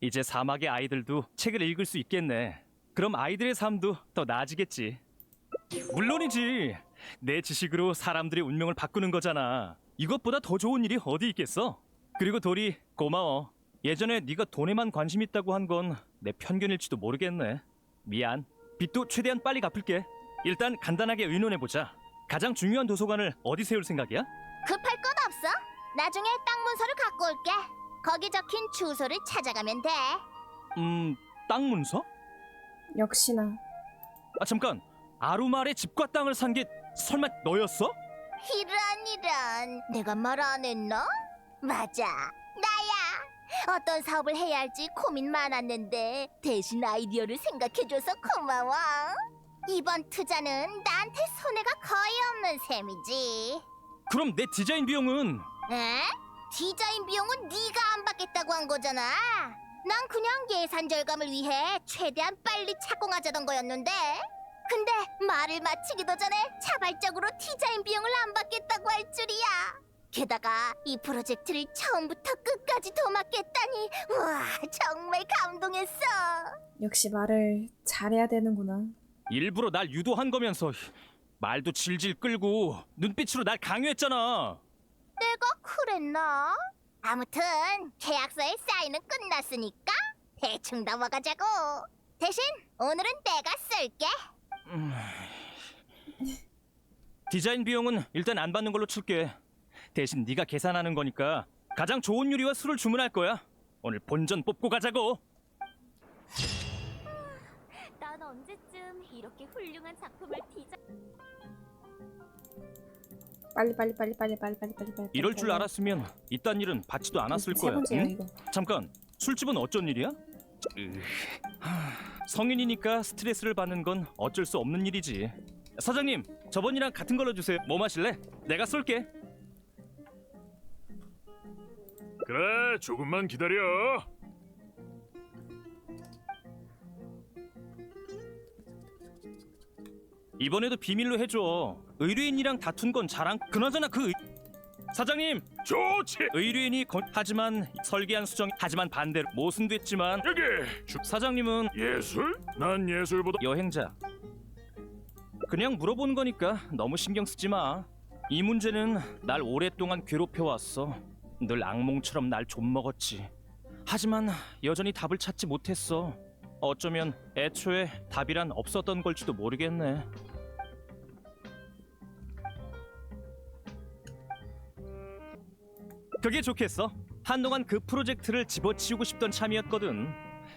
이제 사막의 아이들도 책을 읽을 수 있겠네. 그럼 아이들의 삶도 더 나아지겠지. 물론이지. 내 지식으로 사람들의 운명을 바꾸는 거잖아. 이것보다 더 좋은 일이 어디 있겠어? 그리고 도리, 고마워. 예전에 네가 돈에만 관심 있다고 한 건 내 편견일지도 모르겠네. 미안. 빚도 최대한 빨리 갚을게. 일단 간단하게 의논해보자. 가장 중요한 도서관을 어디 세울 생각이야? 급할 건 없어. 나중에 땅 문서를 갖고 올게. 거기 적힌 주소를 찾아가면 돼. 땅 문서? 역시나. 아 잠깐. 아루마을에 집과 땅을 산 게 설마 너였어? 이런 내가 말 안 했나? 맞아, 나야. 어떤 사업을 해야 할지 고민 많았는데 대신 아이디어를 생각해줘서 고마워. 이번 투자는 나한테 손해가 거의 없는 셈이지. 그럼 내 디자인 비용은? 에? 디자인 비용은 네가 안 받겠다고 한 거잖아. 난 그냥 예산 절감을 위해 최대한 빨리 착공하자던 거였는데, 근데 말을 마치기도 전에 자발적으로 디자인 비용을 안 받겠다고 할 줄이야. 게다가 이 프로젝트를 처음부터 끝까지 도맡겠다니, 우와, 정말 감동했어. 역시 말을 잘해야 되는구나. 일부러 날 유도한 거면서 말도 질질 끌고 눈빛으로 날 강요했잖아. 내가 그랬나? 아무튼 계약서에 사인은 끝났으니까 대충 넘어가자고. 대신 오늘은 내가 쏠게. 디자인 비용은 일단 안 받는 걸로 칠게. 대신 네가 계산하는 거니까 가장 좋은 요리와 술을 주문할 거야. 오늘 본전 뽑고 가자고. 난 언제쯤 이렇게 훌륭한 작품을 빨리. 이럴 줄 알았으면 이딴 일은 받지도 않았을 세 거야. 번째야, 응? 이거. 잠깐, 술집은 어쩐 일이야? 성인이니까 스트레스를 받는 건 어쩔 수 없는 일이지. 사장님, 저번이랑 같은 걸로 주세요. 뭐 마실래? 내가 쏠게. 그래, 조금만 기다려. 이번에도 비밀로 해줘. 의뢰인이랑 다툰 건 자랑. 그나저나 사장님! 좋지! 의뢰인이 하지만 설계한 수정 하지만 반대로 모순됐지만 여기! 사장님은 예술? 난 예술보다 여행자. 그냥 물어본 거니까 너무 신경 쓰지 마. 이 문제는 날 오랫동안 괴롭혀왔어. 늘 악몽처럼 날 좀먹었지. 하지만 여전히 답을 찾지 못했어. 어쩌면 애초에 답이란 없었던 걸지도 모르겠네. 그게 좋겠어. 한동안 그 프로젝트를 집어치우고 싶던 참이었거든.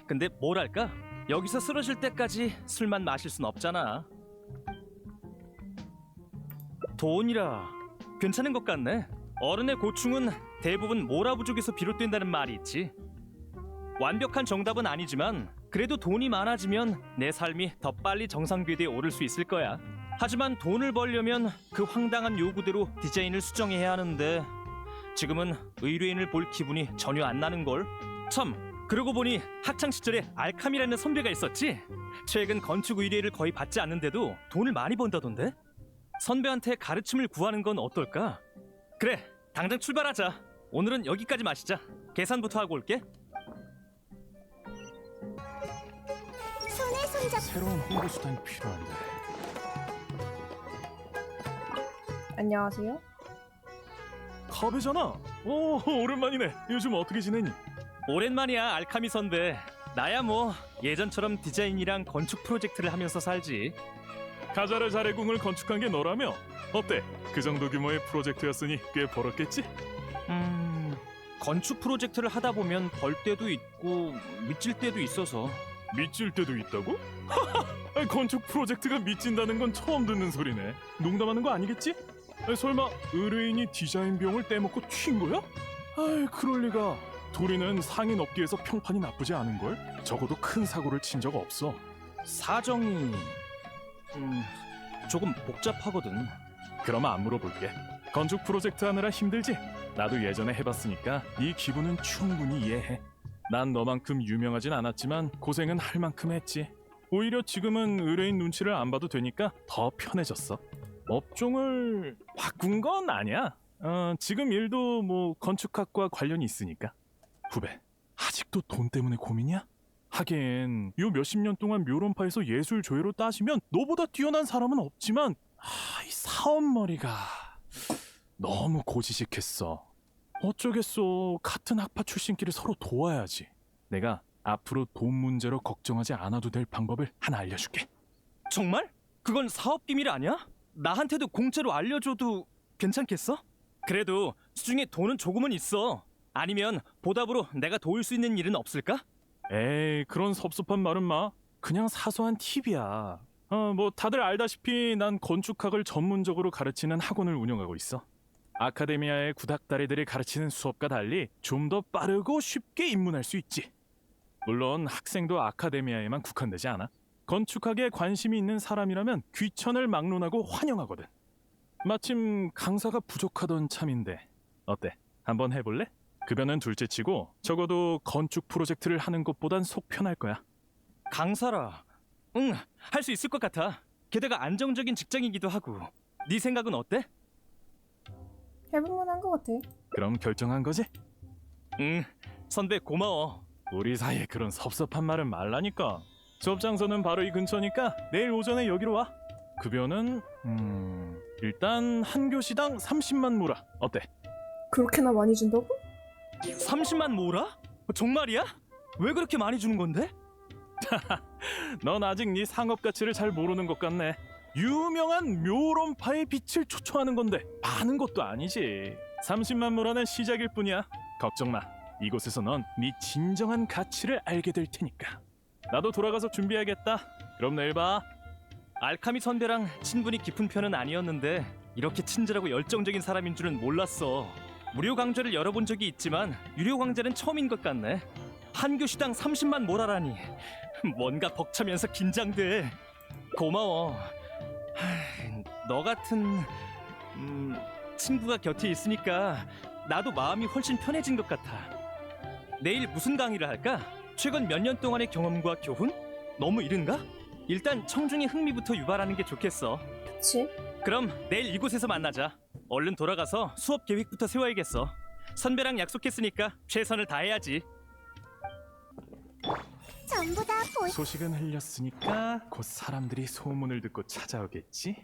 근데 뭐랄까? 여기서 쓰러질 때까지 술만 마실 순 없잖아. 돈이라 괜찮은 것 같네. 어른의 고충은 대부분 모라부족에서 비롯된다는 말이 있지. 완벽한 정답은 아니지만 그래도 돈이 많아지면 내 삶이 더 빨리 정상궤도에 오를 수 있을 거야. 하지만 돈을 벌려면 그 황당한 요구대로 디자인을 수정해야 하는데 지금은 의뢰인을 볼 기분이 전혀 안 나는걸. 참, 그러고 보니 학창시절에 알캄이라는 선배가 있었지? 최근 건축 의뢰를 거의 받지 않는데도 돈을 많이 번다던데? 선배한테 가르침을 구하는 건 어떨까? 그래, 당장 출발하자. 오늘은 여기까지 마시자. 계산부터 하고 올게. 손에 손잡. 새로운 홍보 수단이 필요한데. 안녕하세요. 카베잖아. 오, 오랜만이네. 요즘 어떻게 지내니? 오랜만이야, 알카미 선배. 나야 뭐 예전처럼 디자인이랑 건축 프로젝트를 하면서 살지. 가자르 자레궁을 건축한 게 너라며? 어때? 그 정도 규모의 프로젝트였으니 꽤 벌었겠지? 건축 프로젝트를 하다 보면 벌 때도 있고 미칠 때도 있어서. 미칠 때도 있다고? 하하! 건축 프로젝트가 미친다는 건 처음 듣는 소리네. 농담하는 거 아니겠지? 설마 의뢰인이 디자인 비용을 떼먹고 튄 거야? 아이, 그럴 리가. 도리는 상인 업계에서 평판이 나쁘지 않은걸? 적어도 큰 사고를 친 적 없어. 사정이 조금 복잡하거든. 그럼 안 물어볼게. 건축 프로젝트 하느라 힘들지? 나도 예전에 해봤으니까 네 기분은 충분히 이해해. 난 너만큼 유명하진 않았지만 고생은 할 만큼 했지. 오히려 지금은 의뢰인 눈치를 안 봐도 되니까 더 편해졌어. 업종을 바꾼 건 아니야. 지금 일도 뭐 건축학과 관련이 있으니까. 후배, 아직도 돈 때문에 고민이야? 하긴 요 몇십 년 동안 묘론파에서 예술 조예로 따지면 너보다 뛰어난 사람은 없지만 이 사업머리가 너무 고지식했어. 어쩌겠어. 같은 학파 출신끼리 서로 도와야지. 내가 앞으로 돈 문제로 걱정하지 않아도 될 방법을 하나 알려줄게. 정말? 그건 사업 비밀 아니야? 나한테도 공짜로 알려줘도 괜찮겠어? 그래도 수중에 돈은 조금은 있어. 아니면 보답으로 내가 도울 수 있는 일은 없을까? 에이, 그런 섭섭한 말은 마. 그냥 사소한 팁이야. 뭐 다들 알다시피 난 건축학을 전문적으로 가르치는 학원을 운영하고 있어. 아카데미아의 구닥다리들이 가르치는 수업과 달리 좀 더 빠르고 쉽게 입문할 수 있지. 물론 학생도 아카데미아에만 국한되지 않아. 건축학에 관심이 있는 사람이라면 귀천을 막론하고 환영하거든. 마침 강사가 부족하던 참인데 어때? 한번 해볼래? 급여는 둘째치고 적어도 건축 프로젝트를 하는 것보단 속 편할 거야. 강사라. 응, 할 수 있을 것 같아. 게다가 안정적인 직장이기도 하고. 네 생각은 어때? 해볼만한 것 같아. 그럼 결정한 거지? 응, 선배 고마워. 우리 사이에 그런 섭섭한 말은 말라니까. 수업 장소는 바로 이 근처니까 내일 오전에 여기로 와. 급여는 일단 한 교시당 30만 모라. 어때? 그렇게나 많이 준다고? 30만 모라? 정말이야? 왜 그렇게 많이 주는 건데? 넌 아직 네 상업 가치를 잘 모르는 것 같네. 유명한 묘론파의 빛을 초청하는 건데 많은 것도 아니지. 30만 모라는 시작일 뿐이야. 걱정 마. 이곳에서 넌 네 진정한 가치를 알게 될 테니까. 나도 돌아가서 준비해야겠다. 그럼 내일 봐. 알카미 선배랑 친분이 깊은 편은 아니었는데 이렇게 친절하고 열정적인 사람인 줄은 몰랐어. 무료 강좌를 열어본 적이 있지만 유료 강좌는 처음인 것 같네. 한 교시당 30만 모라라니. 뭔가 벅차면서 긴장돼. 고마워. 너 같은 친구가 곁에 있으니까 나도 마음이 훨씬 편해진 것 같아. 내일 무슨 강의를 할까? 최근 몇 년 동안의 경험과 교훈? 너무 이른가? 일단 청중의 흥미부터 유발하는 게 좋겠어. 그치? 그럼 내일 이곳에서 만나자. 얼른 돌아가서 수업 계획부터 세워야겠어. 선배랑 약속했으니까 최선을 다해야지. 전부 다 소식은 흘렸으니까 곧 사람들이 소문을 듣고 찾아오겠지?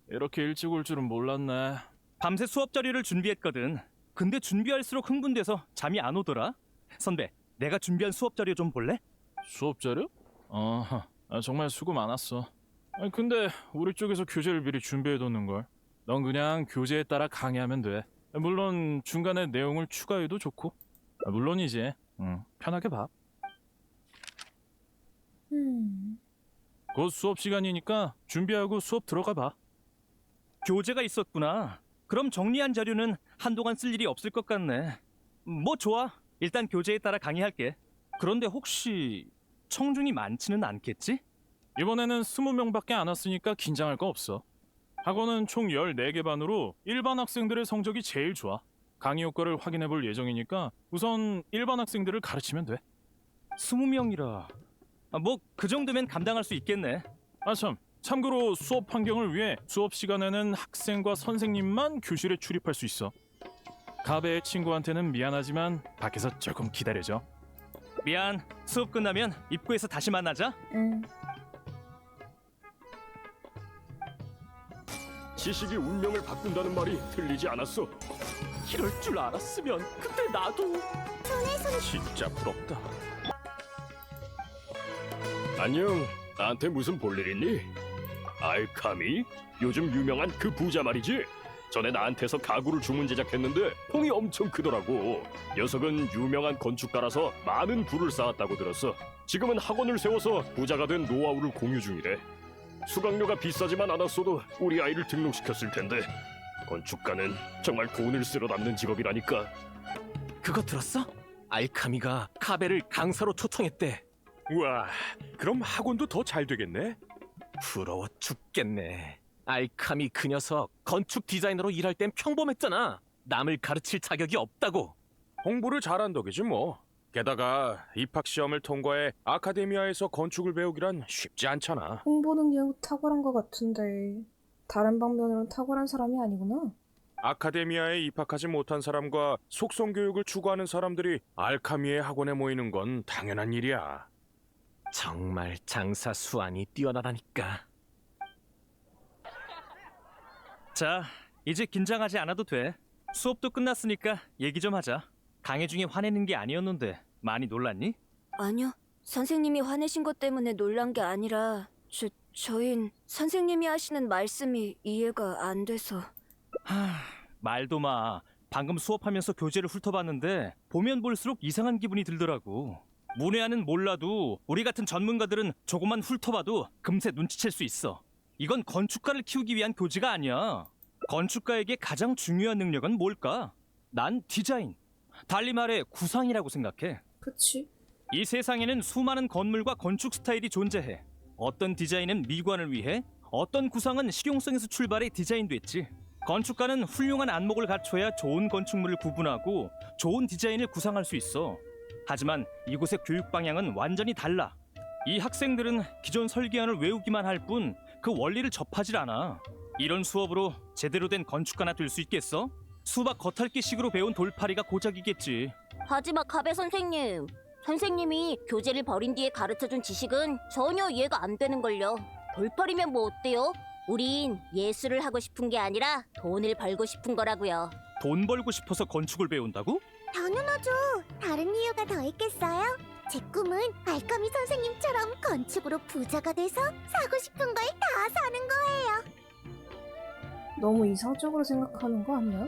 이렇게 일찍 올 줄은 몰랐네. 밤새 수업 자료를 준비했거든. 근데 준비할수록 흥분돼서 잠이 안 오더라. 선배, 내가 준비한 수업 자료 좀 볼래? 수업 자료? 정말 수고 많았어. 근데 우리 쪽에서 교재를 미리 준비해뒀는걸. 넌 그냥 교재에 따라 강의하면 돼. 물론 중간에 내용을 추가해도 좋고. 물론이지. 편하게 봐. 곧 수업 시간이니까 준비하고 수업 들어가 봐. 교재가 있었구나. 그럼 정리한 자료는 한동안 쓸 일이 없을 것 같네. 뭐 좋아. 일단 교재에 따라 강의할게. 그런데 혹시 청중이 많지는 않겠지? 이번에는 20명밖에 안 왔으니까 긴장할 거 없어. 학원은 총 14개 반으로 일반 학생들의 성적이 제일 좋아. 강의 효과를 확인해 볼 예정이니까 우선 일반 학생들을 가르치면 돼. 20명이라. 뭐 그 정도면 감당할 수 있겠네. 참고로 수업 환경을 위해 수업 시간에는 학생과 선생님만 교실에 출입할 수 있어. 가베의 친구한테는 미안하지만 밖에서 조금 기다려줘. 미안. 수업 끝나면 입구에서 다시 만나자. 지식이 운명을 바꾼다는 말이 틀리지 않았어. 이럴 줄 알았으면 그때 나도. 진짜 부럽다. 안녕. 나한테 무슨 볼일 있니? 알카미? 요즘 유명한 그 부자 말이지? 전에 나한테서 가구를 주문 제작했는데 통이 엄청 크더라고. 녀석은 유명한 건축가라서 많은 부를 쌓았다고 들었어. 지금은 학원을 세워서 부자가 된 노하우를 공유 중이래. 수강료가 비싸지만 않았어도 우리 아이를 등록시켰을 텐데. 건축가는 정말 돈을 쓸어 담는 직업이라니까. 그거 들었어? 알카미가 카베를 강사로 초청했대. 우와, 그럼 학원도 더 잘 되겠네? 부러워 죽겠네. 알카미 그 녀석 건축 디자이너로 일할 땐 평범했잖아. 남을 가르칠 자격이 없다고. 홍보를 잘한 덕이지 뭐. 게다가 입학시험을 통과해 아카데미아에서 건축을 배우기란 쉽지 않잖아. 홍보 능력 탁월한 것 같은데 다른 방면으로는 탁월한 사람이 아니구나. 아카데미아에 입학하지 못한 사람과 속성 교육을 추구하는 사람들이 알카미의 학원에 모이는 건 당연한 일이야. 정말 장사 수완이 뛰어나다니까. 자, 이제 긴장하지 않아도 돼. 수업도 끝났으니까 얘기 좀 하자. 강의 중에 화내는 게 아니었는데 많이 놀랐니? 아니요. 선생님이 화내신 것 때문에 놀란 게 아니라 저흰 선생님이 하시는 말씀이 이해가 안 돼서. 말도 마. 방금 수업하면서 교재를 훑어봤는데 보면 볼수록 이상한 기분이 들더라고. 문외한은 몰라도 우리 같은 전문가들은 조금만 훑어봐도 금세 눈치챌 수 있어. 이건 건축가를 키우기 위한 교재가 아니야. 건축가에게 가장 중요한 능력은 뭘까? 난 디자인. 달리 말해 구상이라고 생각해. 그치? 이 세상에는 수많은 건물과 건축 스타일이 존재해. 어떤 디자인은 미관을 위해, 어떤 구상은 실용성에서 출발해 디자인됐지. 건축가는 훌륭한 안목을 갖춰야 좋은 건축물을 구분하고 좋은 디자인을 구상할 수 있어. 하지만 이곳의 교육 방향은 완전히 달라. 이 학생들은 기존 설계안을 외우기만 할 뿐 그 원리를 접하질 않아. 이런 수업으로 제대로 된 건축가나 될 수 있겠어? 수박 겉핥기식으로 배운 돌팔이가 고작이겠지. 하지마 카베 선생님. 선생님이 교재를 버린 뒤에 가르쳐준 지식은 전혀 이해가 안 되는걸요. 돌팔이면 뭐 어때요? 우린 예술을 하고 싶은 게 아니라 돈을 벌고 싶은 거라고요. 돈 벌고 싶어서 건축을 배운다고? 당연하죠. 다른 이유가 더 있겠어요? 제 꿈은 알카미 선생님처럼 건축으로 부자가 돼서 사고 싶은 걸 다 사는 거예요. 너무 이상적으로 생각하는 거 아니야?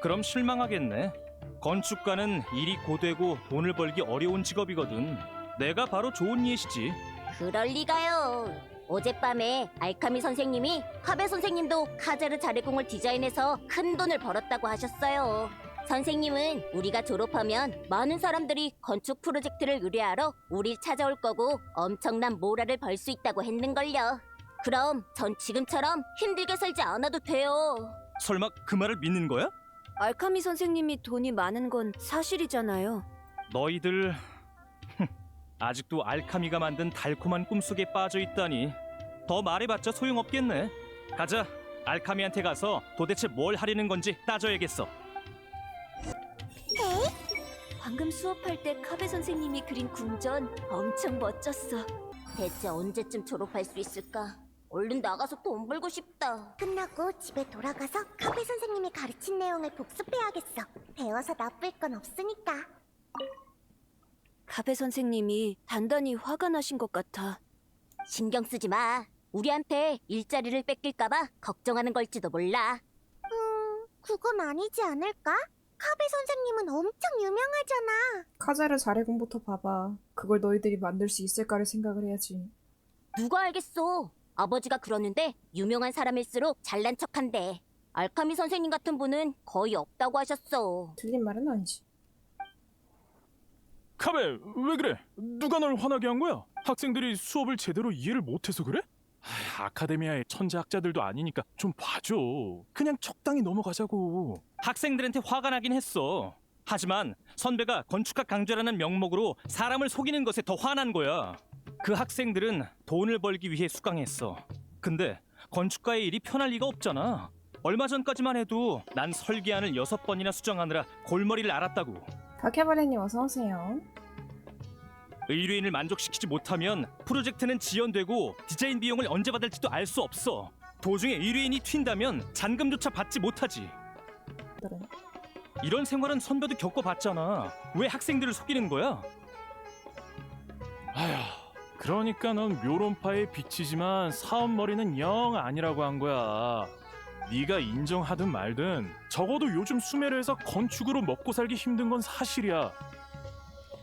그럼 실망하겠네. 건축가는 일이 고되고 돈을 벌기 어려운 직업이거든. 내가 바로 좋은 예시지. 그럴 리가요. 어젯밤에 알카미 선생님이 카베 선생님도 카제르 자리공을 디자인해서 큰 돈을 벌었다고 하셨어요. 선생님은 우리가 졸업하면 많은 사람들이 건축 프로젝트를 의뢰하러 우릴 찾아올 거고 엄청난 모라를 벌 수 있다고 했는걸요. 그럼 전 지금처럼 힘들게 살지 않아도 돼요. 설마 그 말을 믿는 거야? 알카미 선생님이 돈이 많은 건 사실이잖아요. 너희들 아직도 알카미가 만든 달콤한 꿈속에 빠져 있다니. 더 말해봤자 소용없겠네. 가자. 알카미한테 가서 도대체 뭘 하려는 건지 따져야겠어. 방금 수업할 때 카베 선생님이 그린 궁전 엄청 멋졌어. 대체 언제쯤 졸업할 수 있을까? 얼른 나가서 돈 벌고 싶다. 끝나고 집에 돌아가서 카페 선생님이 가르친 내용을 복습해야겠어. 배워서 나쁠 건 없으니까. 카베 선생님이 단단히 화가 나신 것 같아. 신경 쓰지 마. 우리한테 일자리를 뺏길까봐 걱정하는 걸지도 몰라. 그건 아니지 않을까? 카베 선생님은 엄청 유명하잖아. 카자르 자리공부터 봐봐. 그걸 너희들이 만들 수 있을까를 생각을 해야지. 누가 알겠어. 아버지가 그러는데 유명한 사람일수록 잘난 척한대. 알카미 선생님 같은 분은 거의 없다고 하셨어. 틀린 말은 아니지. 카베, 왜 그래? 누가 널 화나게 한 거야? 학생들이 수업을 제대로 이해를 못해서 그래? 아카데미아의 천재학자들도 아니니까 좀 봐줘. 그냥 적당히 넘어가자고. 학생들한테 화가 나긴 했어. 하지만 선배가 건축학 강좌라는 명목으로 사람을 속이는 것에 더 화난 거야. 그 학생들은 돈을 벌기 위해 수강했어. 근데 건축가의 일이 편할 리가 없잖아. 얼마 전까지만 해도 난 설계안을 6번이나 수정하느라 골머리를 앓았다고. 박해바레님 어서 오세요. 의뢰인을 만족시키지 못하면 프로젝트는 지연되고 디자인 비용을 언제 받을지도 알 수 없어. 도중에 의뢰인이 튄다면 잔금조차 받지 못하지. 이런 생활은 선배도 겪어봤잖아. 왜 학생들을 속이는 거야? 아휴, 그러니까 넌 묘론파의 빛이지만 사업머리는 영 아니라고 한 거야. 네가 인정하든 말든 적어도 요즘 수메르에서 건축으로 먹고 살기 힘든 건 사실이야.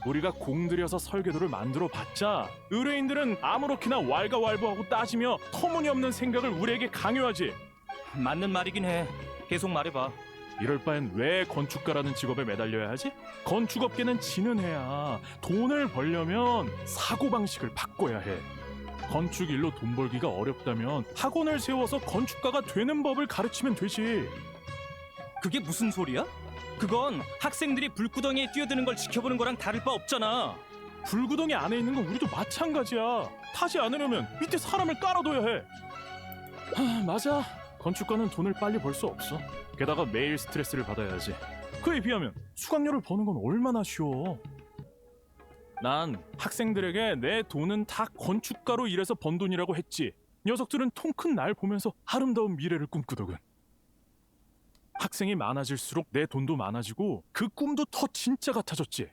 우리가 공들여서 설계도를 만들어 봤자 의뢰인들은 아무렇게나 왈가왈부하고 따지며 터무니없는 생각을 우리에게 강요하지. 맞는 말이긴 해. 계속 말해봐. 이럴 바엔 왜 건축가라는 직업에 매달려야 하지? 건축업계는 지는 해야. 돈을 벌려면 사고방식을 바꿔야 해. 건축 일로 돈 벌기가 어렵다면 학원을 세워서 건축가가 되는 법을 가르치면 되지. 그게 무슨 소리야? 그건 학생들이 불구덩이에 뛰어드는 걸 지켜보는 거랑 다를 바 없잖아. 불구덩이 안에 있는 건 우리도 마찬가지야. 타지 않으려면 밑에 사람을 깔아둬야 해. 맞아. 건축가는 돈을 빨리 벌 수 없어. 게다가 매일 스트레스를 받아야지. 그에 비하면 수강료를 버는 건 얼마나 쉬워. 난 학생들에게 내 돈은 다 건축가로 일해서 번 돈이라고 했지. 녀석들은 통 큰 날 보면서 아름다운 미래를 꿈꾸더군. 학생이 많아질수록 내 돈도 많아지고 그 꿈도 더 진짜 같아졌지.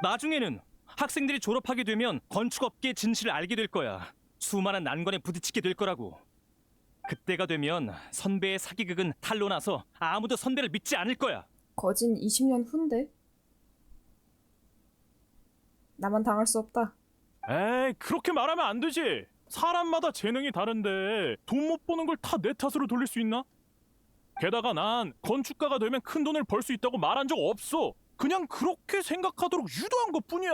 나중에는 학생들이 졸업하게 되면 건축업계의 진실을 알게 될 거야. 수많은 난관에 부딪히게 될 거라고. 그때가 되면 선배의 사기극은 탄로 나서 아무도 선배를 믿지 않을 거야. 거진 20년 후인데? 나만 당할 수 없다. 에이, 그렇게 말하면 안 되지. 사람마다 재능이 다른데 돈 못 버는 걸 다 내 탓으로 돌릴 수 있나? 게다가 난 건축가가 되면 큰 돈을 벌 수 있다고 말한 적 없어. 그냥 그렇게 생각하도록 유도한 것뿐이야.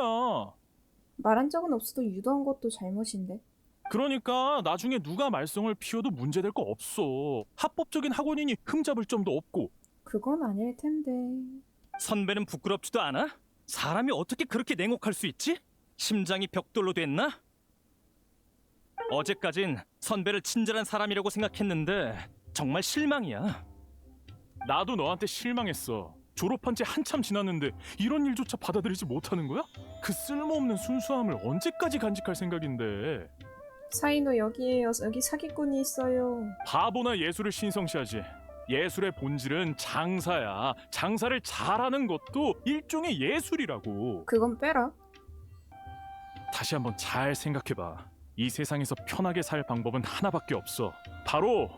말한 적은 없어도 유도한 것도 잘못인데. 그러니까 나중에 누가 말썽을 피워도 문제될 거 없어. 합법적인 학원이니 흠잡을 점도 없고. 그건 아닐 텐데. 선배는 부끄럽지도 않아? 사람이 어떻게 그렇게 냉혹할 수 있지? 심장이 벽돌로 됐나? 어제까진 선배를 친절한 사람이라고 생각했는데 정말 실망이야. 나도 너한테 실망했어. 졸업한 지 한참 지났는데 이런 일조차 받아들이지 못하는 거야? 그 쓸모없는 순수함을 언제까지 간직할 생각인데. 사이노 여기에요. 여기 사기꾼이 있어요. 바보나 예술을 신성시하지. 예술의 본질은 장사야. 장사를 잘하는 것도 일종의 예술이라고. 그건 빼라. 다시 한번 잘 생각해봐. 이 세상에서 편하게 살 방법은 하나밖에 없어. 바로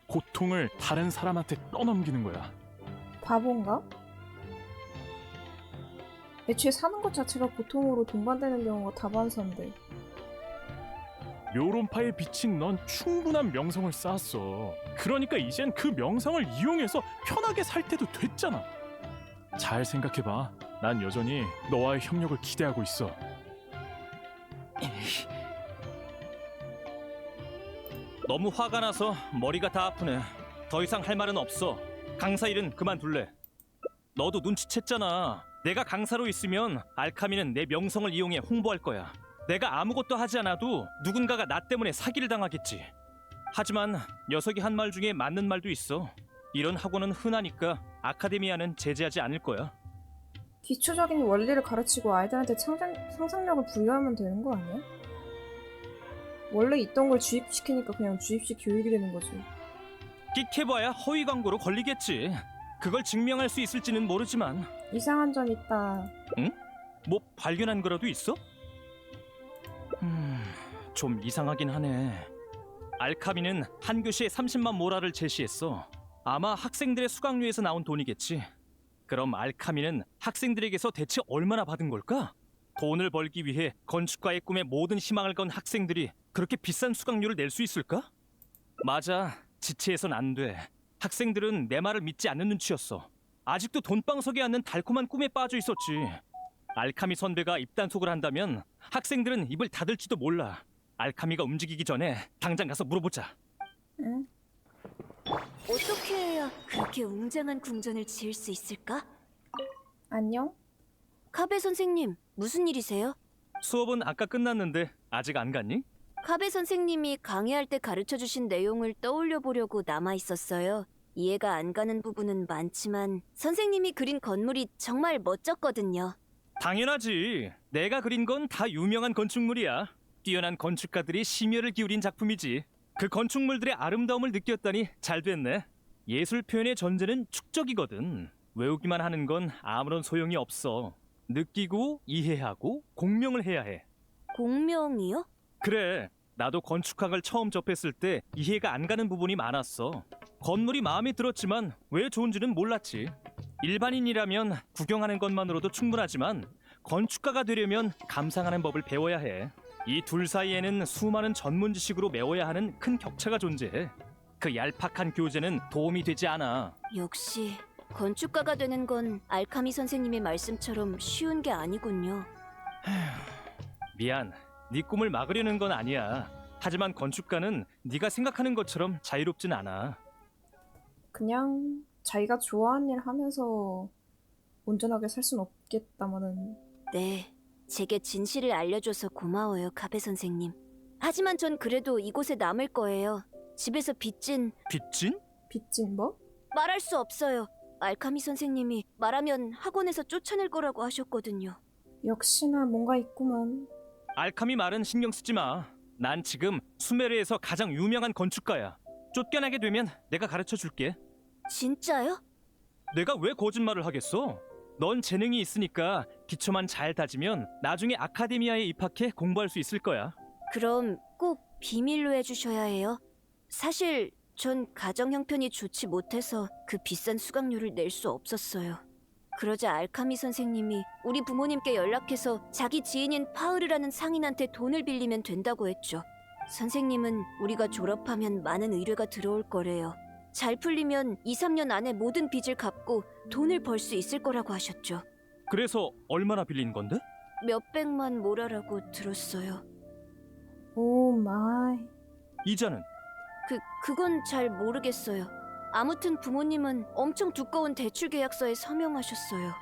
고통을 다른 사람한테 떠넘기는 거야. 바본가? 애초에 사는 것 자체가 고통으로 동반되는 경우가 다반사인데. 묘론파에 비친 넌 충분한 명성을 쌓았어. 그러니까 이젠 그 명성을 이용해서 편하게 살 때도 됐잖아. 잘 생각해봐. 난 여전히 너와의 협력을 기대하고 있어. 너무 화가 나서 머리가 다 아프네. 더 이상 할 말은 없어. 강사 일은 그만둘래. 너도 눈치챘잖아. 내가 강사로 있으면 알카미는 내 명성을 이용해 홍보할 거야. 내가 아무것도 하지 않아도 누군가가 나 때문에 사기를 당하겠지. 하지만 녀석이 한 말 중에 맞는 말도 있어. 이런 학원은 흔하니까 아카데미아는 제재하지 않을 거야. 기초적인 원리를 가르치고 아이들한테 상상력을 부여하면 되는 거 아니야? 원래 있던 걸 주입시키니까 그냥 주입식 교육이 되는 거지. 끽해봐야 허위 광고로 걸리겠지. 그걸 증명할 수 있을지는 모르지만. 이상한 점 있다. 응? 뭐 발견한 거라도 있어? 좀 이상하긴 하네. 알카미는 한 교시에 30만 모라를 제시했어. 아마 학생들의 수강료에서 나온 돈이겠지. 그럼 알카미는 학생들에게서 대체 얼마나 받은 걸까? 돈을 벌기 위해 건축가의 꿈에 모든 희망을 건 학생들이 그렇게 비싼 수강료를 낼 수 있을까? 맞아. 지체해선 안 돼. 학생들은 내 말을 믿지 않는 눈치였어. 아직도 돈방석에 앉는 달콤한 꿈에 빠져 있었지. 알카미 선배가 입단속을 한다면 학생들은 입을 닫을지도 몰라. 알카미가 움직이기 전에 당장 가서 물어보자. 응? 어떻게 해야 그렇게 웅장한 궁전을 지을 수 있을까? 안녕? 카베 선생님, 무슨 일이세요? 수업은 아까 끝났는데 아직 안 갔니? 카베 선생님이 강의할 때 가르쳐주신 내용을 떠올려 보려고 남아 있었어요. 이해가 안 가는 부분은 많지만 선생님이 그린 건물이 정말 멋졌거든요. 당연하지. 내가 그린 건 다 유명한 건축물이야. 뛰어난 건축가들이 심혈을 기울인 작품이지. 그 건축물들의 아름다움을 느꼈다니 잘 됐네. 예술 표현의 전제는 축적이거든. 외우기만 하는 건 아무런 소용이 없어. 느끼고 이해하고 공명을 해야 해. 공명이요? 그래. 나도 건축학을 처음 접했을 때 이해가 안 가는 부분이 많았어. 건물이 마음에 들었지만 왜 좋은지는 몰랐지. 일반인이라면 구경하는 것만으로도 충분하지만 건축가가 되려면 감상하는 법을 배워야 해. 이 둘 사이에는 수많은 전문 지식으로 메워야 하는 큰 격차가 존재해. 그 얄팍한 교재는 도움이 되지 않아. 역시 건축가가 되는 건 알카미 선생님의 말씀처럼 쉬운 게 아니군요. 미안. 네 꿈을 막으려는 건 아니야. 하지만 건축가는 네가 생각하는 것처럼 자유롭진 않아. 그냥 자기가 좋아하는 일 하면서 온전하게 살 순 없겠다마는. 네, 제게 진실을 알려줘서 고마워요, 카베 선생님. 하지만 전 그래도 이곳에 남을 거예요. 집에서 빚진 빚진? 빚진 뭐? 말할 수 없어요. 알카미 선생님이 말하면 학원에서 쫓아낼 거라고 하셨거든요. 역시나 뭔가 있구만. 알카미 말은 신경 쓰지 마. 난 지금 수메르에서 가장 유명한 건축가야. 쫓겨나게 되면 내가 가르쳐 줄게. 진짜요? 내가 왜 거짓말을 하겠어? 넌 재능이 있으니까 기초만 잘 다지면 나중에 아카데미아에 입학해 공부할 수 있을 거야. 그럼 꼭 비밀로 해주셔야 해요. 사실 전 가정 형편이 좋지 못해서 그 비싼 수강료를 낼 수 없었어요. 그러자 알카미 선생님이 우리 부모님께 연락해서 자기 지인인 파흐르라는 상인한테 돈을 빌리면 된다고 했죠. 선생님은 우리가 졸업하면 많은 의뢰가 들어올 거래요. 잘 풀리면 2, 3년 안에 모든 빚을 갚고 돈을 벌 수 있을 거라고 하셨죠. 그래서 얼마나 빌린 건데? 몇백만 모라라고 들었어요. 오 마이. 이자는? 그건 잘 모르겠어요. 아무튼 부모님은 엄청 두꺼운 대출 계약서에 서명하셨어요.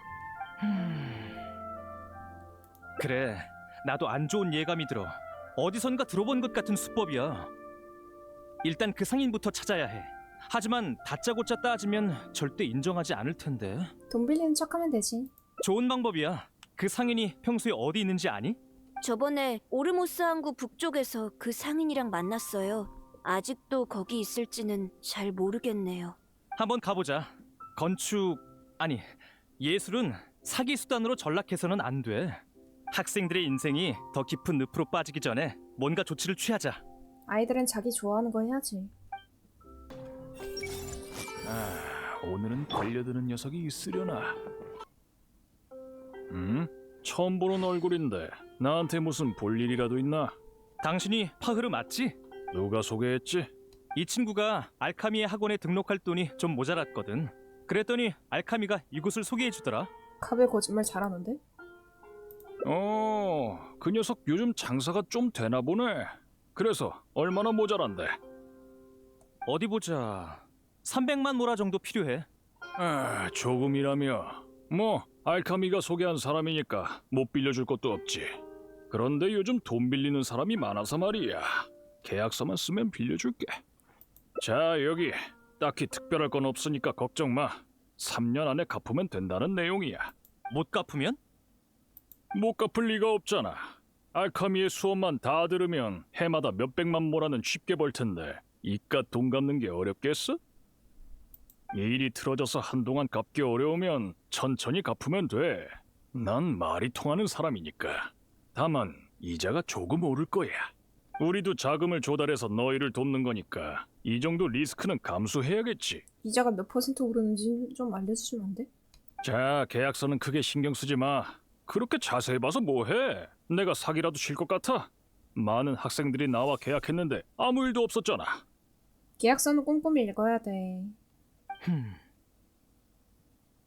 그래, 나도 안 좋은 예감이 들어. 어디선가 들어본 것 같은 수법이야. 일단 그 상인부터 찾아야 해. 하지만 다짜고짜 따지면 절대 인정하지 않을 텐데. 돈 빌리는 척하면 되지. 좋은 방법이야. 그 상인이 평소에 어디 있는지 아니? 저번에 오르모스 항구 북쪽에서 그 상인이랑 만났어요. 아직도 거기 있을지는 잘 모르겠네요. 한번 가보자. 예술은 사기 수단으로 전락해서는 안 돼. 학생들의 인생이 더 깊은 늪으로 빠지기 전에 뭔가 조치를 취하자. 아이들은 자기 좋아하는 거 해야지. 오늘은 걸려드는 녀석이 있으려나? 처음 보는 얼굴인데 나한테 무슨 볼 일이라도 있나? 당신이 파흐르 맞지? 누가 소개했지? 이 친구가 알카미의 학원에 등록할 돈이 좀 모자랐거든. 그랬더니 알카미가 이곳을 소개해주더라. 카베 거짓말 잘하는데? 그 녀석 요즘 장사가 좀 되나 보네. 그래서 얼마나 모자란데? 어디 보자. 300만 모라 정도 필요해. 조금이라며. 뭐 알카미가 소개한 사람이니까 못 빌려줄 것도 없지. 그런데 요즘 돈 빌리는 사람이 많아서 말이야. 계약서만 쓰면 빌려줄게. 자, 여기 딱히 특별할 건 없으니까 걱정 마. 3년 안에 갚으면 된다는 내용이야. 못 갚으면? 못 갚을 리가 없잖아. 알카미의 수업만 다 들으면 해마다 몇백만 모라는 쉽게 벌 텐데 이깟 돈 갚는 게 어렵겠어? 일이 틀어져서 한동안 갚기 어려우면 천천히 갚으면 돼. 난 말이 통하는 사람이니까. 다만 이자가 조금 오를 거야. 우리도 자금을 조달해서 너희를 돕는 거니까 이 정도 리스크는 감수해야겠지. 이자가 몇 % 오르는지 좀 알려주시면 안 돼? 자, 계약서는 크게 신경 쓰지 마. 그렇게 자세히 봐서 뭐해? 내가 사기라도 칠 것 같아? 많은 학생들이 나와 계약했는데 아무 일도 없었잖아. 계약서는 꼼꼼히 읽어야 돼.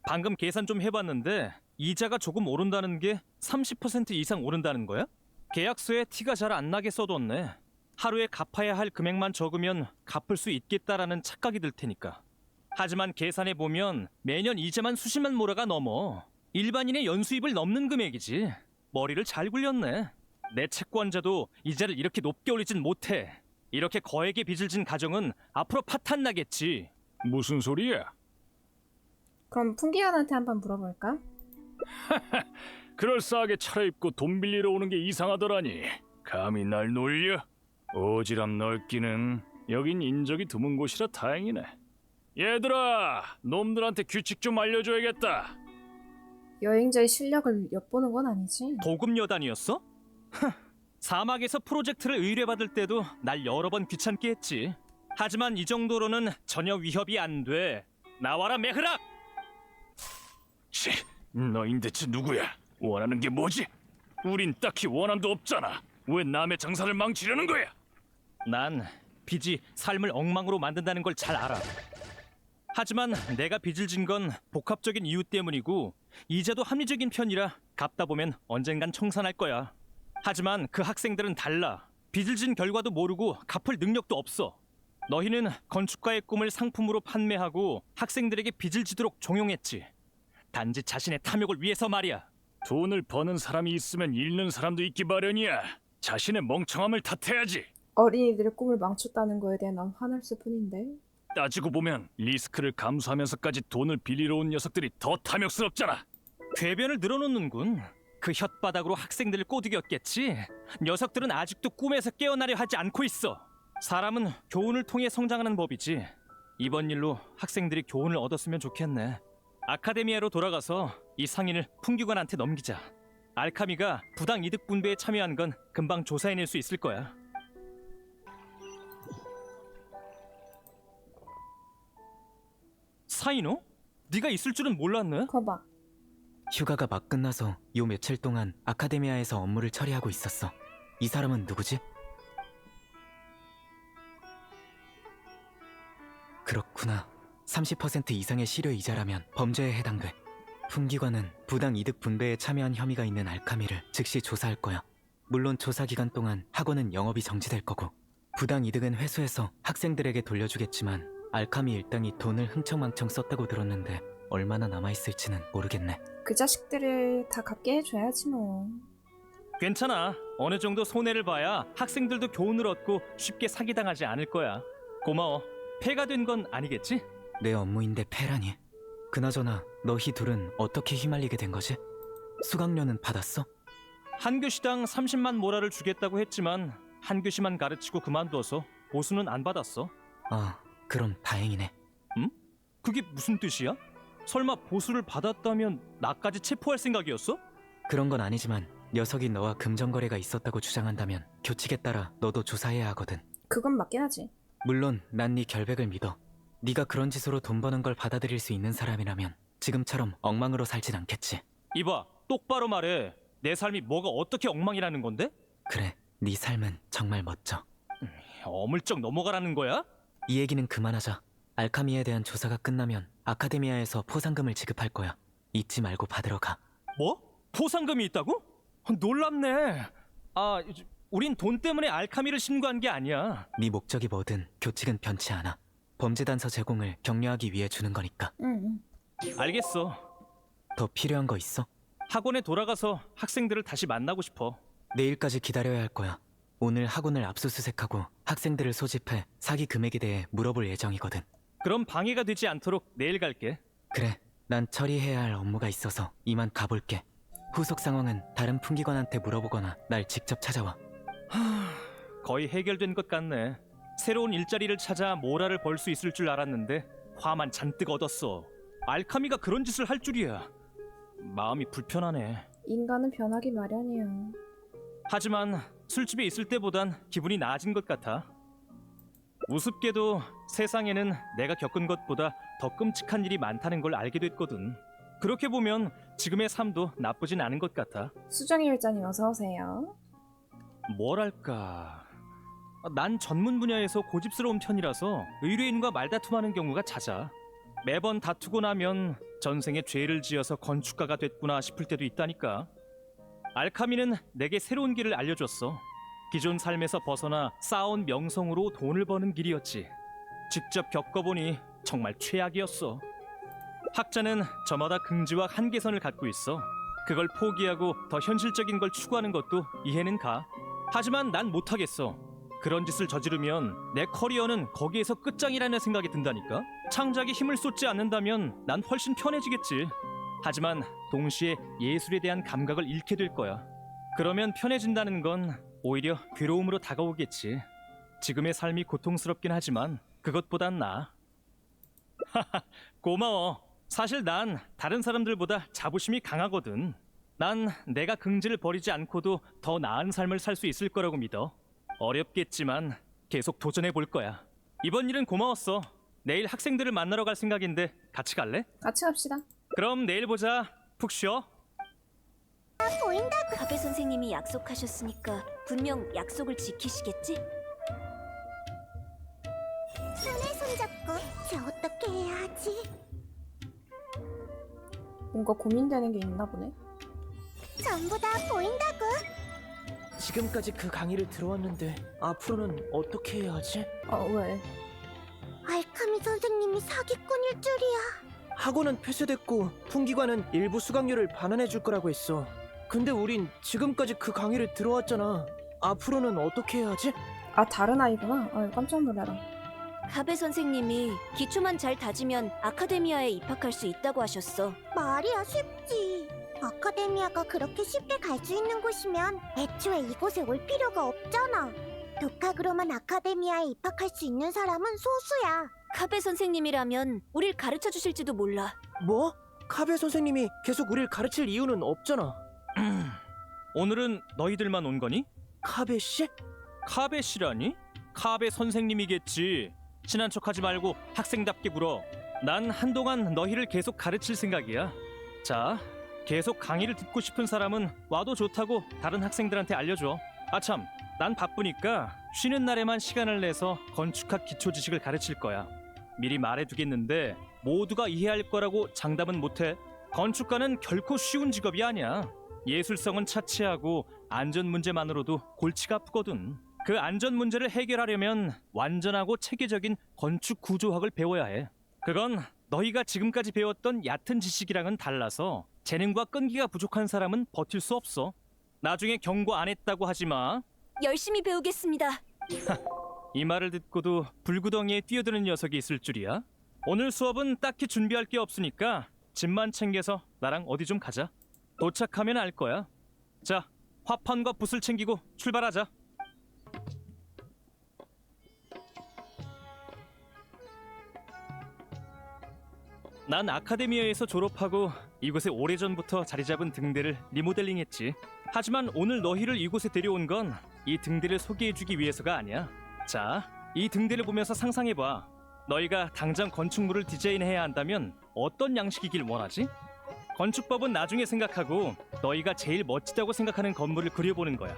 방금 계산 좀 해봤는데 이자가 조금 오른다는 게 30% 이상 오른다는 거야? 계약서에 티가 잘 안 나게 써뒀네. 하루에 갚아야 할 금액만 적으면 갚을 수 있겠다라는 착각이 들 테니까. 하지만 계산해보면 매년 이자만 수십만 모라가 넘어. 일반인의 연수입을 넘는 금액이지. 머리를 잘 굴렸네. 내 채권자도 이자를 이렇게 높게 올리진 못해. 이렇게 거액의 빚을 진 가정은 앞으로 파탄 나겠지. 무슨 소리야? 그럼 풍기한한테 한번 물어볼까? 그럴싸하게 차려입고 돈 빌리러 오는 게 이상하더라니. 감히 날 놀려? 오지랖 넓기는. 여긴 인적이 드문 곳이라 다행이네. 얘들아, 놈들한테 규칙 좀 알려줘야겠다. 여행자의 실력을 엿보는 건 아니지. 도금 여단이었어? 사막에서 프로젝트를 의뢰받을 때도 날 여러 번 귀찮게 했지. 하지만 이 정도로는 전혀 위협이 안 돼. 나와라 메흐락! 치, 너흰 대체 누구야? 원하는 게 뭐지? 우린 딱히 원한도 없잖아. 왜 남의 장사를 망치려는 거야? 난 빚이 삶을 엉망으로 만든다는 걸 잘 알아. 하지만 내가 빚을 진 건 복합적인 이유 때문이고 이자도 합리적인 편이라 갚다 보면 언젠간 청산할 거야. 하지만 그 학생들은 달라. 빚을 진 결과도 모르고 갚을 능력도 없어. 너희는 건축가의 꿈을 상품으로 판매하고 학생들에게 빚을 지도록 종용했지. 단지 자신의 탐욕을 위해서 말이야. 돈을 버는 사람이 있으면 잃는 사람도 있기 마련이야. 자신의 멍청함을 탓해야지. 어린이들의 꿈을 망쳤다는 거에 대해 난 화났을 뿐인데. 따지고 보면 리스크를 감수하면서까지 돈을 빌리러 온 녀석들이 더 탐욕스럽잖아. 궤변을 늘어놓는군. 그 혓바닥으로 학생들을 꼬드겼겠지. 녀석들은 아직도 꿈에서 깨어나려 하지 않고 있어. 사람은 교훈을 통해 성장하는 법이지. 이번 일로 학생들이 교훈을 얻었으면 좋겠네. 아카데미아로 돌아가서 이 상인을 풍기관한테 넘기자. 알카미가 부당 이득 분배에 참여한 건 금방 조사해낼 수 있을 거야. 사이노? 네가 있을 줄은 몰랐네. 거봐. 휴가가 막 끝나서 요 며칠 동안 아카데미아에서 업무를 처리하고 있었어. 이 사람은 누구지? 그렇구나. 30% 이상의 실효 이자라면 범죄에 해당돼. 풍기관은 부당 이득 분배에 참여한 혐의가 있는 알카미를 즉시 조사할 거야. 물론 조사 기간 동안 학원은 영업이 정지될 거고, 부당 이득은 회수해서 학생들에게 돌려주겠지만 알카미 일당이 돈을 흥청망청 썼다고 들었는데 얼마나 남아있을지는 모르겠네. 그 자식들을 다 갚게 해줘야지 뭐. 괜찮아. 어느 정도 손해를 봐야 학생들도 교훈을 얻고 쉽게 사기당하지 않을 거야. 고마워. 폐가 된 건 아니겠지? 내 업무인데 폐라니. 그나저나 너희 둘은 어떻게 휘말리게 된 거지? 수강료는 받았어? 한 교시당 30만 모라를 주겠다고 했지만 한 교시만 가르치고 그만둬서 보수는 안 받았어. 아, 그럼 다행이네. 응? 그게 무슨 뜻이야? 설마 보수를 받았다면 나까지 체포할 생각이었어? 그런 건 아니지만 녀석이 너와 금전거래가 있었다고 주장한다면 교칙에 따라 너도 조사해야 하거든. 그건 맞긴 하지. 물론 난 네 결백을 믿어. 네가 그런 짓으로 돈 버는 걸 받아들일 수 있는 사람이라면 지금처럼 엉망으로 살진 않겠지. 이봐, 똑바로 말해. 내 삶이 뭐가 어떻게 엉망이라는 건데? 그래, 네 삶은 정말 멋져. 어물쩍 넘어가라는 거야? 이 얘기는 그만하자. 알카미에 대한 조사가 끝나면 아카데미아에서 포상금을 지급할 거야. 잊지 말고 받으러 가. 뭐? 포상금이 있다고? 놀랍네. 아, 우린 돈 때문에 알카미를 신고한 게 아니야. 네 목적이 뭐든 교칙은 변치 않아. 범죄 단서 제공을 격려하기 위해 주는 거니까. 알겠어. 더 필요한 거 있어? 학원에 돌아가서 학생들을 다시 만나고 싶어. 내일까지 기다려야 할 거야. 오늘 학원을 압수수색하고 학생들을 소집해 사기 금액에 대해 물어볼 예정이거든. 그럼 방해가 되지 않도록 내일 갈게. 그래, 난 처리해야 할 업무가 있어서 이만 가볼게. 후속 상황은 다른 풍기관한테 물어보거나 날 직접 찾아와. 거의 해결된 것 같네. 새로운 일자리를 찾아 모라를 벌 수 있을 줄 알았는데 화만 잔뜩 얻었어. 알카미가 그런 짓을 할 줄이야. 마음이 불편하네. 인간은 변하기 마련이야. 하지만 술집에 있을 때보단 기분이 나아진 것 같아. 우습게도 세상에는 내가 겪은 것보다 더 끔찍한 일이 많다는 걸 알게 됐거든. 그렇게 보면 지금의 삶도 나쁘진 않은 것 같아. 수정이 일자님 어서 오세요. 뭐랄까... 난 전문 분야에서 고집스러운 편이라서 의뢰인과 말다툼하는 경우가 잦아. 매번 다투고 나면 전생에 죄를 지어서 건축가가 됐구나 싶을 때도 있다니까. 알카미는 내게 새로운 길을 알려줬어. 기존 삶에서 벗어나 쌓아온 명성으로 돈을 버는 길이었지. 직접 겪어보니 정말 최악이었어. 학자는 저마다 긍지와 한계선을 갖고 있어. 그걸 포기하고 더 현실적인 걸 추구하는 것도 이해는 가. 하지만 난 못하겠어. 그런 짓을 저지르면 내 커리어는 거기에서 끝장이라는 생각이 든다니까. 창작에 힘을 쏟지 않는다면 난 훨씬 편해지겠지. 하지만 동시에 예술에 대한 감각을 잃게 될 거야. 그러면 편해진다는 건 오히려 괴로움으로 다가오겠지. 지금의 삶이 고통스럽긴 하지만 그것보단 나아. 하하, 고마워. 사실 난 다른 사람들보다 자부심이 강하거든. 난 내가 긍지를 버리지 않고도 더 나은 삶을 살 수 있을 거라고 믿어. 어렵겠지만 계속 도전해 볼 거야. 이번 일은 고마웠어. 내일 학생들을 만나러 갈 생각인데 같이 갈래? 같이 갑시다. 그럼 내일 보자. 푹 쉬어. 보인다고. 가베 선생님이 약속하셨으니까 분명 약속을 지키시겠지? 손에 손잡고 쟤 어떻게 해야 하지? 뭔가 고민되는 게 있나 보네. 전부 다 보인다고. 지금까지 그 강의를 들어왔는데 앞으로는 어떻게 해야 하지? 왜? 알카미 선생님이 사기꾼일 줄이야. 학원은 폐쇄됐고 풍기관은 일부 수강료를 반환해 줄 거라고 했어. 근데 우린 지금까지 그 강의를 들어왔잖아. 앞으로는 어떻게 해야 하지? 아, 다른 아이구나. 아, 깜짝 놀라라. 카베 선생님이 기초만 잘 다지면 아카데미아에 입학할 수 있다고 하셨어. 말이야 쉽지. 아카데미아가 그렇게 쉽게 갈 수 있는 곳이면 애초에 이곳에 올 필요가 없잖아. 독학으로만 아카데미아에 입학할 수 있는 사람은 소수야. 카베 선생님이라면 우릴 가르쳐 주실지도 몰라. 뭐? 카베 선생님이 계속 우릴 가르칠 이유는 없잖아. 오늘은 너희들만 온 거니? 카베 씨? 카베 씨라니? 카베 선생님이겠지. 친한 척하지 말고 학생답게 굴어. 난 한동안 너희를 계속 가르칠 생각이야. 자, 계속 강의를 듣고 싶은 사람은 와도 좋다고 다른 학생들한테 알려줘. 아참, 난 바쁘니까 쉬는 날에만 시간을 내서 건축학 기초 지식을 가르칠 거야. 미리 말해두겠는데 모두가 이해할 거라고 장담은 못해. 건축가는 결코 쉬운 직업이 아니야. 예술성은 차치하고 안전 문제만으로도 골치가 아프거든. 그 안전 문제를 해결하려면 완전하고 체계적인 건축 구조학을 배워야 해. 그건 너희가 지금까지 배웠던 얕은 지식이랑은 달라서 재능과 끈기가 부족한 사람은 버틸 수 없어. 나중에 경고 안 했다고 하지 마. 열심히 배우겠습니다. 이 말을 듣고도 불구덩이에 뛰어드는 녀석이 있을 줄이야? 오늘 수업은 딱히 준비할 게 없으니까 짐만 챙겨서 나랑 어디 좀 가자. 도착하면 알 거야. 자, 화판과 붓을 챙기고 출발하자. 난 아카데미아에서 졸업하고 이곳에 오래전부터 자리 잡은 등대를 리모델링했지. 하지만 오늘 너희를 이곳에 데려온 건 이 등대를 소개해주기 위해서가 아니야. 자, 이 등대를 보면서 상상해봐. 너희가 당장 건축물을 디자인해야 한다면 어떤 양식이길 원하지? 건축법은 나중에 생각하고 너희가 제일 멋지다고 생각하는 건물을 그려보는 거야.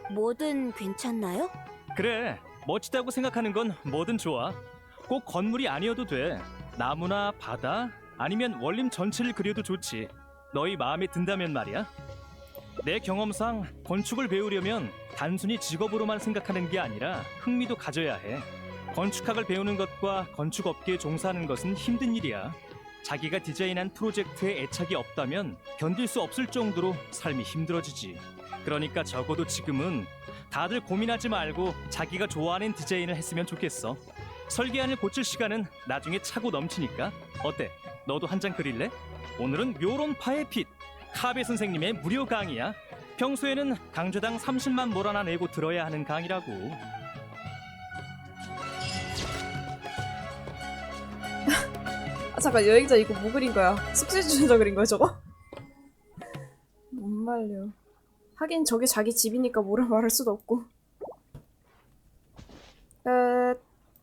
뭐든 괜찮나요? 그래, 멋지다고 생각하는 건 뭐든 좋아. 꼭 건물이 아니어도 돼. 나무나 바다 아니면 원림 전체를 그려도 좋지. 너희 마음에 든다면 말이야. 내 경험상 건축을 배우려면 단순히 직업으로만 생각하는 게 아니라 흥미도 가져야 해. 건축학을 배우는 것과 건축업계에 종사하는 것은 힘든 일이야. 자기가 디자인한 프로젝트에 애착이 없다면 견딜 수 없을 정도로 삶이 힘들어지지. 그러니까 적어도 지금은 다들 고민하지 말고 자기가 좋아하는 디자인을 했으면 좋겠어. 설계안을 고칠 시간은 나중에 차고 넘치니까. 어때? 너도 한 장 그릴래? 오늘은 묘론파의 빛, 카베 선생님의 무료 강의야. 평소에는 강좌당 30만 모라나 내고 들어야 하는 강의라고. 아, 잠깐, 여행자 이거 뭐 그린 거야? 숙제 주전자 그린 거야, 저거? 못 말려. 하긴 저게 자기 집이니까 뭐라 말할 수도 없고. 끝.